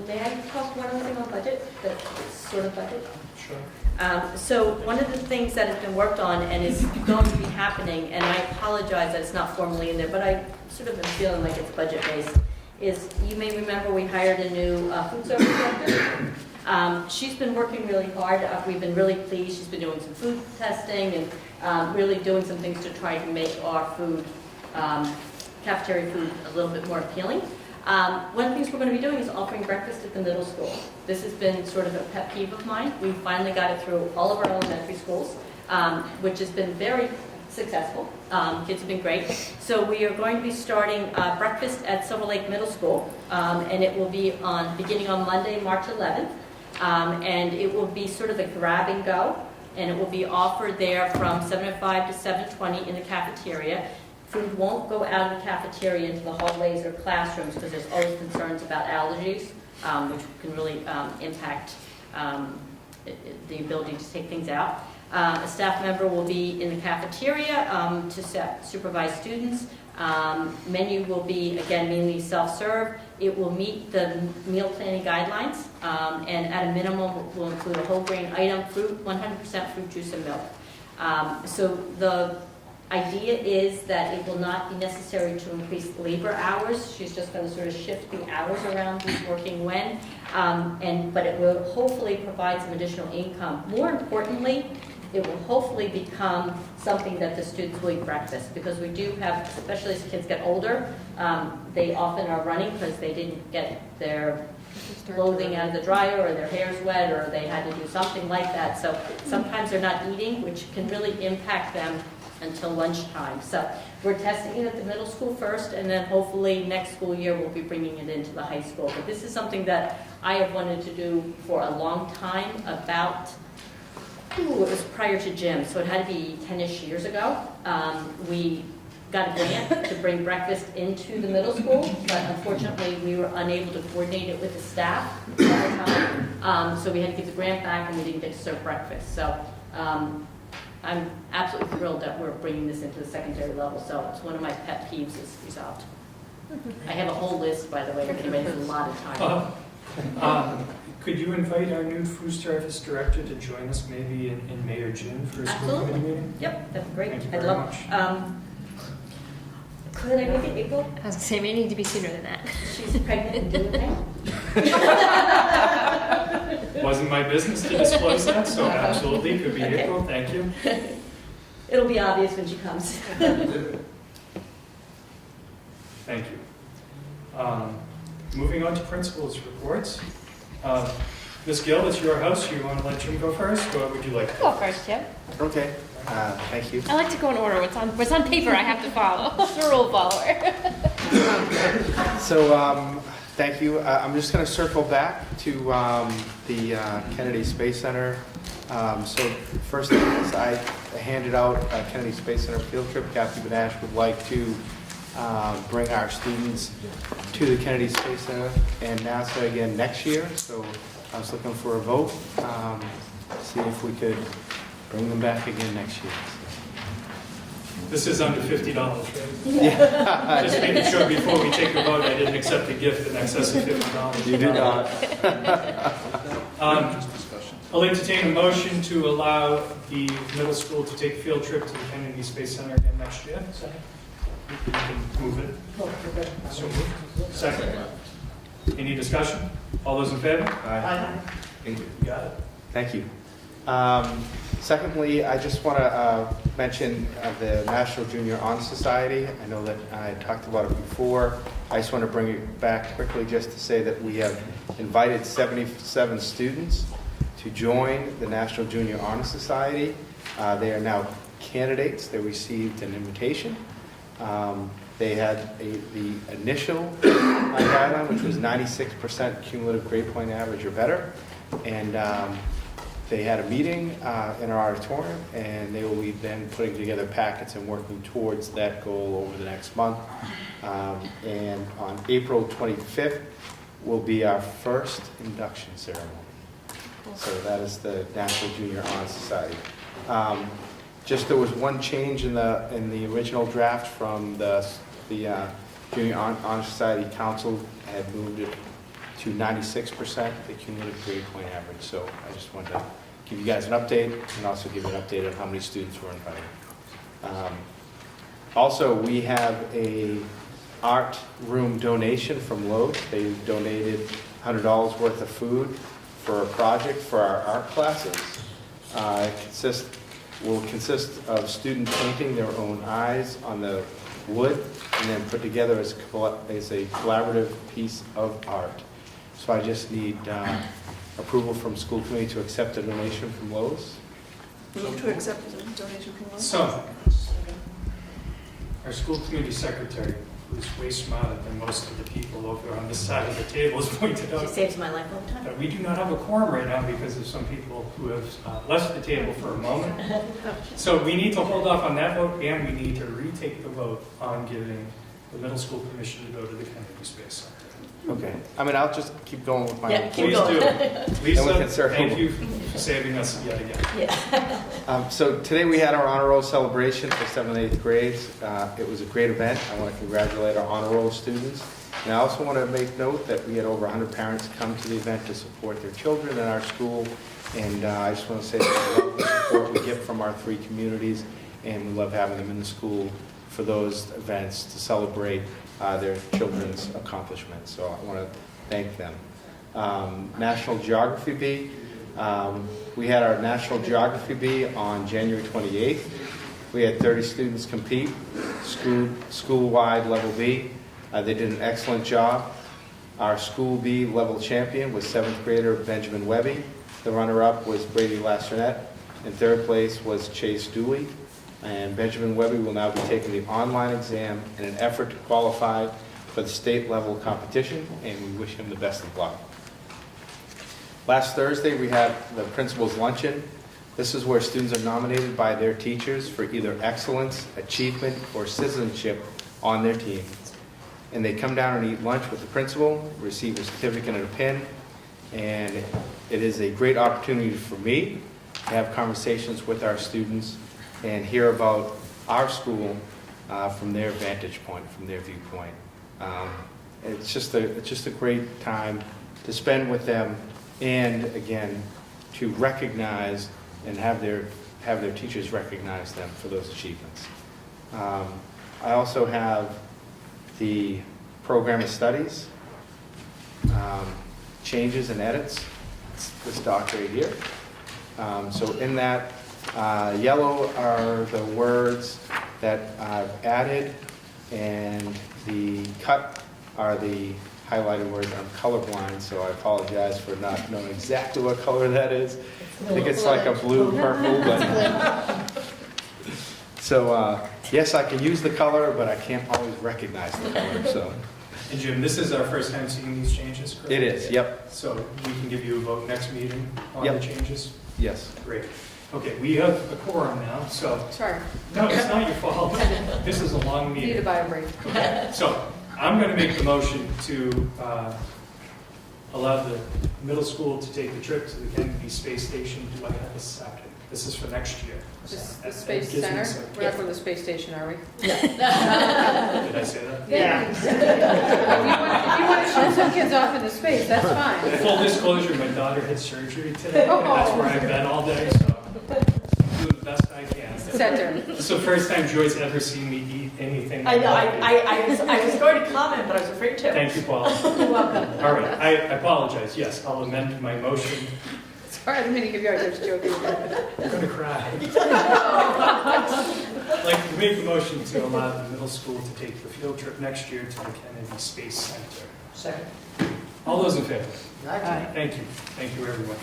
May I talk one other thing on budget, that's sort of budget? Sure. So one of the things that has been worked on and is going to be happening, and I apologize that it's not formally in there, but I sort of am feeling like it's budget-based, is you may remember we hired a new food service director. She's been working really hard. We've been really pleased. She's been doing some food testing and really doing some things to try to make our food, cafeteria food, a little bit more appealing. One of the things we're going to be doing is offering breakfast at the middle school. This has been sort of a pet peeve of mine. We finally got it through all of our elementary schools, which has been very successful. Kids have been great. So we are going to be starting breakfast at Silver Lake Middle School, and it will be beginning on Monday, March 11th, and it will be sort of a grab and go, and it will be offered there from 7:05 to 7:20 in the cafeteria. Food won't go out of the cafeteria into the hallways or classrooms because there's always concerns about allergies, which can really impact the ability to take things out. A staff member will be in the cafeteria to supervise students. Menu will be, again, mainly self-serve. It will meet the meal planning guidelines, and at a minimum will include a whole grain item, fruit, 100% fruit juice and milk. So the idea is that it will not be necessary to increase labor hours. She's just going to sort of shift the hours around who's working when, but it will hopefully provide some additional income. More importantly, it will hopefully become something that the students will eat breakfast, because we do have, especially as kids get older, they often are running because they didn't get their clothing out of the dryer, or their hair's wet, or they had to do something like that. So sometimes they're not eating, which can really impact them until lunchtime. So we're testing it at the middle school first, and then hopefully next school year we'll be bringing it into the high school. But this is something that I have wanted to do for a long time, it was prior to Jim, so it had to be 10-ish years ago. We got a grant to bring breakfast into the middle school, but unfortunately, we were unable to coordinate it with the staff at the time. So we had to give the grant back and we didn't get to serve breakfast. So I'm absolutely thrilled that we're bringing this into the secondary level. So it's one of my pet peeves is resolved. I have a whole list, by the way, if anybody has a lot of time. Could you invite our new food service director to join us maybe in May or June for a school Absolutely. committee meeting? Yep, that'd be great. Thank you I'd very love. much. Could I make it April? I was gonna say, may need to be sooner than that. She's pregnant and doing that. Wasn't my business to disclose that, so absolutely, could be April, thank you. It'll be obvious when she comes. Thank you. Moving on to principals' reports. Ms. Gill, it's your house. You want to let Jim go first, or would you like to? Go first, Jim. Okay, thank you. I like to go in order. What's on paper I have to follow. I'm a rule follower. So, thank you. I'm just going to circle back to the Kennedy Space Center. So, first thing is I handed out a Kennedy Space Center field trip. Kathy Banash would like to bring our students to the Kennedy Space Center and NASA again next year. So, I was looking for a vote, see if we could bring them back again next year. This is under $50, right? Yeah. Just making sure before we take a vote, I didn't accept a gift in excess of $50. You did not. I'll entertain a motion to allow the middle school to take a field trip to the Kennedy Space Center again next year. Second. You can move it. So moved. Second. Any discussion? All those in favor? Aye. Thank you. Got it. Thank you. Secondly, I just want to mention the National Junior Honor Society. I know that I talked about it before. I just want to bring it back quickly just to say that we have invited 77 students to join the National Junior Honor Society. They are now candidates. They received an invitation. They had the initial guideline, which was 96% cumulative grade point average or better. And they had a meeting in our auditorium, and they will be then putting together packets and working towards that goal over the next month. And on April 25th will be our first induction ceremony. So that is the National Junior Honor Society. Just there was one change in the original draft from the Junior Honor Society Council had moved it to 96% the cumulative grade point average. So I just wanted to give you guys an update and also give you an update on how many students were invited. Also, we have a art room donation from Lowe's. They donated $100 worth of food for a project for our art classes. It will consist of students painting their own eyes on the wood and then put together as a collaborative piece of art. So I just need approval from school committee to accept a donation from Lowe's. Move to accept the donation from Lowe's. So, our school committee secretary, who's way smarter than most of the people over on this side of the table, has pointed She out saves my life all the time. that we do not have a quorum right now because of some people who have left the table for a moment. So we need to hold off on that vote, and we need to retake the vote on giving the middle school permission to go to the Kennedy Space Center. Okay. I mean, I'll just keep going with my Yeah, keep Please going. do. Then we Lisa, can circle. thank you for saving us yet again. Yeah. So today we had our honor roll celebration for 7th and 8th grades. It was a great event. I want to congratulate our honor roll students. And I also want to make note that we had over 100 parents come to the event to support their children in our school. And I just want to say that we love the support we get from our 3 communities, and we love having them in the school for those events to celebrate their children's accomplishments. So I want to thank them. National Geography Bee. We had our National Geography Bee on January 28th. We had 30 students compete, school-wide level B. They did an excellent job. Our school B level champion was 7th grader Benjamin Webby. The runner-up was Brady Lasternette. In 3rd place was Chase Dooley. And Benjamin Webby will now be taking the online exam in an effort to qualify for the state level competition, and we wish him the best of luck. Last Thursday, we had the principal's luncheon. This is where students are nominated by their teachers for either excellence, achievement, or citizenship on their team. And they come down and eat lunch with the principal, receive a certificate and a pin, and it is a great opportunity for me to have conversations with our students and hear about our school from their vantage point, from their viewpoint. It's just a great time to spend with them, and again, to recognize and have their teachers recognize them for those achievements. I also have the program of studies, changes and edits. It's this doc right here. So in that yellow are the words that I've added, and the cut are the highlighted words. I'm colorblind, so I apologize for not knowing exactly what color that is. I think it's like a blue purple, but so yes, I can use the color, but I can't always recognize the color. So. And Jim, this is our first time seeing these changes, correct? It is. Yep. So we can give you a vote next meeting on Yep. the changes? Yes. Great. Okay, we have a quorum now, so. Sorry. No, it's not your fault. This is a long meeting. Need to buy a break. Okay, so I'm going to make the motion to allow the middle school to take the trip to the Kennedy Space Station. Do I have a second? This is for next year. The That Space gives me Center? some- We're not going to the space station, are we? Did I say that? Yeah. If you want to shoot some kids off into space, that's fine. Full disclosure, my daughter had surgery today. That's where I've been all day, so I'm doing the best I can. Center. It's the first time Joy's ever seen me eat anything. I know, like it. I was going to comment, but I was afraid to. Thank you, Paul. You're welcome. All right, I apologize. Yes, I'll amend my motion. Sorry, I didn't mean to give you a joking. I'm going to cry. I'd like to make a motion to allow the middle school to take the field trip next year to the Kennedy Space Center. Second. All those in favor? Aye. Thank you. Thank you, everyone.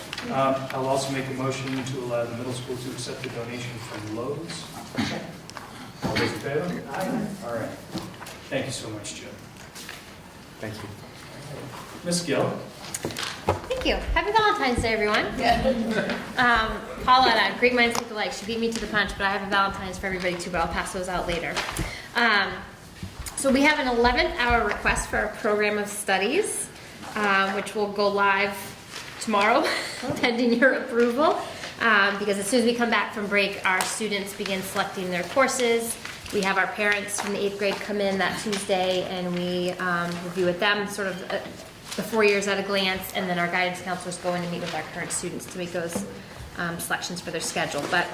I'll also make a motion to allow the middle school to accept a donation from Lowe's. All those in favor? Aye. All right. Thank you so much, Jim. Thank you. Ms. Gill? Thank you. Happy Valentine's Day, everyone. Paula, great minds think alike. She beat me to the punch, but I have a Valentine's for everybody too, but I'll pass those out later. So we have an 11th hour request for a program of studies, which will go live tomorrow, pending your approval. Because as soon as we come back from break, our students begin selecting their courses. We have our parents from the 8th grade come in that Tuesday, and we review with them sort of the 4 years at a glance, and then our guidance counselors go in and meet with our current students to make those selections for their schedule. But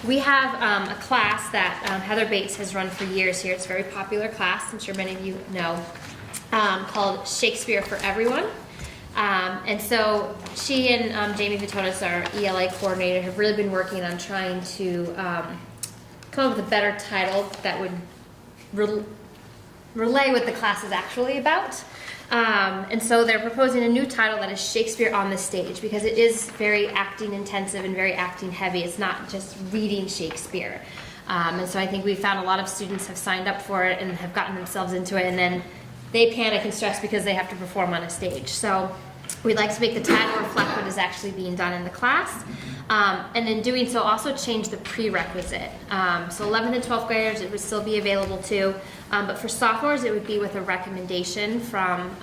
we have a class that Heather Bates has run for years here. It's a very popular class, I'm sure many of you know, called Shakespeare for Everyone. And so she and Jamie Vitonis, our ELA coordinator, have really been working on trying to come up with a better title that would relay what the class is actually about. And so they're proposing a new title that is Shakespeare on the Stage, because it is very acting intensive and very acting heavy. It's not just reading Shakespeare. And so I think we found a lot of students have signed up for it and have gotten themselves into it, and then they panic and stress because they have to perform on a stage. So we'd like to make the title reflect what is actually being done in the class. And in doing so, also change the prerequisite. So 11th and 12th graders, it would still be available too. But for sophomores, it would be with a recommendation from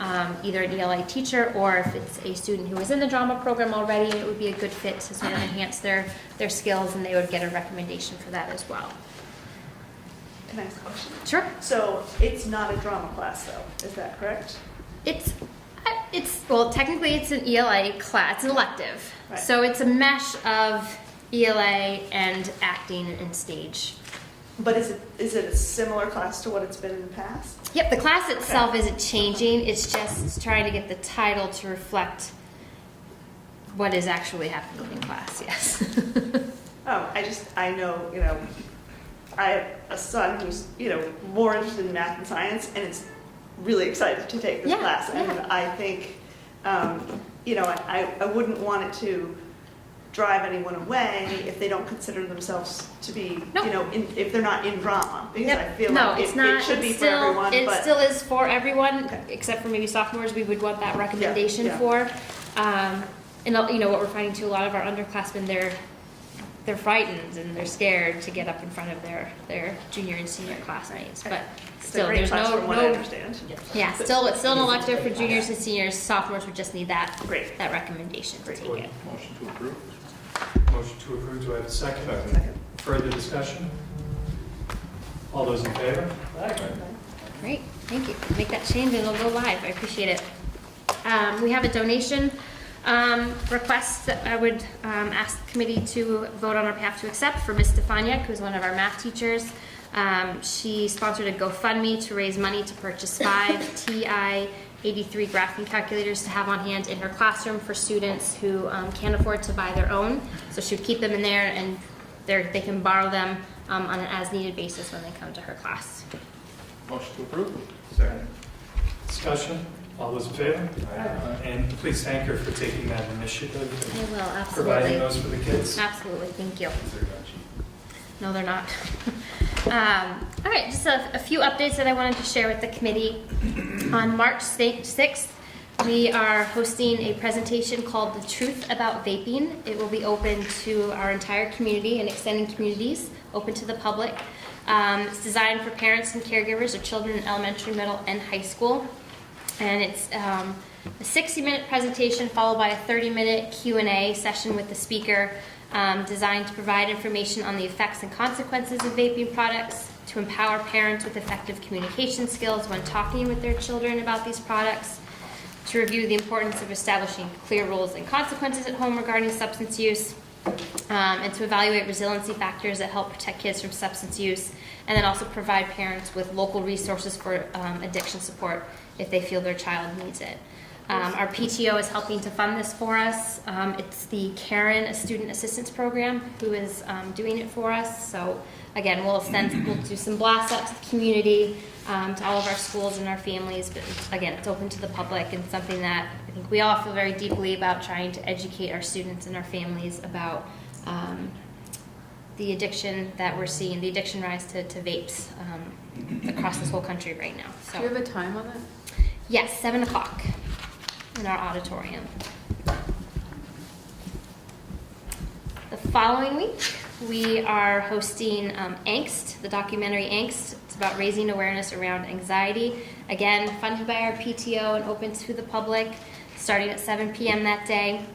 either an ELA teacher, or if it's a student who is in the drama program already, it would be a good fit to sort of enhance their skills, and they would get a recommendation for that as well. Can I ask a question? Sure. So it's not a drama class, though, is that correct? Well, technically it's an ELA class, it's an elective. Right. So it's a mesh of ELA and acting and stage. But is it a similar class to what it's been in the past? Yep, the class itself isn't changing, it's just trying to get the title to reflect what is actually happening in class, yes. I know, I have a son who's, more interested in math and science, and is really excited to take this class. And I think, I wouldn't want it to drive anyone away if they don't consider themselves to be, if they're not in drama. Because I feel like it should be for everyone. It still is for everyone, except for maybe sophomores, we would want that recommendation for. And what we're finding too, a lot of our underclassmen, they're they're frightened and they're scared to get up in front of their junior and senior classmates, but still, great there's class no, from what I understand. yeah, still, it's still an elective for juniors and seniors. Sophomores would just need that, Great. that recommendation to take it. Motion to approve. Motion to approve, do I have a second? Further discussion? All those in favor? Great, thank you. Make that change and it'll go live. I appreciate it. We have a donation request that I would ask the committee to vote on our behalf to accept for Ms. Stefaniak, who's one of our math teachers. She sponsored a GoFundMe to raise money to purchase 5 TI-83 graphing calculators to have on hand in her classroom for students who can't afford to buy their own. So she would keep them in there and they can borrow them on an as-needed basis when they come to her class. Motion to approve. Second. Discussion? All those in favor? And please thank her for taking that initiative I and will, absolutely. providing those for the kids. Absolutely, thank you. No, they're not. All right, just a few updates that I wanted to share with the committee. On March 6th, we are hosting a presentation called The Truth About Vaping. It will be open to our entire community and extending communities, open to the public. It's designed for parents and caregivers of children in elementary, middle, and high school. And it's a 60-minute presentation followed by a 30-minute Q&A session with the speaker, designed to provide information on the effects and consequences of vaping products, to empower parents with effective communication skills when talking with their children about these products, to review the importance of establishing clear rules and consequences at home regarding substance use, and to evaluate resiliency factors that help protect kids from substance use, and then also provide parents with local resources for addiction support if they feel their child needs it. Our PTO is helping to fund this for us. It's the Karen, a student assistance program, who is doing it for us. So again, we'll do some blasts out to the community, to all of our schools and our families. But again, it's open to the public and something that I think we all feel very deeply about, trying to educate our students and our families about the addiction that we're seeing, the addiction rise to vapes across this whole country right now. So, Do you have a time on that? yes, 7 o'clock in our auditorium. The following week, we are hosting Angst, the documentary Angst. It's about raising awareness around anxiety. Again, funded by our PTO and open to the public, starting at 7 p.m. that day.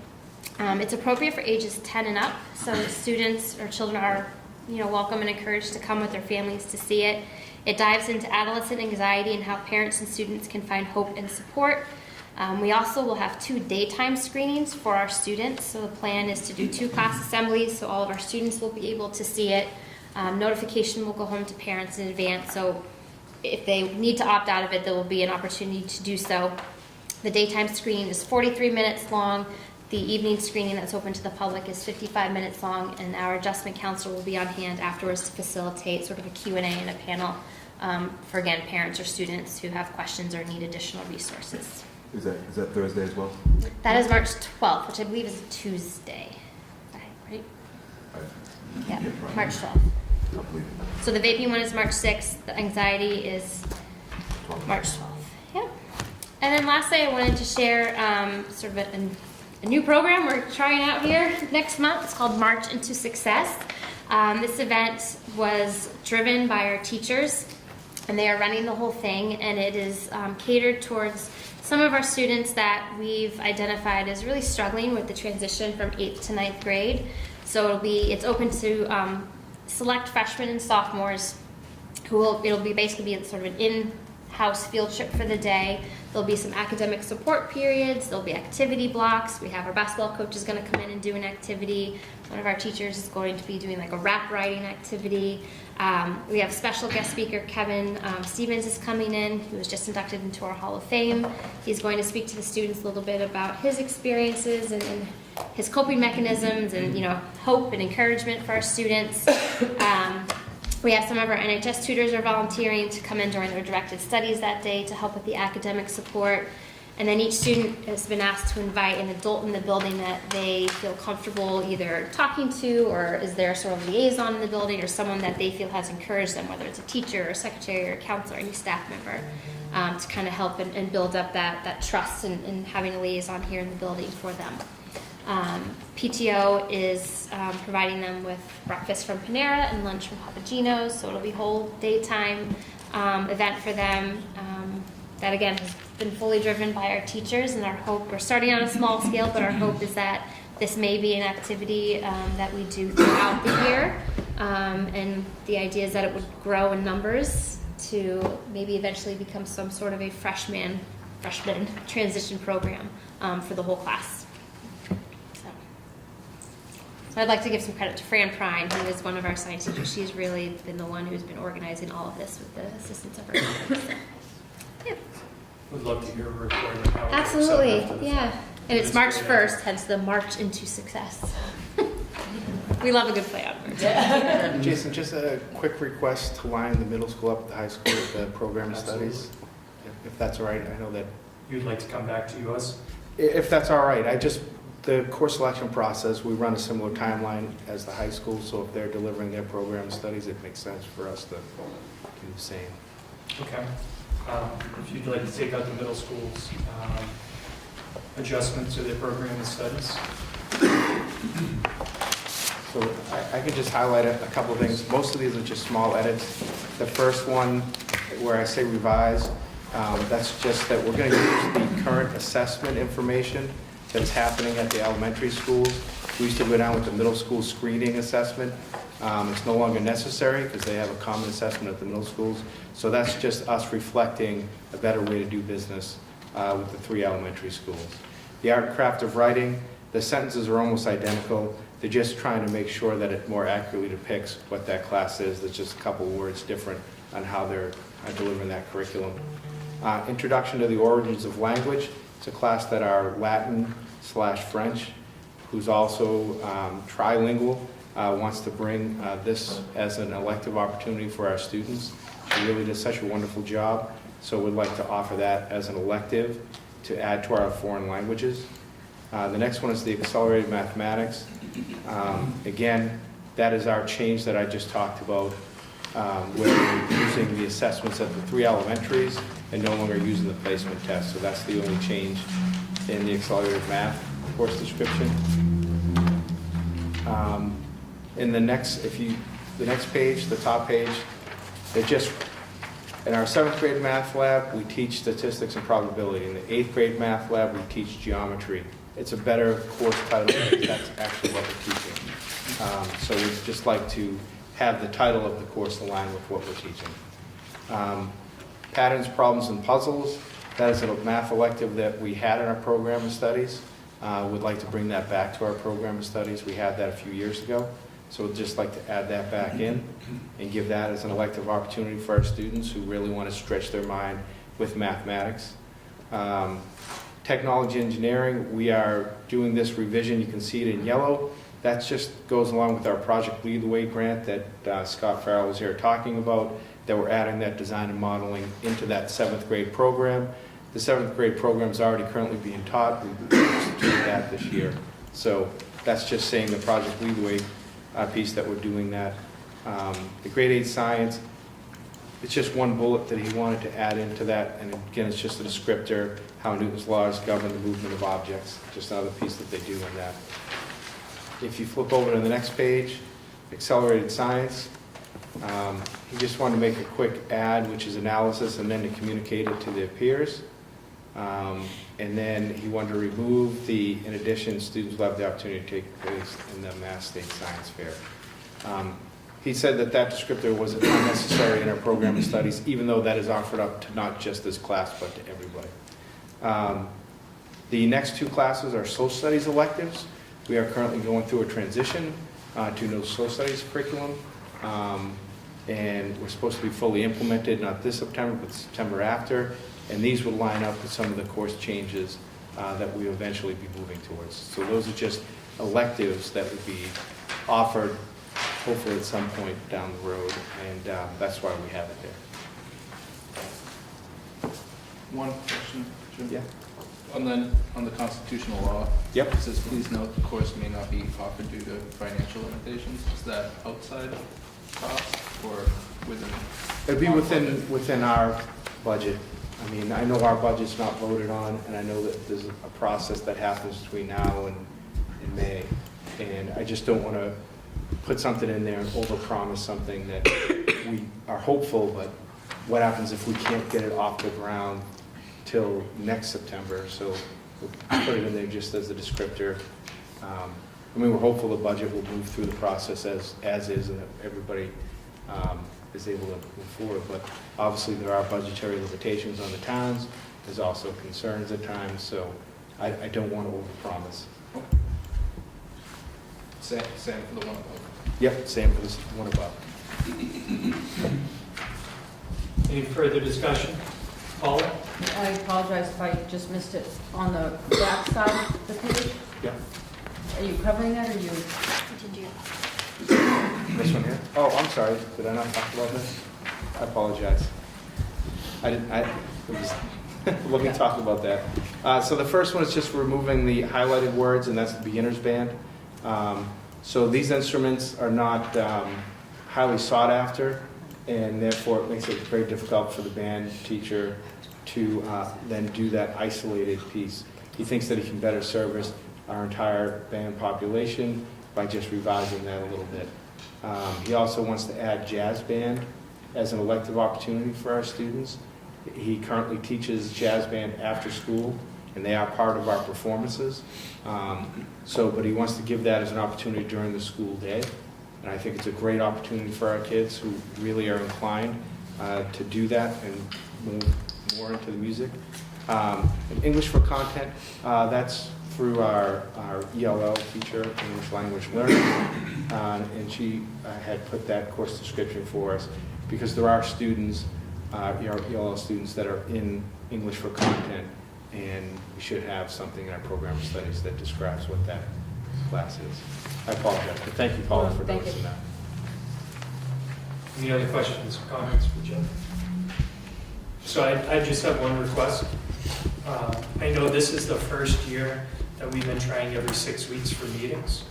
It's appropriate for ages 10 and up, so students or children are, welcome and encouraged to come with their families to see it. It dives into adolescent anxiety and how parents and students can find hope and support. We also will have 2 daytime screenings for our students. So the plan is to do 2 class assemblies, so all of our students will be able to see it. Notification will go home to parents in advance, so if they need to opt out of it, there will be an opportunity to do so. The daytime screening is 43 minutes long. The evening screening that's open to the public is 55 minutes long, and our adjustment counselor will be on hand afterwards to facilitate sort of a Q&A and a panel for, again, parents or students who have questions or need additional resources. Is that Thursday as well? That is March 12th, which I believe is a Tuesday, right? Yeah, March 12th. So the vaping one is March 6th, the anxiety is March 12th. Yeah. And then lastly, I wanted to share sort of a new program we're trying out here next month. It's called March into Success. This event was driven by our teachers, and they are running the whole thing, and it is catered towards some of our students that we've identified as really struggling with the transition from 8th to 9th grade. So it's open to select freshmen and sophomores it'll be basically sort of an in-house field trip for the day. There'll be some academic support periods, there'll be activity blocks. We have our basketball coach is going to come in and do an activity. One of our teachers is going to be doing like a rap writing activity. We have special guest speaker Kevin Stevens is coming in, who was just inducted into our Hall of Fame. He's going to speak to the students a little bit about his experiences and his coping mechanisms and hope and encouragement for our students. We have some of our NHS tutors are volunteering to come in during their directed studies that day to help with the academic support. And then each student has been asked to invite an adult in the building that they feel comfortable either talking to, or is there sort of liaison in the building, or someone that they feel has encouraged them, whether it's a teacher or secretary or a counselor, any staff member, to kind of help and build up that trust and having a liaison here in the building for them. PTO is providing them with breakfast from Panera and lunch from Papagino's, so it'll be whole daytime event for them. That again has been fully driven by our teachers, and our hope, we're starting on a small scale, but our hope is that this may be an activity that we do throughout the year. And the idea is that it would grow in numbers to maybe eventually become some sort of a freshman transition program for the whole class. So I'd like to give some credit to Fran Prine, who is one of our science teachers. She's really been the one who's been organizing all of this with the assistance of her colleagues. So, yeah. Would love to hear a report on how it works out Absolutely, after the yeah. fact. And it's It is March great. 1st, hence the March into Success. We love a good play on words. Jason, just a quick request to line the middle school up with the high school with the program of studies, if that's all right. I know that. You'd like to come back to us? If that's all right, the course selection process, we run a similar timeline as the high school, so if they're delivering their program of studies, it makes sense for us to do the same. Okay. If you'd like to take out the middle school's adjustment to their program of studies. So I could just highlight a couple of things. Most of these are just small edits. The first one, where I say revise, that's just that we're going to use the current assessment information that's happening at the elementary schools. We used to go down with the middle school screening assessment. It's no longer necessary because they have a common assessment at the middle schools. So that's just us reflecting a better way to do business with the 3 elementary schools. The art and craft of writing, the sentences are almost identical. They're just trying to make sure that it more accurately depicts what that class is. There's just a couple words different on how they're delivering that curriculum. Introduction to the origins of language. It's a class that our Latin/French, who's also trilingual, wants to bring this as an elective opportunity for our students. She really does such a wonderful job, so we'd like to offer that as an elective to add to our foreign languages. The next one is the accelerated mathematics. Again, that is our change that I just talked about, where we're using the assessments at the 3 elementaries and no longer using the placement test. So that's the only change in the accelerated math course description. In the next, the next page, the top page, in our 7th grade math lab, we teach statistics and probability. In the 8th grade math lab, we teach geometry. It's a better course title because that's actually what we're teaching. So we'd just like to have the title of the course align with what we're teaching. Patterns, problems, and puzzles. That is a math elective that we had in our program of studies. We'd like to bring that back to our program of studies. We had that a few years ago. So we'd just like to add that back in and give that as an elective opportunity for our students who really want to stretch their mind with mathematics. Technology engineering, we are doing this revision. You can see it in yellow. That just goes along with our Project Lead the Way grant that Scott Farrell was here talking about, that we're adding that design and modeling into that 7th grade program. The 7th grade program is already currently being taught. We instituted that this year. So that's just saying the Project Lead the Way piece that we're doing that. The grade 8 science, it's just one bullet that he wanted to add into that, and again, it's just a descriptor, how Newton's laws govern the movement of objects, just another piece that they do in that. If you flip over to the next page, accelerated science, he just wanted to make a quick add, which is analysis, and then to communicate it to their peers. And then he wanted to remove in addition, students will have the opportunity to take place in the Mass State Science Fair. He said that descriptor was unnecessary in our program of studies, even though that is offered up to not just this class, but to everybody. The next 2 classes are social studies electives. We are currently going through a transition to no social studies curriculum. And we're supposed to be fully implemented, not this September, but September after. And these would line up with some of the course changes that we eventually be moving towards. So those are just electives that would be offered hopefully at some point down the road, and that's why we have it there. One question, Jim? Yeah. On the constitutional law. Yep. It says, please note the course may not be offered due to financial limitations. Is that outside cost or within? It'd be within our budget. I mean, I know our budget's not voted on, and I know that there's a process that happens between now and in May. And I just don't want to put something in there and overpromise something that we are hopeful, but what happens if we can't get it off the ground till next September? So we'll put it in there just as a descriptor. I mean, we're hopeful the budget will move through the process as is, and that everybody is able to move forward. But obviously, there are budgetary limitations on the towns. There's also concerns at times, so I don't want to overpromise. Same for the one above. Yep, same for this one above. Any further discussion? Paula? I apologize if I just missed it. On the back side of the page, Yeah. are you covering that, or you? This one here? Oh, I'm sorry. Did I not talk about this? I apologize. I was looking to talk about that. So the first one is just removing the highlighted words, and that's the beginner's band. So these instruments are not highly sought after, and therefore it makes it very difficult for the band teacher to then do that isolated piece. He thinks that he can better service our entire band population by just revising that a little bit. He also wants to add jazz band as an elective opportunity for our students. He currently teaches jazz band after school, and they are part of our performances. But he wants to give that as an opportunity during the school day. And I think it's a great opportunity for our kids who really are inclined to do that and move more into the music. And English for Content, that's through our ELL teacher, English Language Learning, and she had put that course description for us because there are students, ELL students that are in English for Content, and we should have something in our program of studies that describes what that class is. I apologize, but thank you, Paula, for Thank you. noticing that. Any other questions or comments for Jim? So I just have one request. I know this is the first year that we've been trying every 6 weeks for meetings,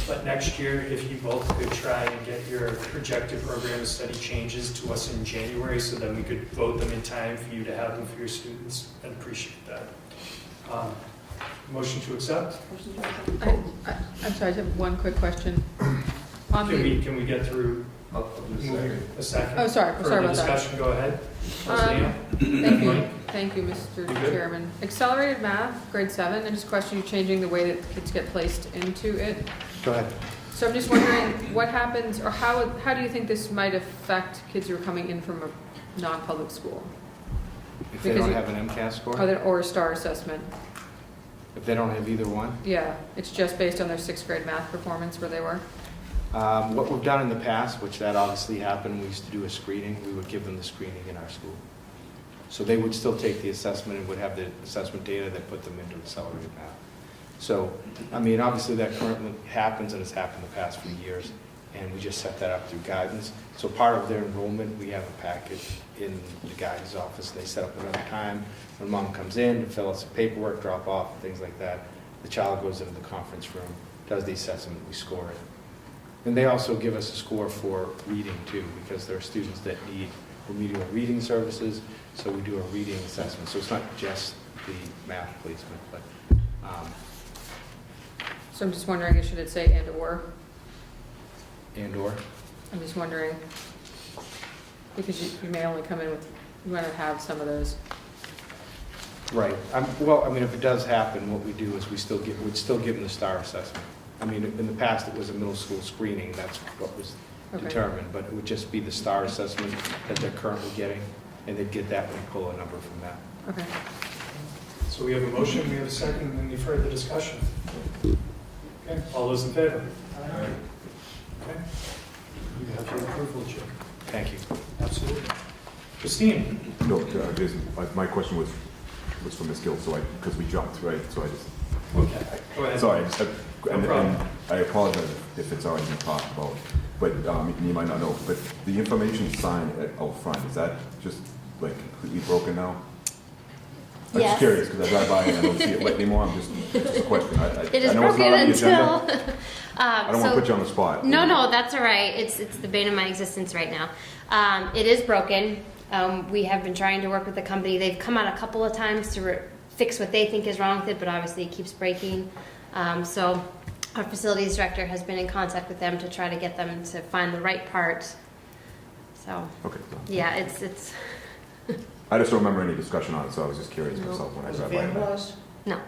but next year, if you both could try and get your projected program of study changes to us in January, so then we could vote them in time for you to have them for your students, I'd appreciate that. Motion to accept? I'm sorry, I have one quick question. Can we get through? I'll do A second. Oh, sorry about that. Further discussion, go ahead. Rosanna? Thank you, Mr. You good? Chairman. Accelerated math, grade 7, I just question you changing the way that kids get placed into it. Go ahead. So I'm just wondering what happens, or how do you think this might affect kids who are coming in from a non-public school? If they don't have an MCAS score? Or a STAR assessment? If they don't have either one? Yeah, it's just based on their 6th grade math performance where they were? What we've done in the past, which that obviously happened, we used to do a screening. We would give them the screening in our school. So they would still take the assessment and would have the assessment data that put them into accelerated math. So, I mean, obviously that currently happens and has happened the past few years, and we just set that up through guidance. So part of their enrollment, we have a package in the guidance office. They set up another time when mom comes in to fill out some paperwork, drop off, and things like that. The child goes into the conference room, does the assessment, we score it. And they also give us a score for reading too, because there are students that need remedial reading services, so we do a reading assessment. So it's not just the math placement, but. So I'm just wondering, should it say and/or? And/or? I'm just wondering, because you may only come in with, you want to have some of those. Right. Well, I mean, if it does happen, what we do is we'd still give them the STAR assessment. I mean, in the past, it was a middle school screening, that's what was determined, but it would just be the STAR assessment that they're currently getting, and they'd get that when they pull a number from that. Okay. So we have a motion, we have a second, any further discussion? Okay, all those in favor? Okay. You have your approval, Jim. Thank you. Absolutely. Christine? No, my question was for Ms. Gill, so because we jumped, right? So I just. Okay, go ahead. Sorry, No problem. and I apologize if it's already been talked about, but you might not know, but the information sign out front, is that just like completely broken now? I'm Yes. just curious, because I drive by and I don't see it lit anymore, it's a question. It is I know it's broken not on the until. agenda. I don't want to put you on the spot. No, that's all right. It's the bane of my existence right now. It is broken. We have been trying to work with the company. They've come out a couple of times to fix what they think is wrong with it, but obviously it keeps breaking. So our facilities director has been in contact with them to try to get them to find the right part. So, Okay. yeah, it's, I just don't remember any discussion on it, so I was just curious No. myself when I Was read it by that. vandalized? no. No.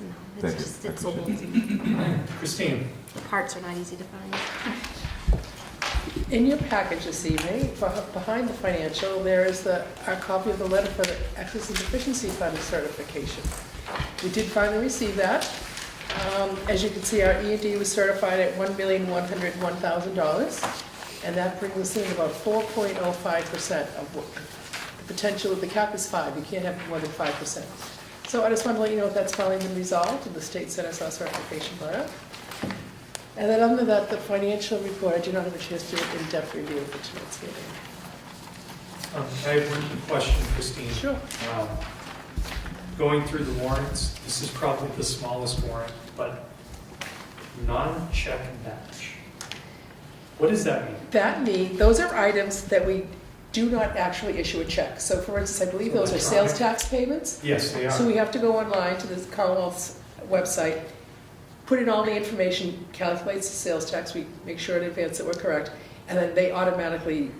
No, Thank it's you. just, I it's appreciate old. Christine? The parts are not easy to find. In your package this evening, behind the financial, there is our copy of the letter for the Excess and Deficiency Fund certification. We did finally receive that. As you can see, our E&D was certified at $1,101,000, and that brings us in about 4.05% of what the potential of the cap is 5. You can't have more than 5%. So I just want to let you know that that's finally been resolved, and the state sent us our certification letter. And then other than that, the financial report, I did not have a chance to do an in-depth review for tonight's meeting. I have one question, Christine. Sure. Going through the warrants, this is probably the smallest warrant, but non-check and batch. What does that mean? Those are items that we do not actually issue a check. So for instance, I believe those are sales tax payments. Yes, they are. So we have to go online to the Commonwealth's website, put in all the information, calculates the sales tax, we make sure in advance that we're correct, and then they automatically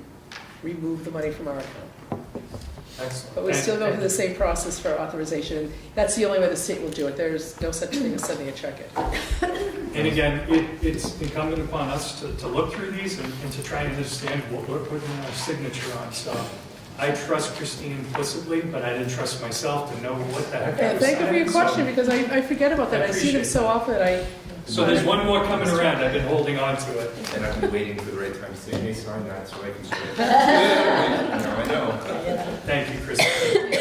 remove the money from our account. Excellent. But we still go through the same process for authorization. That's the only way the state will do it. There's no such thing as sending a check in. And again, it's incumbent upon us to look through these and to try and understand what we're putting our signature on. So I trust Christine implicitly, but I didn't trust myself to know what the heck I And was thank you for your signing, so- question, because I forget about that. I see them so often that I. So there's one more coming around, I've been holding on to it. And I've been waiting for the right time to say, hey, sign that so I can say it. Now I know. Thank you, Christine.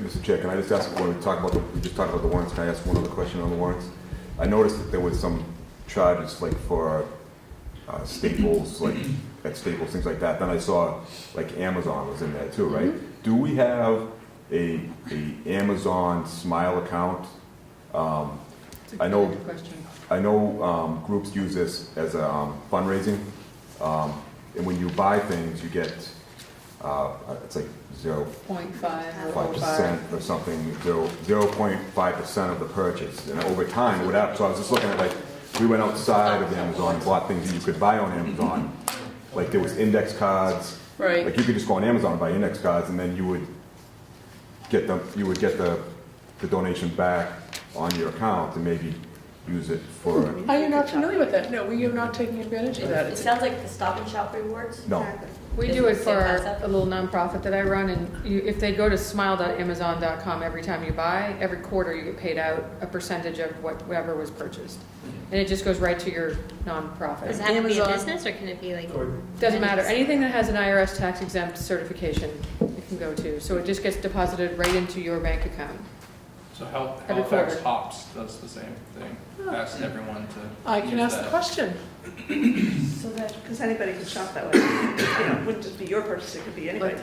Mr. Chair, can I just ask, when we just talked about the warrants, can I ask one other question on the warrants? I noticed that there was some charges like for Staples, like at Staples, things like that. Then I saw like Amazon was in there too, right? Do we have a Amazon Smile account? I know groups use this as a fundraising, and when you buy things, you get it's like 0.5% or something, 0.5% of the purchase, and over time it would happen. So I was just looking at like we went outside of Amazon and bought things that you could buy on Amazon, like there was index cards. Right. Like you could just go on Amazon and buy index cards, and then you would get the donation back on your account and maybe use it for. Are you not familiar with that? No, we are not taking advantage of that. It sounds like the Stop and Shop rewards. No. We do it for a little nonprofit that I run, and if they go to smile.amazon.com, every time you buy, every quarter you get paid out a percentage of whatever was purchased. And it just goes right to your nonprofit. Does it have to be a business, or can it be like? Doesn't matter. Anything that has an IRS tax exempt certification, it can go to. So it just gets deposited right into your bank account. So Every Halifax quarter. Hops does the same thing. Ask everyone to I can use ask the that. question. So that, because anybody could shop that way. It wouldn't just be your purchase, it could be anybody.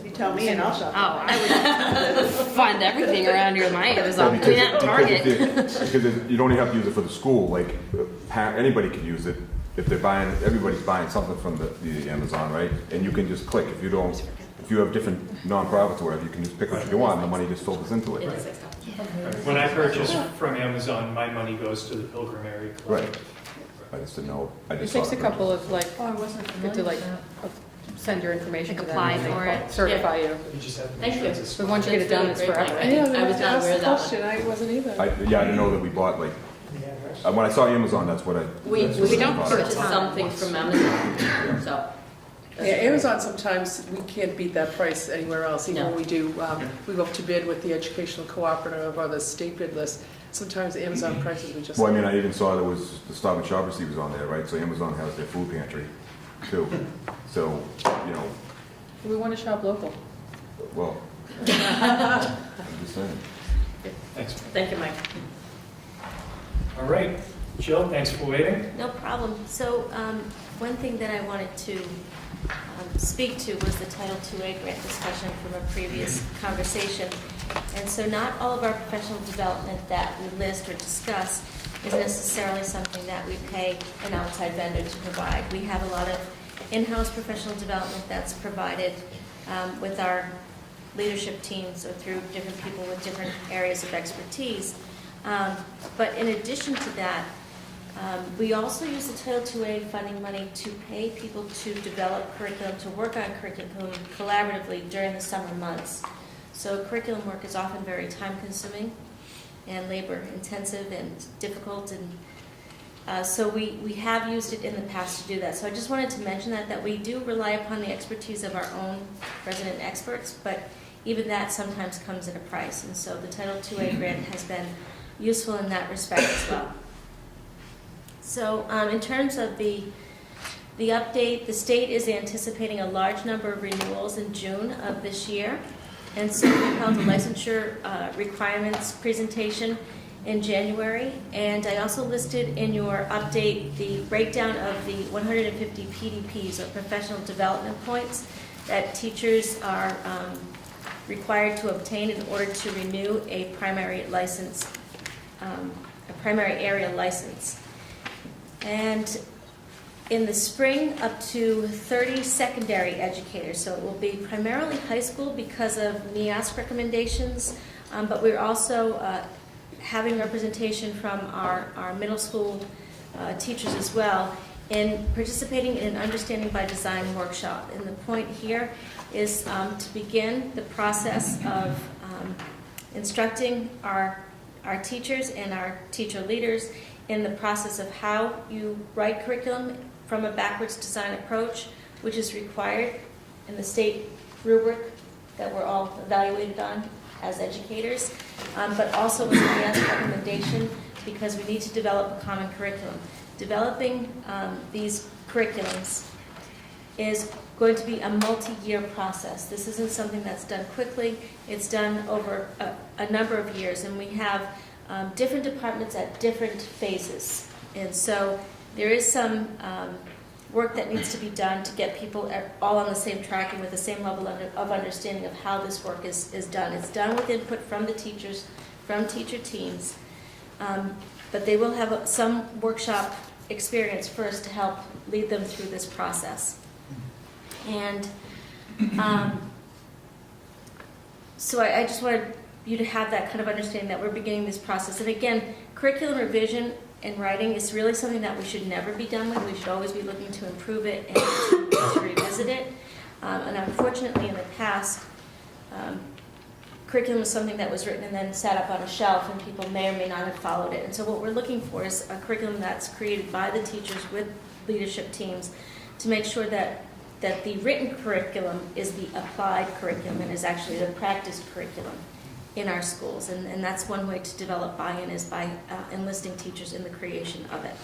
You tell me and I'll shop. Oh, I would find everything around here in my Amazon, clean out Target. Because you don't even have to use it for the school, like, anybody can use it if they're buying, everybody's buying something from the Amazon, right? And you can just click, if you have different nonprofits or whatever, you can just pick what you want, and the money just filters into it. When I purchase from Amazon, my money goes to the Pilgrim Area Club. Right. I just didn't know, I It just takes saw a the couple of like, Oh, I wasn't you have to like send your information to them. apply and they for it. Certify you. You just have to Thank make sure you. it's a But once you get it done, it's forever. Yeah, I was not aware of the that question. I wasn't either. I didn't know that we bought, like, when I saw Amazon, that's what I. We that's what I don't bought. purchase some things from Amazon, so. Yeah, Amazon, sometimes we can't beat that price anywhere else, even when we do, we go up to bid with the educational cooperative or the state bid list. Sometimes Amazon prices we just. Well, I mean, I even saw there was the Stop and Shop receivers on there, right? So Amazon has their food pantry, too. So, you know, We want to shop local. well, I'm just saying. Thanks. Thank you, Mike. All right, Jill, thanks for waiting. No problem. So one thing that I wanted to speak to was the Title II grant discussion from a previous conversation. And so not all of our professional development that we list or discuss is necessarily something that we pay an outside vendor to provide. We have a lot of in-house professional development that's provided with our leadership teams or through different people with different areas of expertise. But in addition to that, We also use the Title IIA funding money to pay people to develop curriculum, to work on curriculum collaboratively during the summer months. So curriculum work is often very time-consuming and labor-intensive and difficult, and so we have used it in the past to do that. So I just wanted to mention that we do rely upon the expertise of our own resident experts, but even that sometimes comes at a price, and so the Title IIA grant has been useful in that respect as well. So in terms of the update, the state is anticipating a large number of renewals in June of this year, and so we held a licensure requirements presentation in January, and I also listed in your update the breakdown of the 150 PDPs, or professional development points, that teachers are required to obtain in order to renew a primary license, a primary area license. And in the spring, up to 30 secondary educators. So it will be primarily high school because of NEASC recommendations, but we're also having representation from our middle school teachers as well in participating in an Understanding by Design workshop. And the point here is to begin the process of instructing our teachers and our teacher leaders in the process of how you write curriculum from a backwards design approach, which is required in the state rubric that we're all evaluated on as educators, but also with the NEASC recommendation, because we need to develop a common curriculum. Developing these curriculums is going to be a multi-year process. This isn't something that's done quickly. It's done over a number of years, and we have different departments at different phases. And so there is some work that needs to be done to get people all on the same track and with the same level of understanding of how this work is done. It's done with input from the teachers, from teacher teams, but they will have some workshop experience first to help lead them through this process. And so I just wanted you to have that kind of understanding that we're beginning this process. And again, curriculum revision and writing is really something that we should never be done with. We should always be looking to improve it and to revisit it. And unfortunately, in the past, curriculum was something that was written and then sat up on a shelf, and people may or may not have followed it. And so what we're looking for is a curriculum that's created by the teachers with leadership teams to make sure that the written curriculum is the applied curriculum and is actually the practiced curriculum in our schools. And that's one way to develop buy-in, is by enlisting teachers in the creation of it.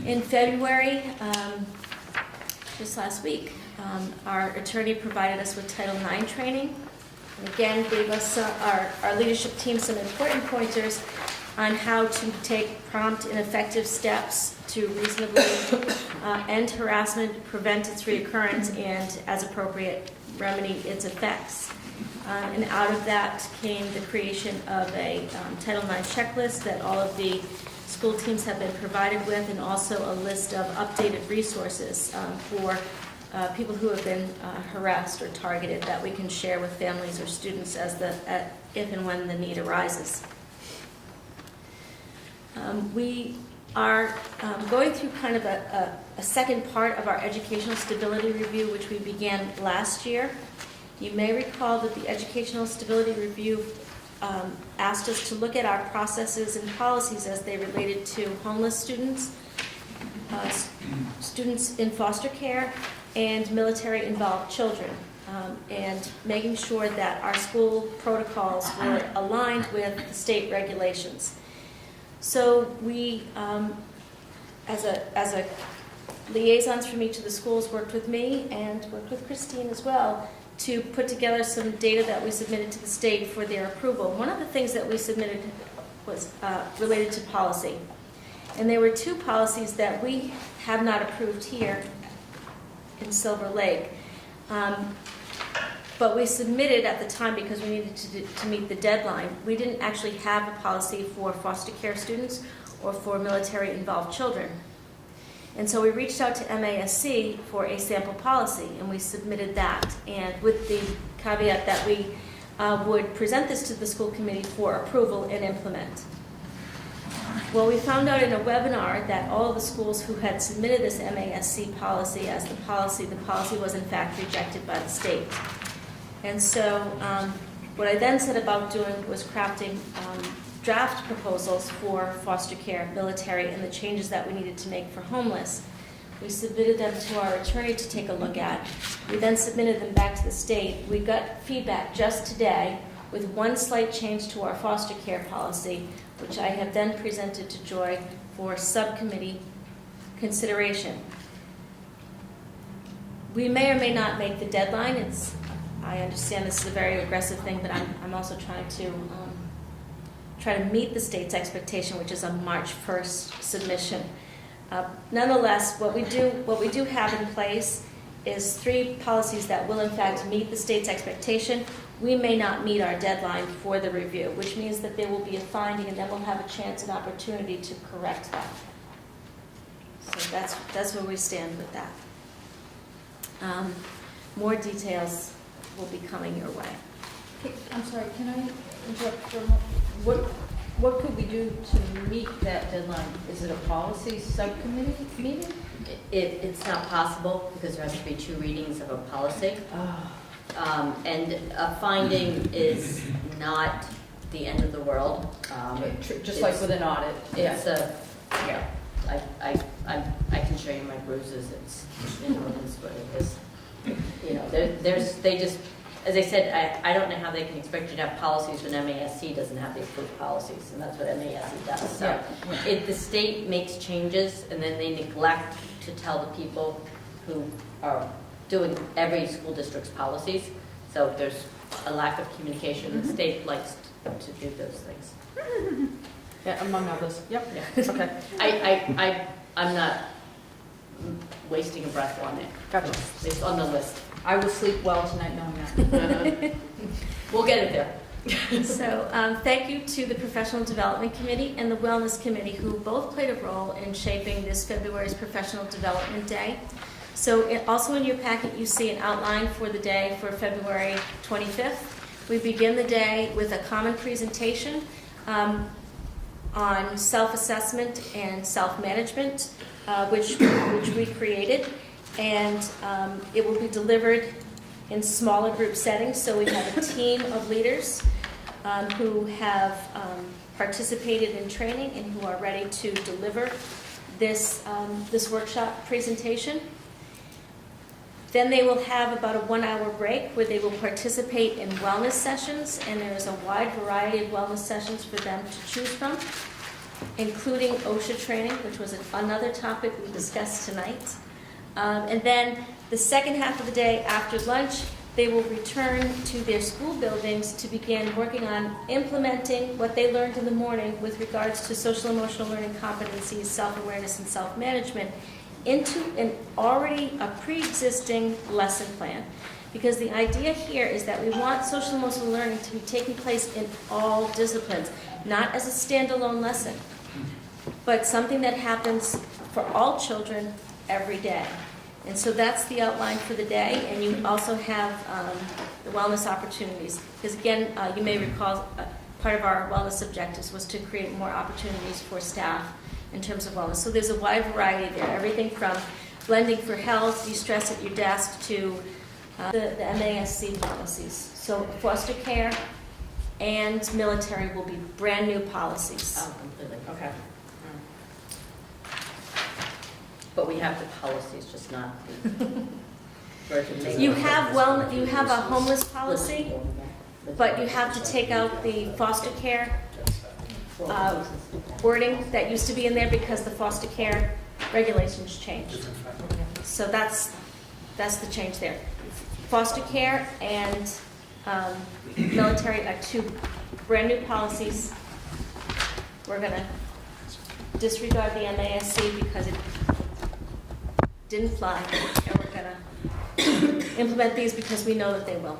In February, just last week, our attorney provided us with Title IX training, and again gave us our leadership team some important pointers on how to take prompt and effective steps to reasonably end harassment, prevent its reoccurrence, and, as appropriate, remedy its effects. And out of that came the creation of a Title IX checklist that all of the school teams have been provided with, and also a list of updated resources for people who have been harassed or targeted that we can share with families or students if and when the need arises. We are going through kind of a second part of our educational stability review, which we began last year. You may recall that the Educational Stability Review asked us to look at our processes and policies as they related to homeless students, students in foster care, and military-involved children, and making sure that our school protocols were aligned with the state regulations. So we, as a liaisons from each of the schools, worked with me and worked with Christine as well to put together some data that we submitted to the state for their approval. One of the things that we submitted was related to policy. And there were two policies that we have not approved here in Silver Lake. But we submitted at the time because we needed to meet the deadline. We didn't actually have a policy for foster care students or for military-involved children. And so we reached out to MASC for a sample policy, and we submitted that, and with the caveat that we would present this to the school committee for approval and implement. Well, we found out in a webinar that all of the schools who had submitted this MASC policy as the policy was in fact rejected by the state. And so what I then set about doing was crafting draft proposals for foster care, military, and the changes that we needed to make for homeless. We submitted them to our attorney to take a look at. We then submitted them back to the state. We got feedback just today with one slight change to our foster care policy, which I have then presented to Joy for subcommittee consideration. We may or may not make the deadline. I understand this is a very aggressive thing, but I'm also trying to meet the state's expectation, which is a March 1st submission. Nonetheless, what we do have in place is 3 policies that will in fact meet the state's expectation. We may not meet our deadline for the review, which means that there will be a finding and then we'll have a chance and opportunity to correct that. So that's where we stand with that. More details will be coming your way. I'm sorry, can I interrupt for a moment? What could we do to meet that deadline? Is it a policy subcommittee meeting? It's not possible because there has to be 2 readings of a policy. And a finding is not the end of the world. Just like with an audit. It's yeah. I can show you my bruises. It's what it is. They just, as I said, I don't know how they can expect you to have policies when MASC doesn't have the approved policies, and that's what MASC does. So if the state makes changes and then they neglect to tell the people who are doing every school district's policies, so there's a lack of communication. The state likes to do those things. Yeah, among others. Yep. Yeah. Okay. I'm not wasting a breath on it. Gotcha. It's on the list. I will sleep well tonight knowing that. We'll get it there. So thank you to the Professional Development Committee and the Wellness Committee, who both played a role in shaping this February's Professional Development Day. So also in your packet, you see an outline for the day for February 25th. We begin the day with a common presentation on self-assessment and self-management, which we created. And it will be delivered in smaller group settings. So we have a team of leaders who have participated in training and who are ready to deliver this workshop presentation. Then they will have about a 1-hour break where they will participate in wellness sessions, and there is a wide variety of wellness sessions for them to choose from, including OSHA training, which was another topic we discussed tonight. And then the second half of the day after lunch, they will return to their school buildings to begin working on implementing what they learned in the morning with regards to social emotional learning competencies, self-awareness, and self-management into a pre-existing lesson plan. Because the idea here is that we want social emotional learning to be taking place in all disciplines, not as a standalone lesson, but something that happens for all children every day. And so that's the outline for the day, and you also have the wellness opportunities. Because again, you may recall part of our wellness objectives was to create more opportunities for staff in terms of wellness. So there's a wide variety there, everything from blending for health, de-stress at your desk, to the MASC policies. So foster care and military will be brand new policies. Oh, completely. Okay. But we have the policies, just not the... You have a homeless policy, but you have to take out the foster care wording that used to be in there because the foster care regulations changed. So that's the change there. Foster care and military are 2 brand new policies. We're going to disregard the MASC because it didn't fly, and we're going to implement these because we know that they will.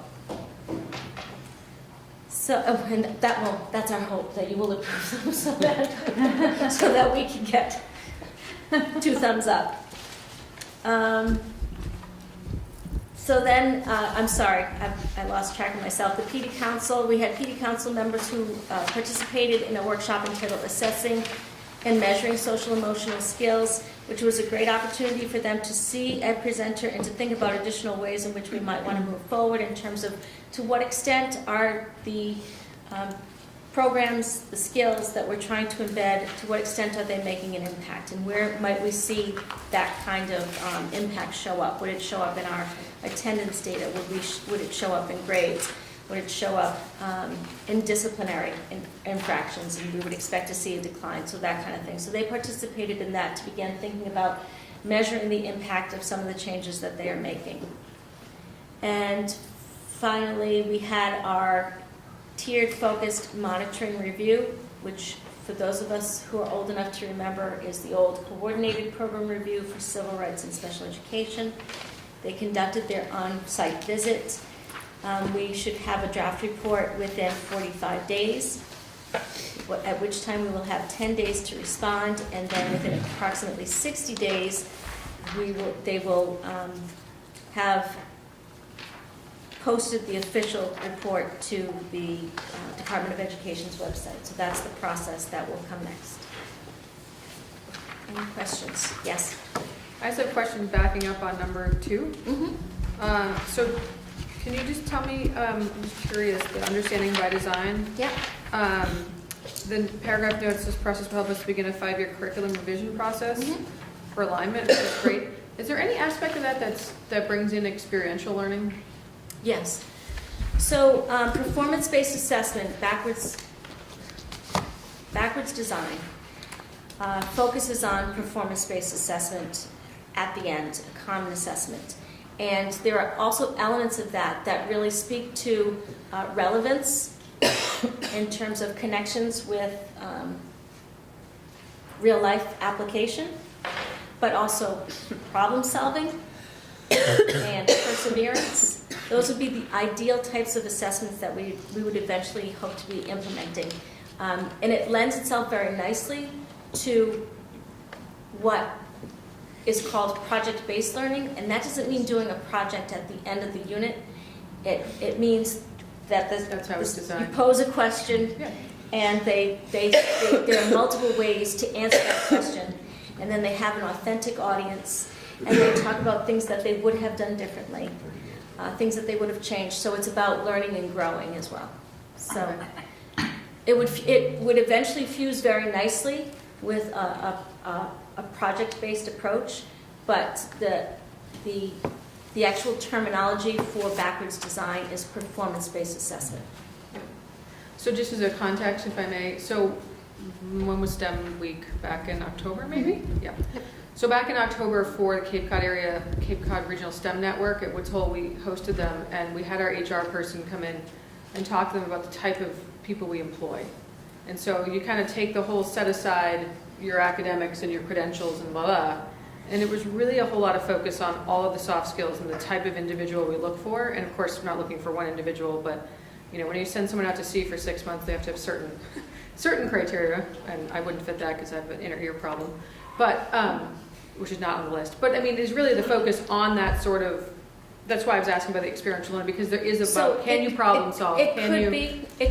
So, and that's our hope, that you will approve them so that we can get 2 thumbs up. So then, I'm sorry, I lost track of myself. The PD Council, we had PD Council members who participated in a workshop entitled Assessing and measuring social emotional skills, which was a great opportunity for them to see Ed Presenter and to think about additional ways in which we might want to move forward in terms of to what extent are the programs, the skills that we're trying to embed, to what extent are they making an impact, and where might we see that kind of impact show up? Would it show up in our attendance data? Would it show up in grades? Would it show up in disciplinary infractions? And we would expect to see a decline, so that kind of thing. So they participated in that to begin thinking about measuring the impact of some of the changes that they are making. And finally, we had our tiered focused monitoring review, which for those of us who are old enough to remember is the old coordinated program review for civil rights and special education. They conducted their on-site visit. We should have a draft report within 45 days, at which time we will have 10 days to respond, and then within approximately 60 days, they will have posted the official report to the Department of Education's website. So that's the process that will come next. Any questions? Yes? I just have a question backing up on number 2. So can you just tell me, I'm just curious, the understanding by design? Yeah. The paragraph notes this process will help us begin a 5-year curriculum revision process for alignment, which is great. Is there any aspect of that that brings in experiential learning? Yes. So performance-based assessment, backwards design, focuses on performance-based assessment at the end, a common assessment. And there are also elements of that that really speak to relevance in terms of connections with real-life application, but also problem solving and perseverance. Those would be the ideal types of assessments that we would eventually hope to be implementing. And it lends itself very nicely to what is called project-based learning, and that doesn't mean doing a project at the end of the unit. It means that That's how it's designed. you pose a question, and there are multiple ways to answer that question, and then they have an authentic audience, and they talk about things that they would have done differently, things that they would have changed. So it's about learning and growing as well. So it would eventually fuse very nicely with a project-based approach, but the actual terminology for backwards design is performance-based assessment. So just as a context, if I may, so when was STEM week? Back in October, maybe? Yeah. So back in October for the Cape Cod Regional STEM Network at Woods Hole, we hosted them, and we had our HR person come in and talk to them about the type of people we employ. And so you kind of take the whole set aside your academics and your credentials and blah, blah, and it was really a whole lot of focus on all of the soft skills and the type of individual we look for. And of course, we're not looking for one individual, but you know, when you send someone out to sea for 6 months, they have to have certain criteria, and I wouldn't fit that because I have an inner ear problem, but which is not on the list. But I mean, it's really the focus on that sort of. That's why I was asking about the experiential learning, because there is about can you problem solve? It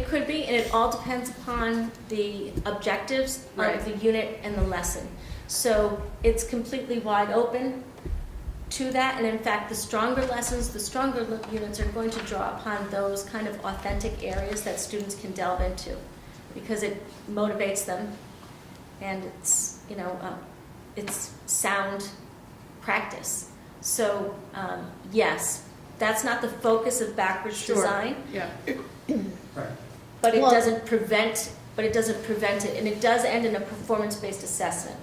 could be, and it all depends upon the objectives of the unit and the lesson. So it's completely wide open to that, and in fact, the stronger lessons, the stronger units are going to draw upon those kind of authentic areas that students can delve into, because it motivates them, and it's it's sound practice. So yes, that's not the focus of backwards design. Yeah. Right. But it doesn't prevent. But it doesn't prevent it, and it does end in a performance-based assessment.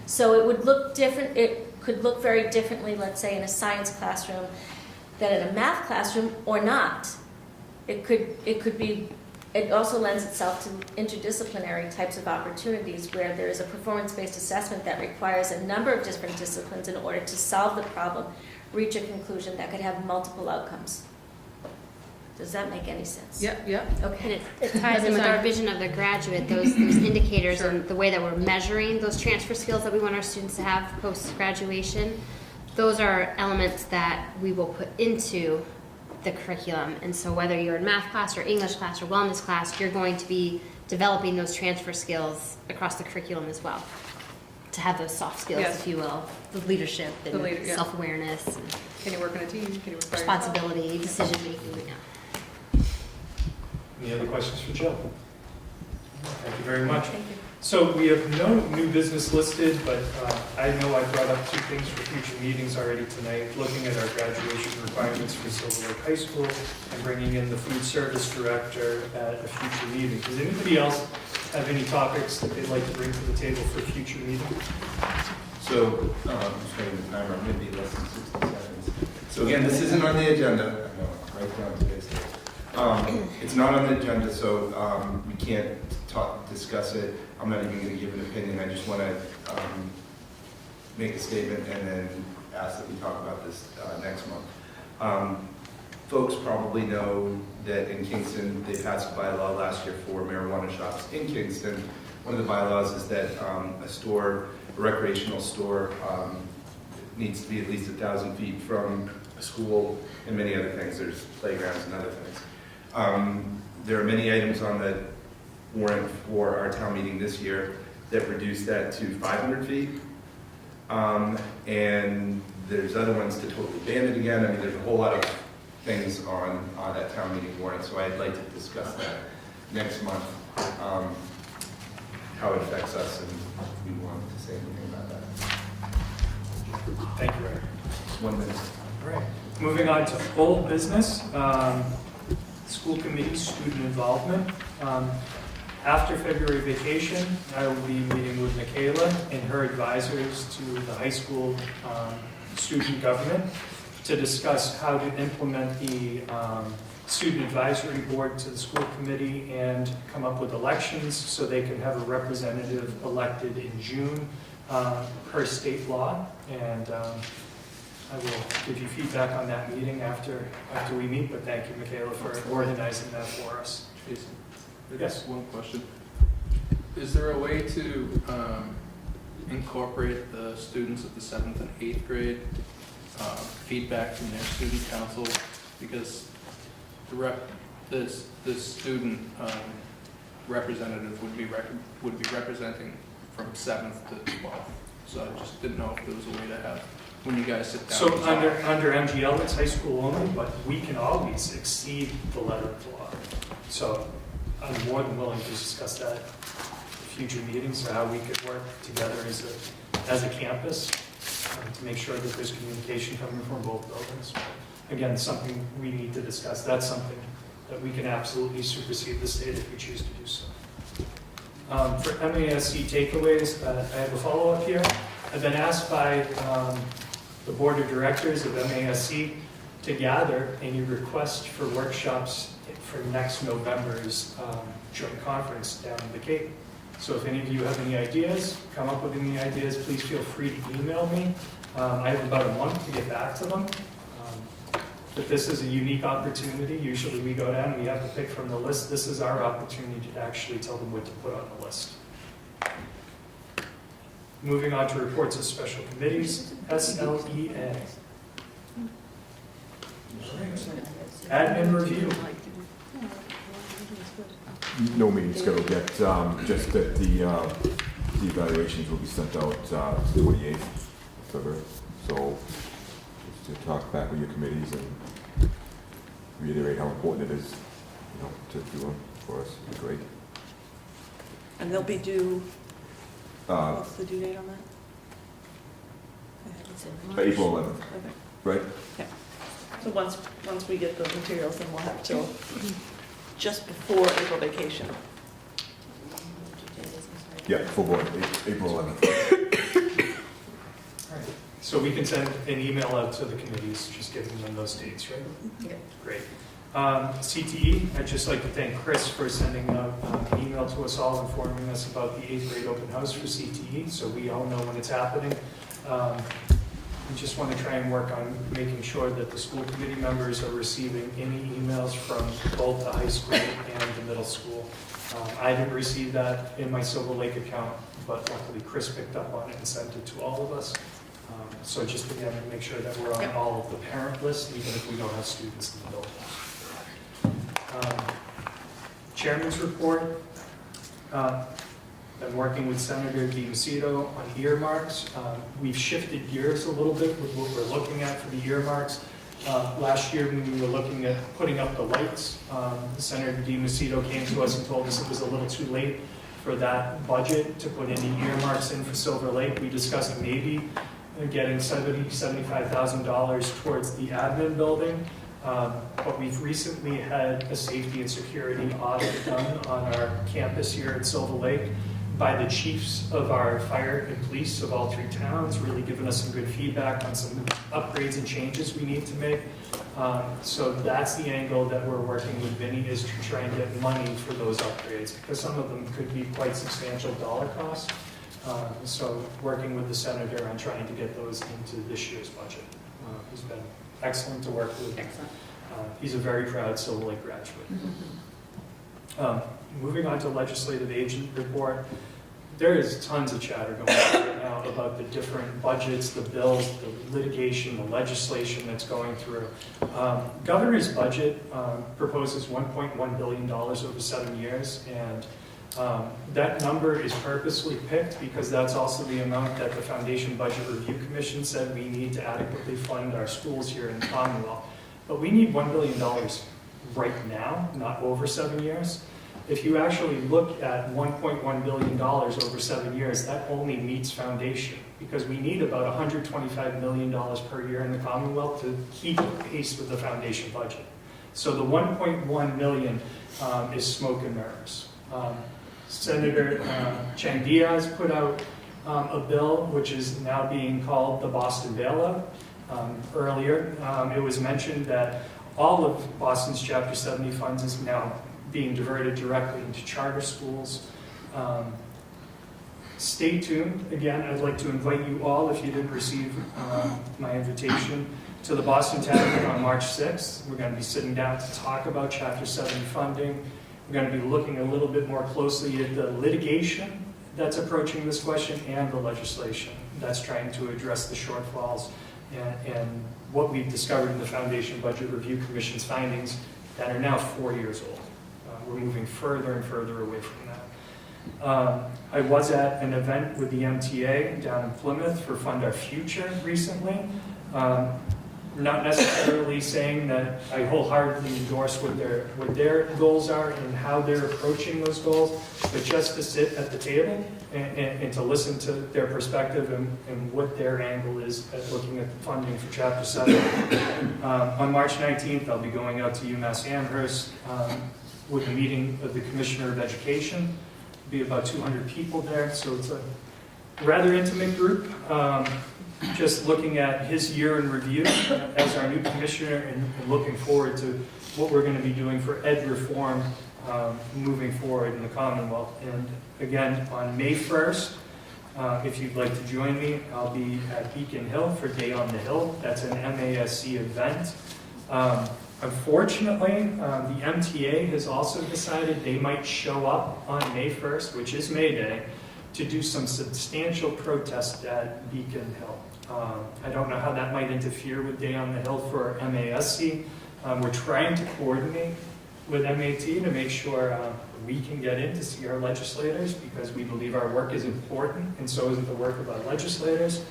So it would look different. It could look very differently, let's say, in a science classroom than in a math classroom, or not. It could be. It also lends itself to interdisciplinary types of opportunities where there is a performance-based assessment that requires a number of different disciplines in order to solve the problem, reach a conclusion that could have multiple outcomes. Does that make any sense? Yeah, yeah. Okay. And it ties in with our vision of the graduate, those indicators and the way that we're measuring those transfer skills that we want our students to have post-graduation. Those are elements that we will put into the curriculum. And so whether you're in math class or English class or wellness class, you're going to be developing those transfer skills across the curriculum as well. To have those soft skills, Yes. if you will, the leadership and The leader, yeah. self-awareness, and Can you work in a team? Can you work by yourself? responsibility, decision-making, yeah. Any other questions for Jill? Thank you very much. Thank you. So we have no new business listed, but I know I brought up 2 things for future meetings already tonight, looking at our graduation requirements for Silver Lake High School and bringing in the food service director at a future meeting. Does anybody else have any topics that they'd like to bring to the table for a future meeting? So, just getting the timer, maybe less than 60 seconds. So again, this isn't on the agenda. I know, right down today's date. It's not on the agenda, so we can't discuss it. I'm not even going to give an opinion. I just want to make a statement and then ask that we talk about this next month. Folks probably know that in Kingston, they passed a bylaw last year for marijuana shops in Kingston. One of the bylaws is that a recreational store, needs to be at least 1,000 feet from a school and many other things. There's playgrounds and other things. There are many items on the warrant for our town meeting this year that reduce that to 500 feet. And there's other ones to totally ban it again. I mean, there's a whole lot of things on that town meeting warrant, so I'd like to discuss that next month, how it affects us, and if we want to say anything about that. Thank you, Eric. 1 minute. All right. Moving on to old business, school committee student involvement. After February vacation, I will be meeting with Michaela and her advisors to the high school student government to discuss how to implement the student advisory board to the school committee and come up with elections so they can have a representative elected in June per state law. And I will give you feedback on that meeting after we meet, but thank you, Michaela, for organizing that for us. Jason? Yes. One question. Is there a way to incorporate the students of the 7th and 8th grade feedback from their student council? Because the student representative would be representing from 7th to 12th. So I just didn't know if there was a way to have, when you guys sit down. So and talk. under MGL, it's high school only, but we can always exceed the letter of law. So I'm more than willing to discuss that at future meetings, how we could work together as a campus to make sure that there's communication coming from both buildings. Again, something we need to discuss. That's something that we can absolutely supersede the state if we choose to do so. For MASC takeaways, I have a follow-up here. I've been asked by the board of directors of MASC to gather any requests for workshops for next November's joint conference down in the Cape. So if any of you have any ideas, come up with any ideas, please feel free to email me. I have about a month to get back to them. But this is a unique opportunity. Usually we go down and we have to pick from the list. This is our opportunity to actually tell them what to put on the list. Moving on to reports of special committees, SLEA. Admin review. No meeting scheduled yet, just that the evaluations will be sent out the 28th of February. So just to talk back with your committees and reiterate how important it is, to do them for us, would be great. And they'll be due, what's the due date on that? April 11th, Okay. right? Yeah. So once we get the materials, then we'll have till just before April vacation. Yeah, full board, April 11th. All right. So we can send an email out to the committees, just giving them those dates, right? Yeah. Great. CTE, I'd just like to thank Chris for sending an email to us all informing us about the 8th grade open house for CTE, so we all know when it's happening. We just want to try and work on making sure that the school committee members are receiving any emails from both the high school and the middle school. I didn't receive that in my Silver Lake account, but luckily Chris picked up on it and sent it to all of us. So just again, make sure that we're on all of the parent lists, even if we don't have students in the building. Chairman's report. Been working with Senator DiMacedo on earmarks. We've shifted gears a little bit with what we're looking at for the earmarks. Last year, when we were looking at putting up the lights, Senator DiMacedo came to us and told us it was a little too late for that budget to put any earmarks in for Silver Lake. We discussed maybe getting $75,000 towards the admin building. But we've recently had a safety and security audit done on our campus here at Silver Lake by the chiefs of our fire and police of all 3 towns, really giving us some good feedback on some upgrades and changes we need to make. So that's the angle that we're working with Vinny, is to try and get money for those upgrades, because some of them could be quite substantial dollar costs. So working with the senator on trying to get those into this year's budget. He's been excellent to work with. Excellent. He's a very proud Silver Lake graduate. Moving on to legislative agent report, there is tons of chatter going on right now about the different budgets, the bills, the litigation, the legislation that's going through. Governor's budget proposes $1.1 billion over 7 years, and that number is purposely picked because that's also the amount that the Foundation Budget Review Commission said we need to adequately fund our schools here in the Commonwealth. But we need $1 billion right now, not over 7 years. If you actually look at $1.1 billion over 7 years, that only meets foundation, because we need about $125 million per year in the Commonwealth to keep pace with the foundation budget. So the 1.1 million is smoke and mirrors. Senator Chang Diaz put out a bill which is now being called the Boston bailout. Earlier, it was mentioned that all of Boston's Chapter 70 funds is now being diverted directly into charter schools. Stay tuned. Again, I'd like to invite you all, if you didn't receive my invitation, to the Boston Tavern on March 6th. We're going to be sitting down to talk about Chapter 70 funding. We're going to be looking a little bit more closely at the litigation that's approaching this question and the legislation that's trying to address the shortfalls and what we've discovered in the Foundation Budget Review Commission's findings that are now 4 years old. We're moving further and further away from that. I was at an event with the MTA down in Plymouth for Fund Our Future recently. Not necessarily saying that I wholeheartedly endorse what their goals are and how they're approaching those goals, but just to sit at the table and to listen to their perspective and what their angle is at looking at the funding for Chapter 7. On March 19th, I'll be going out to UMass Amherst with a meeting of the Commissioner of Education. There'll be about 200 people there, so it's a rather intimate group. Just looking at his year in review as our new commissioner and looking forward to what we're going to be doing for ed reform moving forward in the Commonwealth. And again, on May 1st, if you'd like to join me, I'll be at Beacon Hill for Day on the Hill. That's an MASC event. Unfortunately, the MTA has also decided they might show up on May 1st, which is May Day, to do some substantial protest at Beacon Hill. I don't know how that might interfere with Day on the Hill for MASC. We're trying to coordinate with MAT to make sure we can get in to see our legislators, because we believe our work is important, and so is the work of our legislators.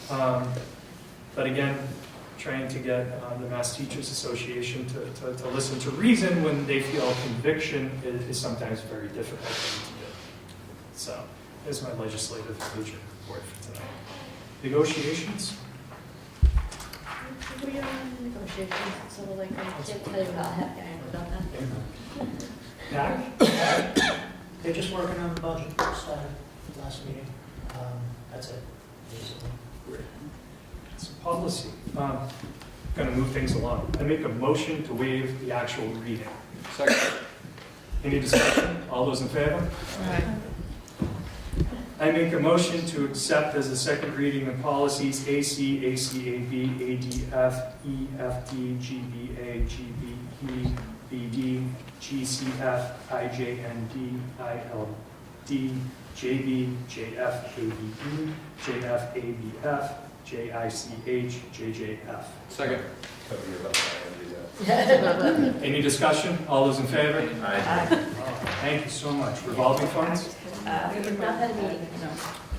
But again, trying to get the Mass Teachers Association to listen to reason when they feel conviction is sometimes very difficult thing to do. So, there's my legislative agent report for tonight. Negotiations? We are on negotiations, so like I can't tell you how happy I am about that. Pat? They're just working on the budget that started last meeting. That's it, basically. Great. It's a policy. Going to move things along. I make a motion to waive the actual reading. Second. Any discussion? All those in favor? I make a motion to accept as a second reading the policies AC, ACAB, ADF, EFD, GBA, GBE, BD, GCF, IJND, ILD, JB, JF, ABE, JF, ABF, JICH, JJF. Second. Any discussion? All those in favor? Aye. Thank you so much. Revolving funds? We have not had a meeting, no,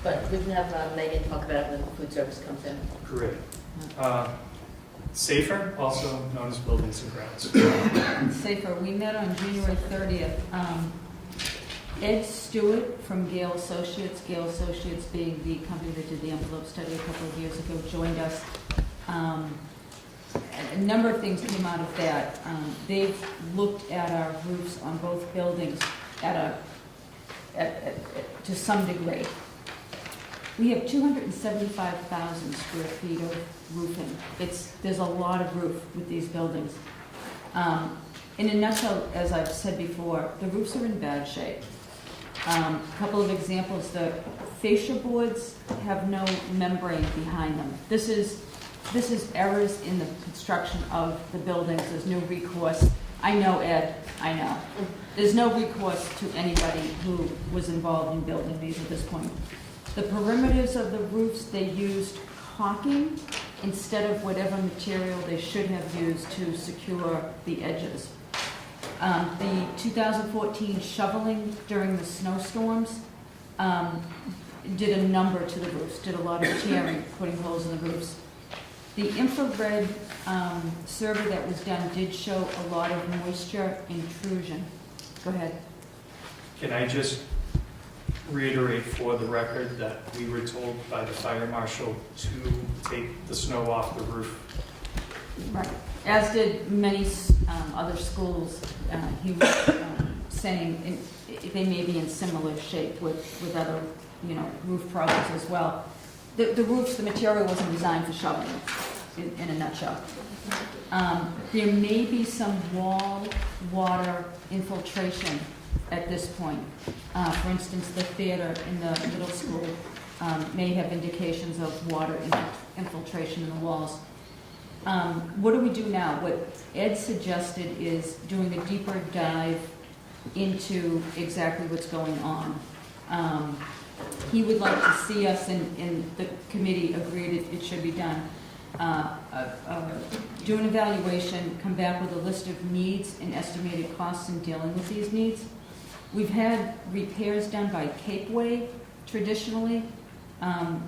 but we can have Megan talk about it when food service comes in. Great. Safer, also known as buildings and grounds. Safer, we met on January 30th. Ed Stewart from Gale Associates being the company that did the envelope study a couple of years ago, joined us. A number of things came out of that. They've looked at our roofs on both buildings to some degree. We have 275,000 square feet of roofing. There's a lot of roof with these buildings. In a nutshell, as I've said before, the roofs are in bad shape. A couple of examples: the fascia boards have no membrane behind them. This is errors in the construction of the buildings. There's no recourse. I know, Ed, I know. There's no recourse to anybody who was involved in building these at this point. The perimeters of the roofs, they used caulking instead of whatever material they should have used to secure the edges. The 2014 shoveling during the snowstorms did a number to the roofs, did a lot of tearing, putting holes in the roofs. The infrared survey that was done did show a lot of moisture intrusion. Go ahead. Can I just reiterate for the record that we were told by the fire marshal to take the snow off the roof? Right. As did many other schools. He was saying they may be in similar shape with other, roof problems as well. The roofs, the material wasn't designed for shoveling, in a nutshell. There may be some wall water infiltration at this point. For instance, the theater in the middle school may have indications of water infiltration in the walls. What do we do now? What Ed suggested is doing a deeper dive into exactly what's going on. He would like to see us, and the committee agreed it should be done, do an evaluation, come back with a list of needs and estimated costs in dealing with these needs. We've had repairs done by Capeway traditionally.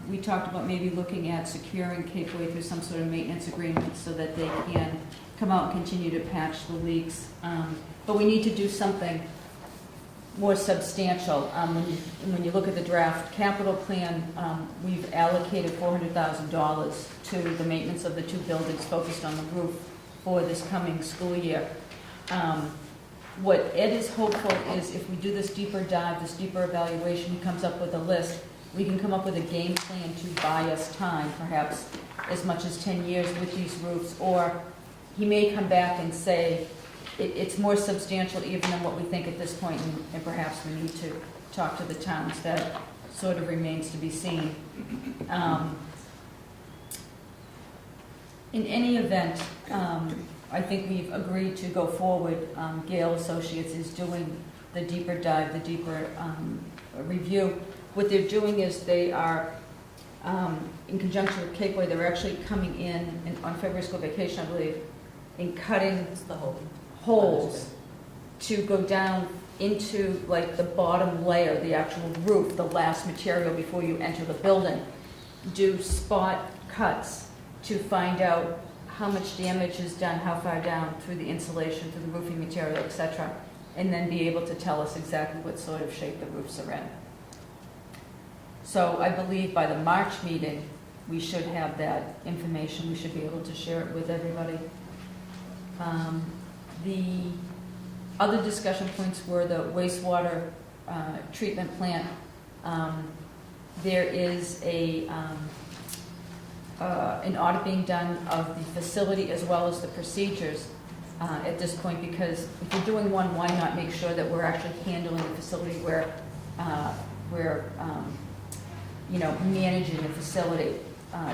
We talked about maybe looking at securing Capeway through some sort of maintenance agreement so that they can come out and continue to patch the leaks. But we need to do something more substantial. When you look at the draft capital plan, we've allocated $400,000 to the maintenance of the two buildings focused on the roof for this coming school year. What Ed is hopeful is if we do this deeper dive, this deeper evaluation, he comes up with a list, we can come up with a game plan to buy us time, perhaps as much as 10 years with these roofs, or he may come back and say, it's more substantial even than what we think at this point, and perhaps we need to talk to the towns. That sort of remains to be seen. In any event, I think we've agreed to go forward. Gale Associates is doing the deeper dive, the deeper review. What they're doing is they are, in conjunction with Capeway, they're actually coming in on February school vacation, I believe, and cutting the holes to go down into like the bottom layer, the actual roof, the last material before you enter the building. Do spot cuts to find out how much damage is done, how far down through the insulation, through the roofing material, etc., and then be able to tell us exactly what sort of shape the roofs are in. So I believe by the March meeting, we should have that information. We should be able to share it with everybody. The other discussion points were the wastewater treatment plant. There is an audit being done of the facility as well as the procedures at this point, because if we're doing one, why not make sure that we're actually handling the facility where we're managing the facility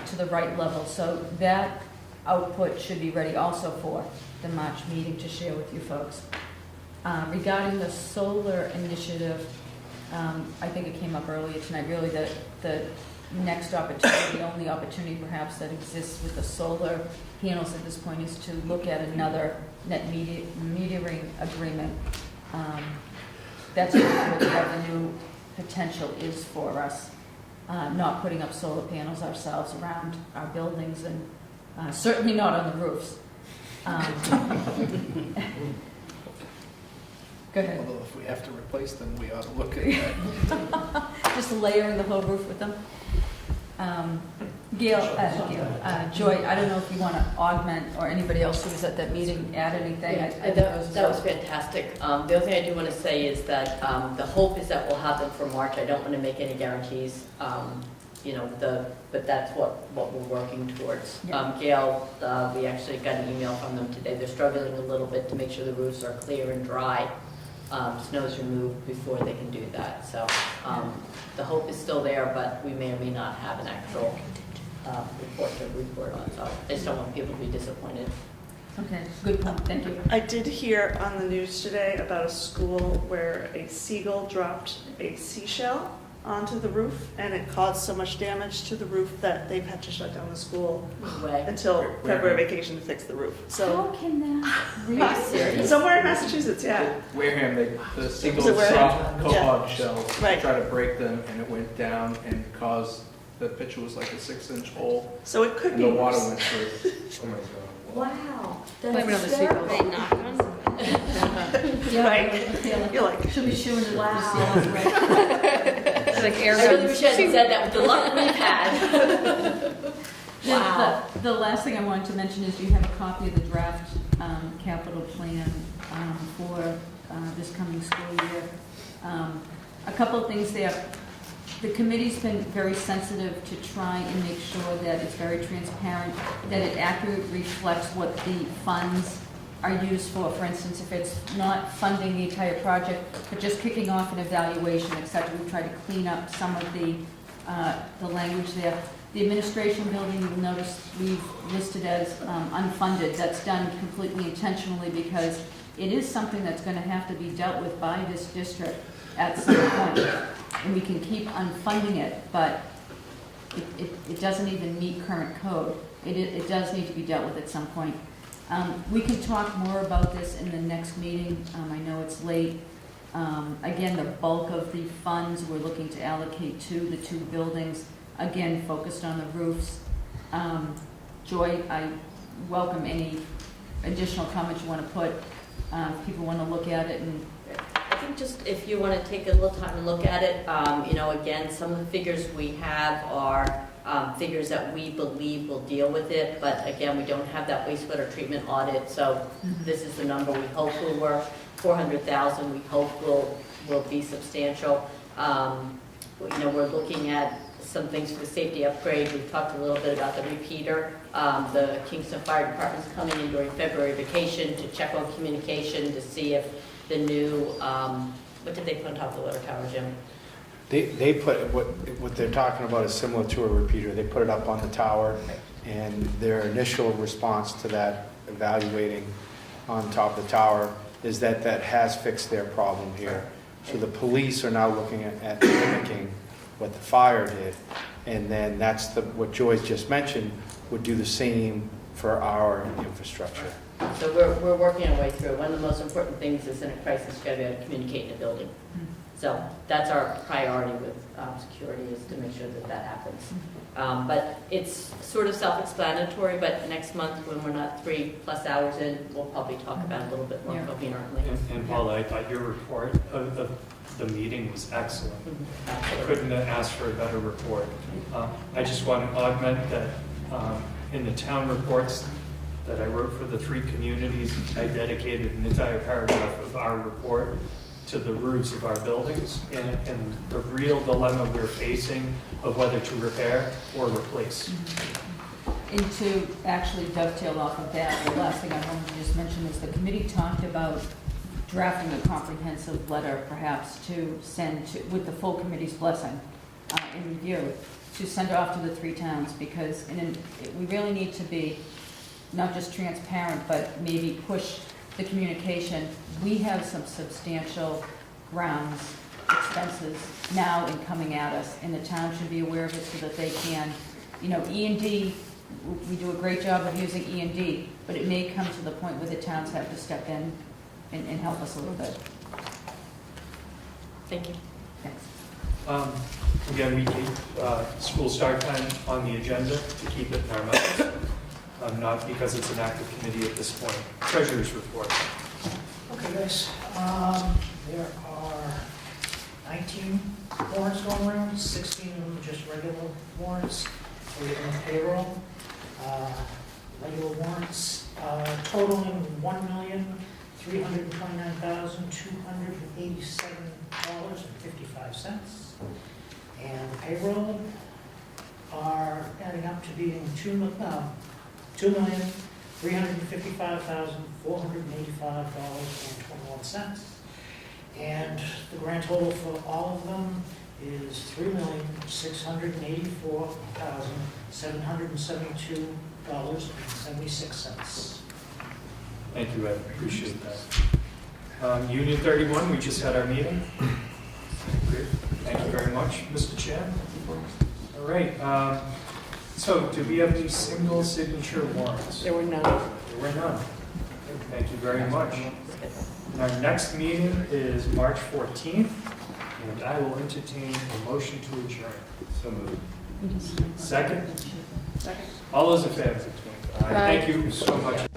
to the right level. So that output should be ready also for the March meeting to share with you folks. Regarding the solar initiative, I think it came up earlier tonight, really the next opportunity, the only opportunity perhaps that exists with the solar panels at this point is to look at another net metering agreement. that's what the revenue potential is for us, not putting up solar panels ourselves around our buildings and certainly not on the roofs. Go ahead. Although if we have to replace them, we ought to look at that. Just layering the whole roof with them. Joy, I don't know if you want to augment, or anybody else who was at that meeting, add anything. That was fantastic. The other thing I do want to say is that the hope is that we'll have them for March. I don't want to make any guarantees, but that's what we're working towards. Gail, we actually got an email from them today. They're struggling a little bit to make sure the roofs are clear and dry. Snow's removed before they can do that. So the hope is still there, but we may or may not have an actual report to report on. So I just don't want people to be disappointed. Okay, good point. Thank you. I did hear on the news today about a school where a seagull dropped a seashell onto the roof, and it caused so much damage to the roof that they've had to shut down the school until February vacation to fix the roof. So how can that really? Somewhere in Massachusetts, yeah. Wareham, the seagulls Was it Wareham? dropped quahog shells to Right. try to break them, and it went down and caused, the pitch was like a 6-inch hole. So it could and be the water worse. went through. Oh my God. Wow. Blame it on the seagulls. Right. You're like, should be shooing it. Wow. It's like air I really guns. wish I had said that with the luck we've had. Wow. The last thing I wanted to mention is you have a copy of the draft capital plan for this coming school year. A couple of things there. The committee's been very sensitive to try and make sure that it's very transparent, that it accurately reflects what the funds are used for. For instance, if it's not funding the entire project, but just kicking off an evaluation, et cetera, we try to clean up some of the language there. The administration building, you'll notice we've listed as unfunded. That's done completely intentionally because it is something that's going to have to be dealt with by this district at some point. And we can keep unfunding it, but it doesn't even meet current code. It does need to be dealt with at some point. We can talk more about this in the next meeting. I know it's late. Again, the bulk of the funds we're looking to allocate to the two buildings, again, focused on the roofs. Joy, I welcome any additional comments you want to put. If people want to look at it. And I think just if you want to take a little time and look at it, again, some of the figures we have are figures that we believe will deal with it, but again, we don't have that wastewater treatment audit, so this is the number we hope will work. 400,000 we hope will be substantial. We're looking at some things for the safety upgrade. We've talked a little bit about the repeater. The Kingston Fire Department's coming in during February vacation to check on communication to see if the new, what did they put on top of the water tower, Jim? They put, what they're talking about is similar to a repeater. They put it up on the tower, and their initial response to that, evaluating on top of the tower, is that has fixed their problem here. So the police are now looking at mimicking what the fire did, and then that's what Joyce just mentioned, would do the same for our infrastructure. So we're working our way through. One of the most important things is in a crisis, you've got to be able to communicate in a building. So that's our priority with security, is to make sure that happens. But it's sort of self-explanatory, but next month when we're not 3+ hours in, we'll probably talk about it a little bit more coherently. And Paula, I thought your report of the meeting was excellent. I couldn't have asked for a better report. I just want to augment that in the town reports that I wrote for the 3 communities, I dedicated an entire paragraph of our report to the roofs of our buildings and the real dilemma we're facing of whether to repair or replace. And to actually dovetail off of that, the last thing I wanted to just mention is the committee talked about drafting a comprehensive letter, perhaps to send to, with the full committee's blessing in review, to send off to the 3 towns, because we really need to be not just transparent, but maybe push the communication. We have some substantial grounds expenses now and coming at us, and the town should be aware of it so that they can, E&D, we do a great job of using E&D, but it may come to the point where the towns have to step in and help us a little bit. Thank you. Again, we keep school start time on the agenda to keep it in our minds, not because it's an active committee at this point. Treasurer's report. Okay, guys, there are 19 warrants going around, 16 of them just regular warrants, 3 of them payroll. Regular warrants totaling $1,329,287.55. And payroll are adding up to being $2,355,485.21. And the grand total for all of them is $3,684,772.76. Thank you, Ed. Appreciate that. Union 31, we just had our meeting. Thank you very much, Mr. Chair. All right. So, do we have any single signature warrants? There were none. There were none. Thank you very much. And our next meeting is March 14th, and I will entertain a motion to adjourn. So moved. Second? Second. All those in favor? Thank you so much.